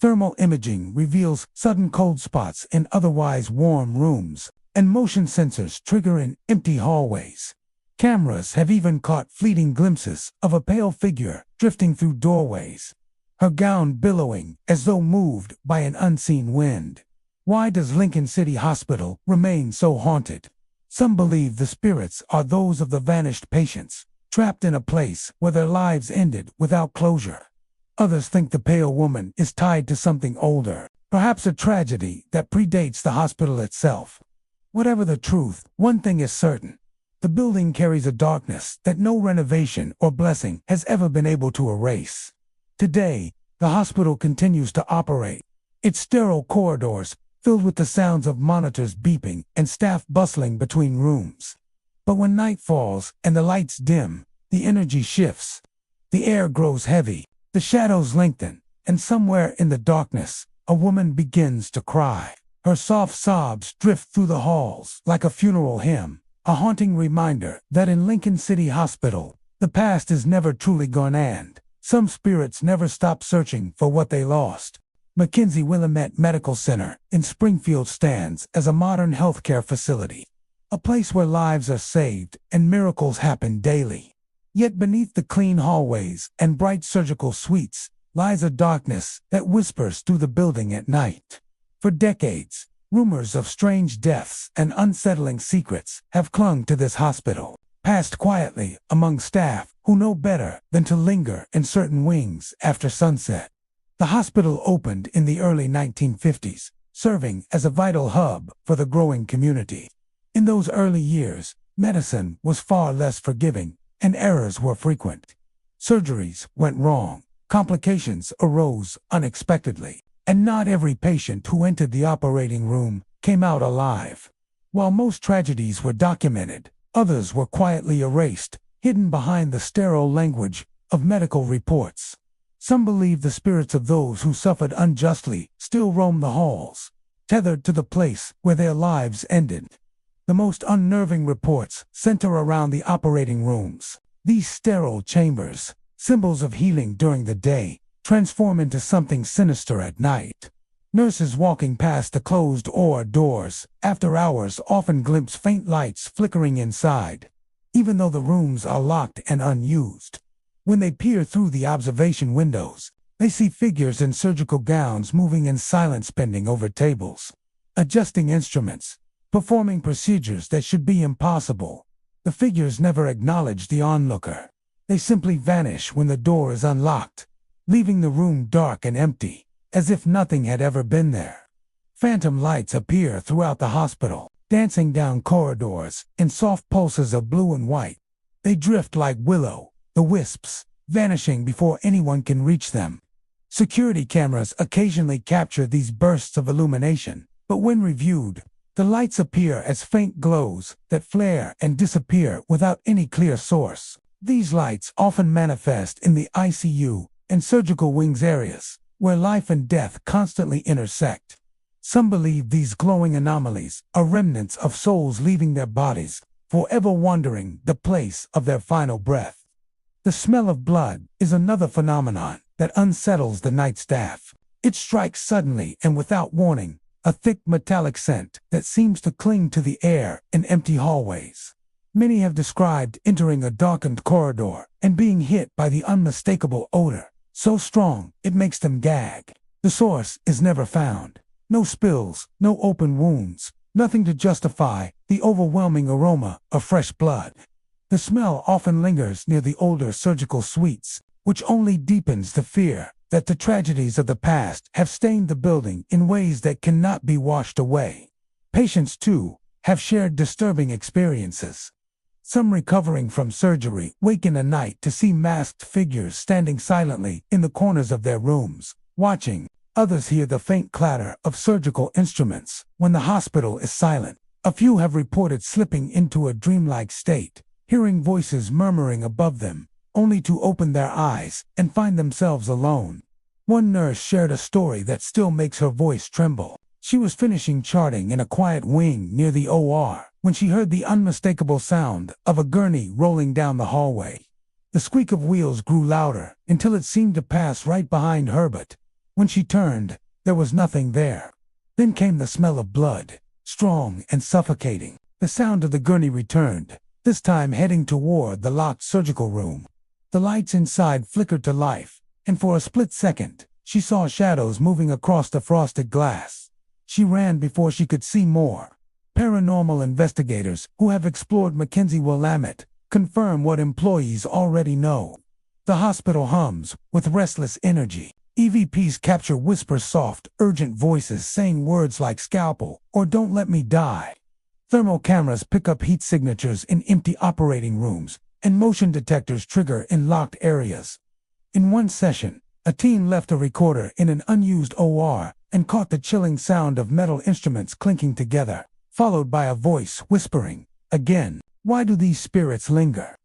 Thermal imaging reveals sudden cold spots in otherwise warm rooms, and motion sensors trigger in empty hallways. Cameras have even caught fleeting glimpses of a pale figure drifting through doorways, her gown billowing as though moved by an unseen wind. Why does Lincoln City Hospital remain so haunted? Some believe the spirits are those of the vanished patients, trapped in a place where their lives ended without closure. Others think the pale woman is tied to something older, perhaps a tragedy that predates the hospital itself. Whatever the truth, one thing is certain. The building carries a darkness that no renovation or blessing has ever been able to erase. Today, the hospital continues to operate, its sterile corridors filled with the sounds of monitors beeping and staff bustling between rooms. But when night falls and the lights dim, the energy shifts. The air grows heavy, the shadows lengthen, and somewhere in the darkness, a woman begins to cry. Her soft sobs drift through the halls like a funeral hymn, a haunting reminder that in Lincoln City Hospital, the past is never truly gone and some spirits never stop searching for what they lost. McKenzie Willamette Medical Center in Springfield stands as a modern healthcare facility, a place where lives are saved and miracles happen daily. Yet beneath the clean hallways and bright surgical suites lies a darkness that whispers through the building at night. For decades, rumors of strange deaths and unsettling secrets have clung to this hospital, passed quietly among staff who know better than to linger in certain wings after sunset. The hospital opened in the early 1950s, serving as a vital hub for the growing community. In those early years, medicine was far less forgiving, and errors were frequent. Surgeries went wrong, complications arose unexpectedly, and not every patient who entered the operating room came out alive. While most tragedies were documented, others were quietly erased, hidden behind the sterile language of medical reports. Some believe the spirits of those who suffered unjustly still roam the halls, tethered to the place where their lives ended. The most unnerving reports center around the operating rooms. These sterile chambers, symbols of healing during the day, transform into something sinister at night. Nurses walking past the closed-door doors after hours often glimpse faint lights flickering inside, even though the rooms are locked and unused. When they peer through the observation windows, they see figures in surgical gowns moving in silence, bending over tables, adjusting instruments, performing procedures that should be impossible. The figures never acknowledge the onlooker. They simply vanish when the door is unlocked, leaving the room dark and empty, as if nothing had ever been there. Phantom lights appear throughout the hospital, dancing down corridors in soft pulses of blue and white. They drift like the wisps, vanishing before anyone can reach them. Security cameras occasionally capture these bursts of illumination, but when reviewed, the lights appear as faint glows that flare and disappear without any clear source. These lights often manifest in the ICU and surgical wings areas, where life and death constantly intersect. Some believe these glowing anomalies are remnants of souls leaving their bodies, forever wandering the place of their final breath. The smell of blood is another phenomenon that unsettles the night staff. It strikes suddenly and without warning, a thick metallic scent that seems to cling to the air in empty hallways. Many have described entering a darkened corridor and being hit by the unmistakable odor, so strong it makes them gag. The source is never found. No spills, no open wounds, nothing to justify the overwhelming aroma of fresh blood. The smell often lingers near the older surgical suites, which only deepens the fear that the tragedies of the past have stained the building in ways that cannot be washed away. Patients, too, have shared disturbing experiences. Some recovering from surgery wake in the night to see masked figures standing silently in the corners of their rooms, watching. Others hear the faint clatter of surgical instruments when the hospital is silent. A few have reported slipping into a dreamlike state, hearing voices murmuring above them, only to open their eyes and find themselves alone. One nurse shared a story that still makes her voice tremble. She was finishing charting in a quiet wing near the OR when she heard the unmistakable sound of a gurney rolling down the hallway. The squeak of wheels grew louder until it seemed to pass right behind her, but when she turned, there was nothing there. Then came the smell of blood, strong and suffocating. The sound of the gurney returned, this time heading toward the locked surgical room. The lights inside flickered to life, and for a split second, she saw shadows moving across the frosted glass. She ran before she could see more. Paranormal investigators who have explored McKenzie Willamette confirm what employees already know. The hospital hums with restless energy. EVPs capture whisper soft, urgent voices saying words like scalpel or don't let me die. Thermal cameras pick up heat signatures in empty operating rooms, and motion detectors trigger in locked areas. In one session, a team left a recorder in an unused OR and caught the chilling sound of metal instruments clinking together, followed by a voice whispering, "Again, why do these spirits linger?"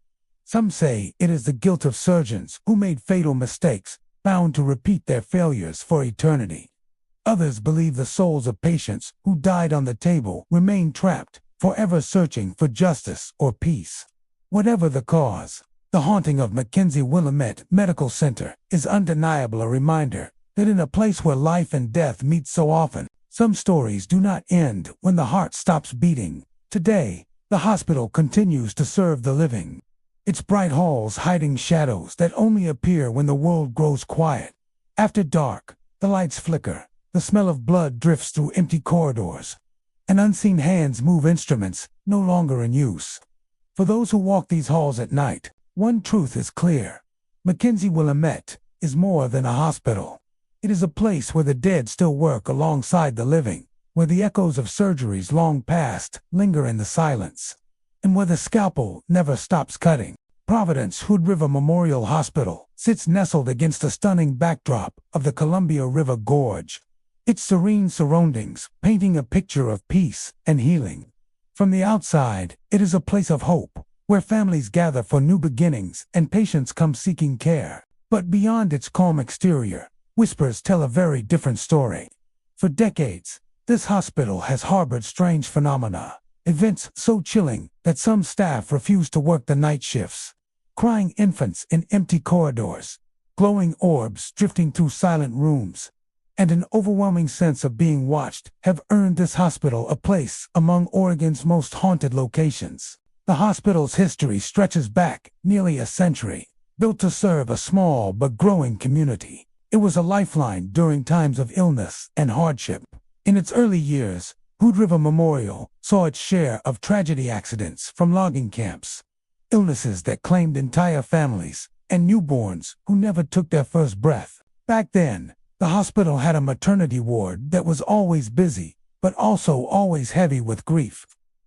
Some say it is the guilt of surgeons who made fatal mistakes, bound to repeat their failures for eternity. Others believe the souls of patients who died on the table remain trapped, forever searching for justice or peace. Whatever the cause, the haunting of Mackenzie Willamette Medical Center is undeniable a reminder that in a place where life and death meet so often, some stories do not end when the heart stops beating. Today, the hospital continues to serve the living, its bright halls hiding shadows that only appear when the world grows quiet. After dark, the lights flicker, the smell of blood drifts through empty corridors, and unseen hands move instruments no longer in use. For those who walk these halls at night, one truth is clear. Mackenzie Willamette is more than a hospital. It is a place where the dead still work alongside the living, where the echoes of surgeries long past linger in the silence, and where the scalpel never stops cutting. Providence Hood River Memorial Hospital sits nestled against a stunning backdrop of the Columbia River Gorge, its serene surroundings painting a picture of peace and healing. From the outside, it is a place of hope, where families gather for new beginnings and patients come seeking care. But beyond its calm exterior, whispers tell a very different story. For decades, this hospital has harbored strange phenomena, events so chilling that some staff refuse to work the night shifts. Crying infants in empty corridors, glowing orbs drifting through silent rooms, and an overwhelming sense of being watched have earned this hospital a place among Oregon's most haunted locations. The hospital's history stretches back nearly a century. Built to serve a small but growing community, it was a lifeline during times of illness and hardship. In its early years, Hood River Memorial saw its share of tragedy accidents from logging camps, illnesses that claimed entire families, and newborns who never took their first breath. Back then, the hospital had a maternity ward that was always busy, but also always heavy with grief.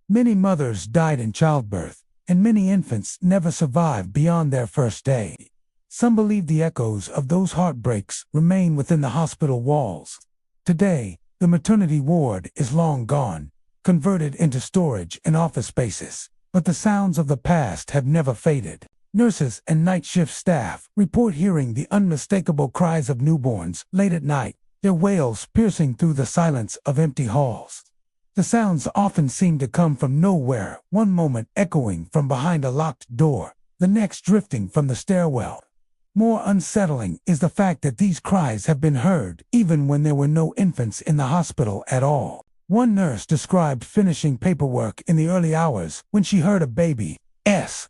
Many mothers died in childbirth, and many infants never survived beyond their first day. Some believe the echoes of those heartbreaks remain within the hospital walls. Today, the maternity ward is long gone, converted into storage and office spaces, but the sounds of the past have never faded. Nurses and night shift staff report hearing the unmistakable cries of newborns late at night, their wails piercing through the silence of empty halls. The sounds often seem to come from nowhere, one moment echoing from behind a locked door, the next drifting from the stairwell. More unsettling is the fact that these cries have been heard even when there were no infants in the hospital at all. One nurse described finishing paperwork in the early hours when she heard a baby's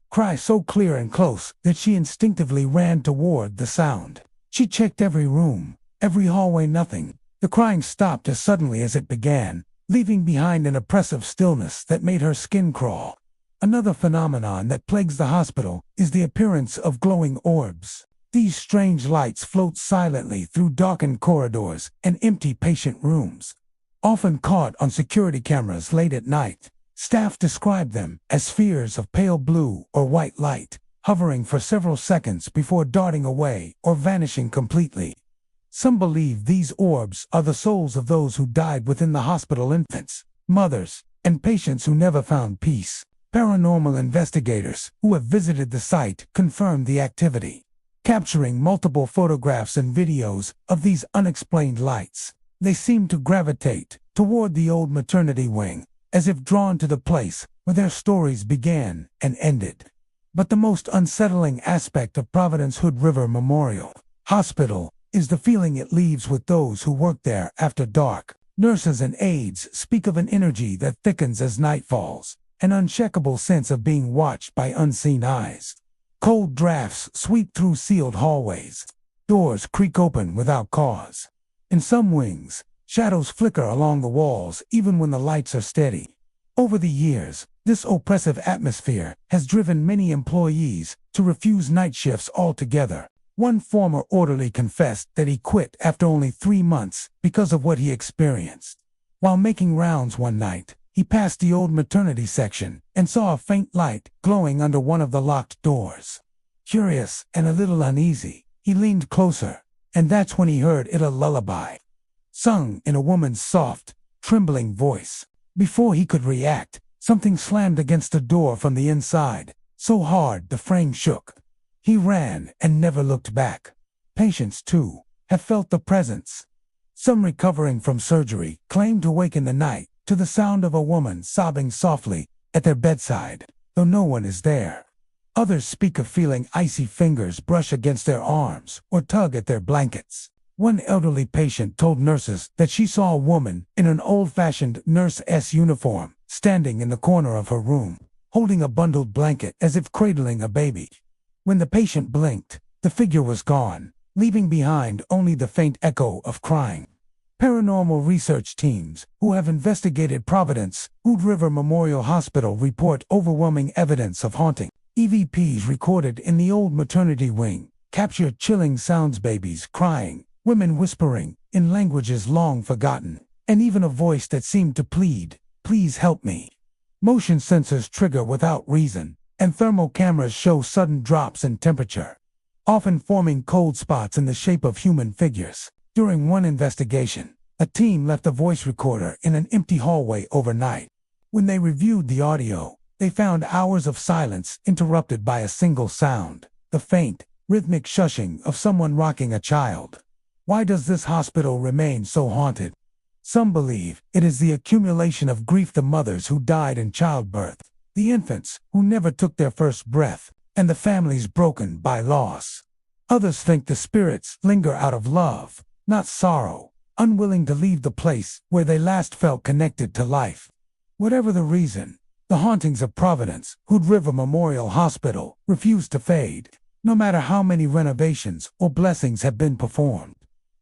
cry so clear and close that she instinctively ran toward the sound. She checked every room, every hallway, nothing. The crying stopped as suddenly as it began, leaving behind an oppressive stillness that made her skin crawl. Another phenomenon that plagues the hospital is the appearance of glowing orbs. These strange lights float silently through darkened corridors and empty patient rooms. Often caught on security cameras late at night, staff describe them as spheres of pale blue or white light, hovering for several seconds before darting away or vanishing completely. Some believe these orbs are the souls of those who died within the hospital, infants, mothers, and patients who never found peace. Paranormal investigators who have visited the site confirm the activity, capturing multiple photographs and videos of these unexplained lights. They seem to gravitate toward the old maternity wing, as if drawn to the place where their stories began and ended. But the most unsettling aspect of Providence Hood River Memorial Hospital is the feeling it leaves with those who work there after dark. Nurses and aides speak of an energy that thickens as night falls, an unshakable sense of being watched by unseen eyes. Cold drafts sweep through sealed hallways. Doors creak open without cause. In some wings, shadows flicker along the walls even when the lights are steady. Over the years, this oppressive atmosphere has driven many employees to refuse night shifts altogether. One former orderly confessed that he quit after only 3 months because of what he experienced. While making rounds one night, He passed the old maternity section and saw a faint light glowing under one of the locked doors. Curious and a little uneasy, he leaned closer, and that's when he heard it, a lullaby, sung in a woman's soft, trembling voice. Before he could react, something slammed against the door from the inside, so hard the frame shook. He ran and never looked back. Patients, too, have felt the presence. Some recovering from surgery claim to wake in the night to the sound of a woman sobbing softly at their bedside, though no one is there. Others speak of feeling icy fingers brush against their arms or tug at their blankets. One elderly patient told nurses that she saw a woman in an old-fashioned nurse's uniform standing in the corner of her room, holding a bundled blanket as if cradling a baby. When the patient blinked, the figure was gone, leaving behind only the faint echo of crying. Paranormal research teams who have investigated Providence Hood River Memorial Hospital report overwhelming evidence of haunting. EVPs recorded in the old maternity wing captured chilling sounds: babies crying, women whispering in languages long forgotten, and even a voice that seemed to plead, "Please help me." Motion sensors trigger without reason, and thermal cameras show sudden drops in temperature, often forming cold spots in the shape of human figures. During one investigation, a team left a voice recorder in an empty hallway overnight. When they reviewed the audio, they found hours of silence interrupted by a single sound, the faint, rhythmic shushing of someone rocking a child. Why does this hospital remain so haunted? Some believe it is the accumulation of grief: the mothers who died in childbirth, the infants who never took their first breath, and the families broken by loss. Others think the spirits linger out of love, not sorrow, unwilling to leave the place where they last felt connected to life. Whatever the reason, the hauntings of Providence Hood River Memorial Hospital refuse to fade, no matter how many renovations or blessings have been performed.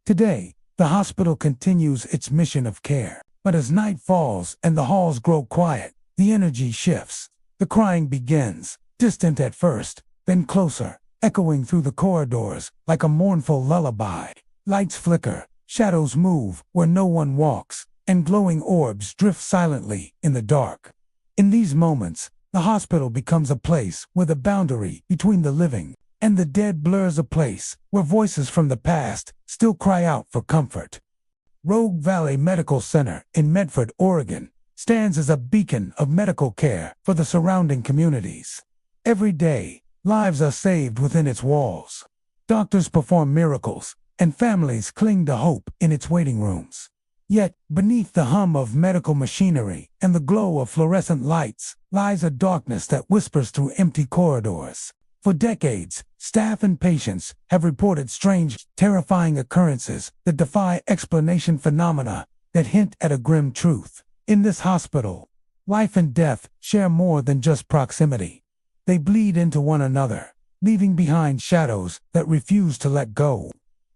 Today, the hospital continues its mission of care, but as night falls and the halls grow quiet, the energy shifts. The crying begins, distant at first, then closer, echoing through the corridors like a mournful lullaby. Lights flicker, shadows move where no one walks, and glowing orbs drift silently in the dark. In these moments, the hospital becomes a place where the boundary between the living and the dead blurs, a place where voices from the past still cry out for comfort. Rogue Valley Medical Center in Medford, Oregon, stands as a beacon of medical care for the surrounding communities. Every day, lives are saved within its walls. Doctors perform miracles, and families cling to hope in its waiting rooms. Yet, beneath the hum of medical machinery and the glow of fluorescent lights, lies a darkness that whispers through empty corridors. For decades, staff and patients have reported strange, terrifying occurrences that defy explanation, phenomena that hint at a grim truth. In this hospital, life and death share more than just proximity. They bleed into one another, leaving behind shadows that refuse to let go.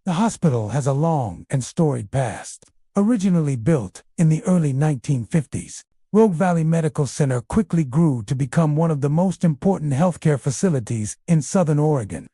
The hospital has a long and storied past. Originally built in the early 1950s, Rogue Valley Medical Center quickly grew to become one of the most important healthcare facilities in Southern Oregon.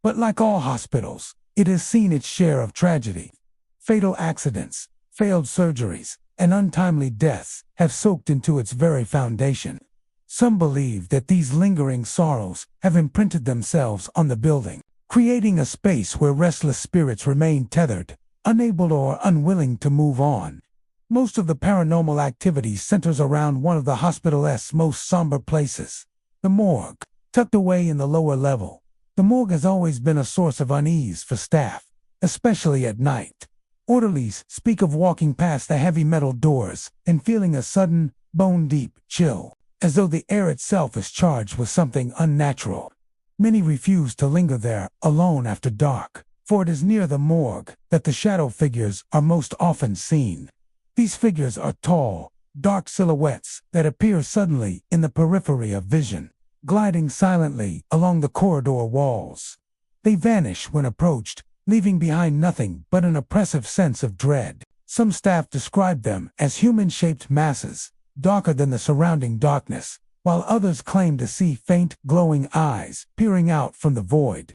But like all hospitals, it has seen its share of tragedy. Fatal accidents, failed surgeries, and untimely deaths have soaked into its very foundation. Some believe that these lingering sorrows have imprinted themselves on the building, creating a space where restless spirits remain tethered, unable or unwilling to move on. Most of the paranormal activity centers around one of the hospital's most somber places, the morgue. Tucked away in the lower level, the morgue has always been a source of unease for staff, especially at night. Orderlies speak of walking past the heavy metal doors and feeling a sudden, bone-deep chill, as though the air itself is charged with something unnatural. Many refuse to linger there alone after dark, for it is near the morgue that the shadow figures are most often seen. These figures are tall, dark silhouettes that appear suddenly in the periphery of vision, gliding silently along the corridor walls. They vanish when approached, leaving behind nothing but an oppressive sense of dread. Some staff describe them as human-shaped masses, darker than the surrounding darkness, while others claim to see faint, glowing eyes peering out from the void.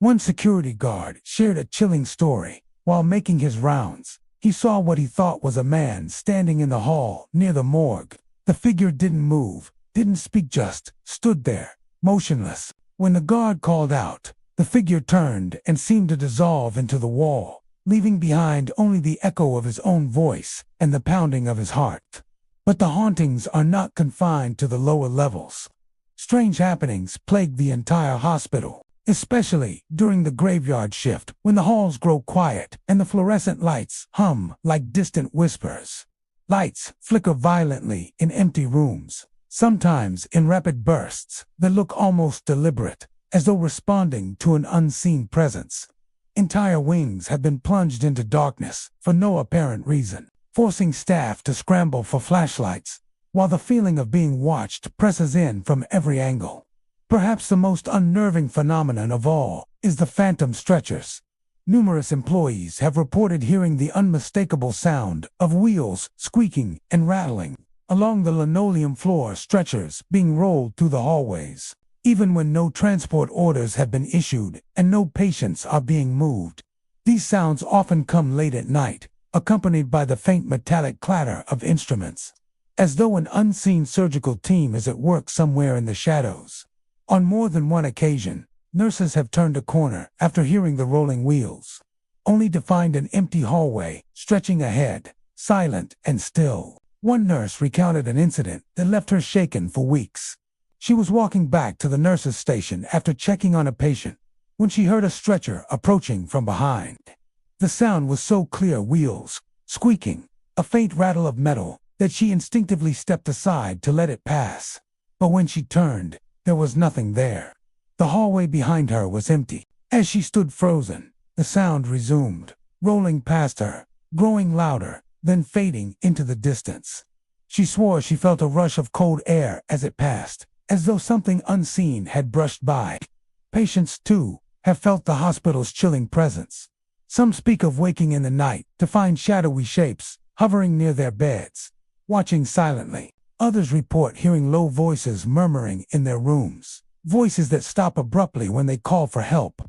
One security guard shared a chilling story. While making his rounds, he saw what he thought was a man standing in the hall near the morgue. The figure didn't move, didn't speak, just stood there, motionless. When the guard called out, the figure turned and seemed to dissolve into the wall, leaving behind only the echo of his own voice and the pounding of his heart. But the hauntings are not confined to the lower levels. Strange happenings plague the entire hospital, especially during the graveyard shift, when the halls grow quiet and the fluorescent lights hum like distant whispers. Lights flicker violently in empty rooms, sometimes in rapid bursts that look almost deliberate, as though responding to an unseen presence. Entire wings have been plunged into darkness for no apparent reason, forcing staff to scramble for flashlights, while the feeling of being watched presses in from every angle. Perhaps the most unnerving phenomenon of all is the phantom stretchers. Numerous employees have reported hearing the unmistakable sound of wheels squeaking and rattling along the linoleum floor, stretchers being rolled through the hallways, even when no transport orders have been issued and no patients are being moved. These sounds often come late at night, accompanied by the faint metallic clatter of instruments, as though an unseen surgical team is at work somewhere in the shadows. On more than one occasion, nurses have turned a corner after hearing the rolling wheels, only to find an empty hallway stretching ahead, silent and still. One nurse recounted an incident that left her shaken for weeks. She was walking back to the nurse's station after checking on a patient when she heard a stretcher approaching from behind. The sound was so clear, wheels squeaking, a faint rattle of metal, that she instinctively stepped aside to let it pass. But when she turned, there was nothing there. The hallway behind her was empty. As she stood frozen, the sound resumed, rolling past her, growing louder, then fading into the distance. She swore she felt a rush of cold air as it passed, as though something unseen had brushed by. Patients, too, have felt the hospital's chilling presence. Some speak of waking in the night to find shadowy shapes hovering near their beds, watching silently. Others report hearing low voices murmuring in their rooms, voices that stop abruptly when they call for help.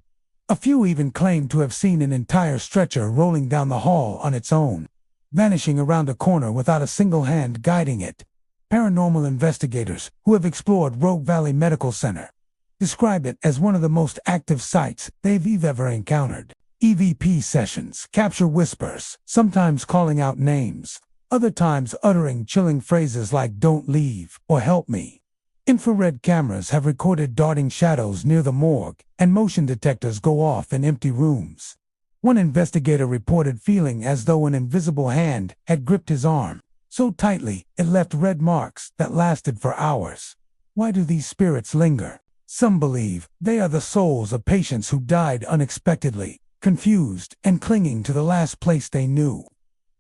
A few even claim to have seen an entire stretcher rolling down the hall on its own, vanishing around a corner without a single hand guiding it. Paranormal investigators who have explored Rogue Valley Medical Center describe it as one of the most active sites they've ever encountered. EVP sessions capture whispers, sometimes calling out names, other times uttering chilling phrases like "don't leave" or "help me." Infrared cameras have recorded darting shadows near the morgue, and motion detectors go off in empty rooms. One investigator reported feeling as though an invisible hand had gripped his arm, so tightly it left red marks that lasted for hours. Why do these spirits linger? Some believe they are the souls of patients who died unexpectedly, confused and clinging to the last place they knew.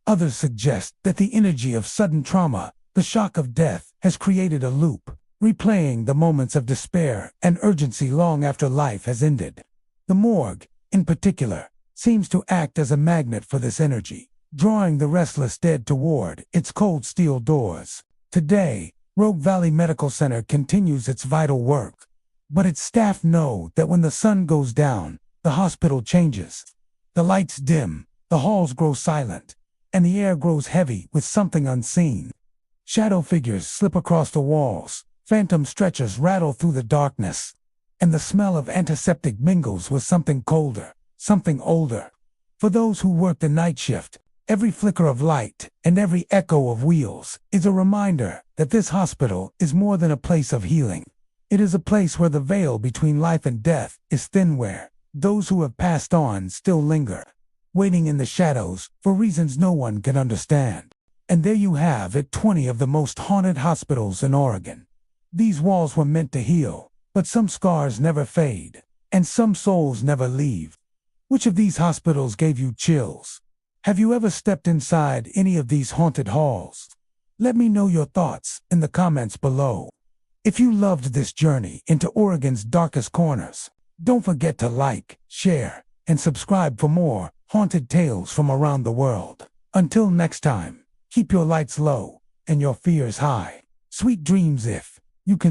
Others suggest that the energy of sudden trauma, the shock of death, has created a loop, replaying the moments of despair and urgency long after life has ended. The morgue, in particular, seems to act as a magnet for this energy, drawing the restless dead toward its cold steel doors. Today, Rogue Valley Medical Center continues its vital work, but its staff know that when the sun goes down, the hospital changes. The lights dim, the halls grow silent, and the air grows heavy with something unseen. Shadow figures slip across the walls, phantom stretchers rattle through the darkness, and the smell of antiseptic mingles with something colder, something older. For those who work the night shift, every flicker of light and every echo of wheels is a reminder that this hospital is more than a place of healing. It is a place where the veil between life and death is thin, where those who have passed on still linger, waiting in the shadows for reasons no one can understand. And there you have it, 20 of the most haunted hospitals in Oregon. These walls were meant to heal, but some scars never fade, and some souls never leave. Which of these hospitals gave you chills? Have you ever stepped inside any of these haunted halls? Let me know your thoughts in the comments below. If you loved this journey into Oregon's darkest corners, don't forget to like, share, and subscribe for more haunted tales from around the world. Until next time, keep your lights low and your fears high. Sweet dreams if you can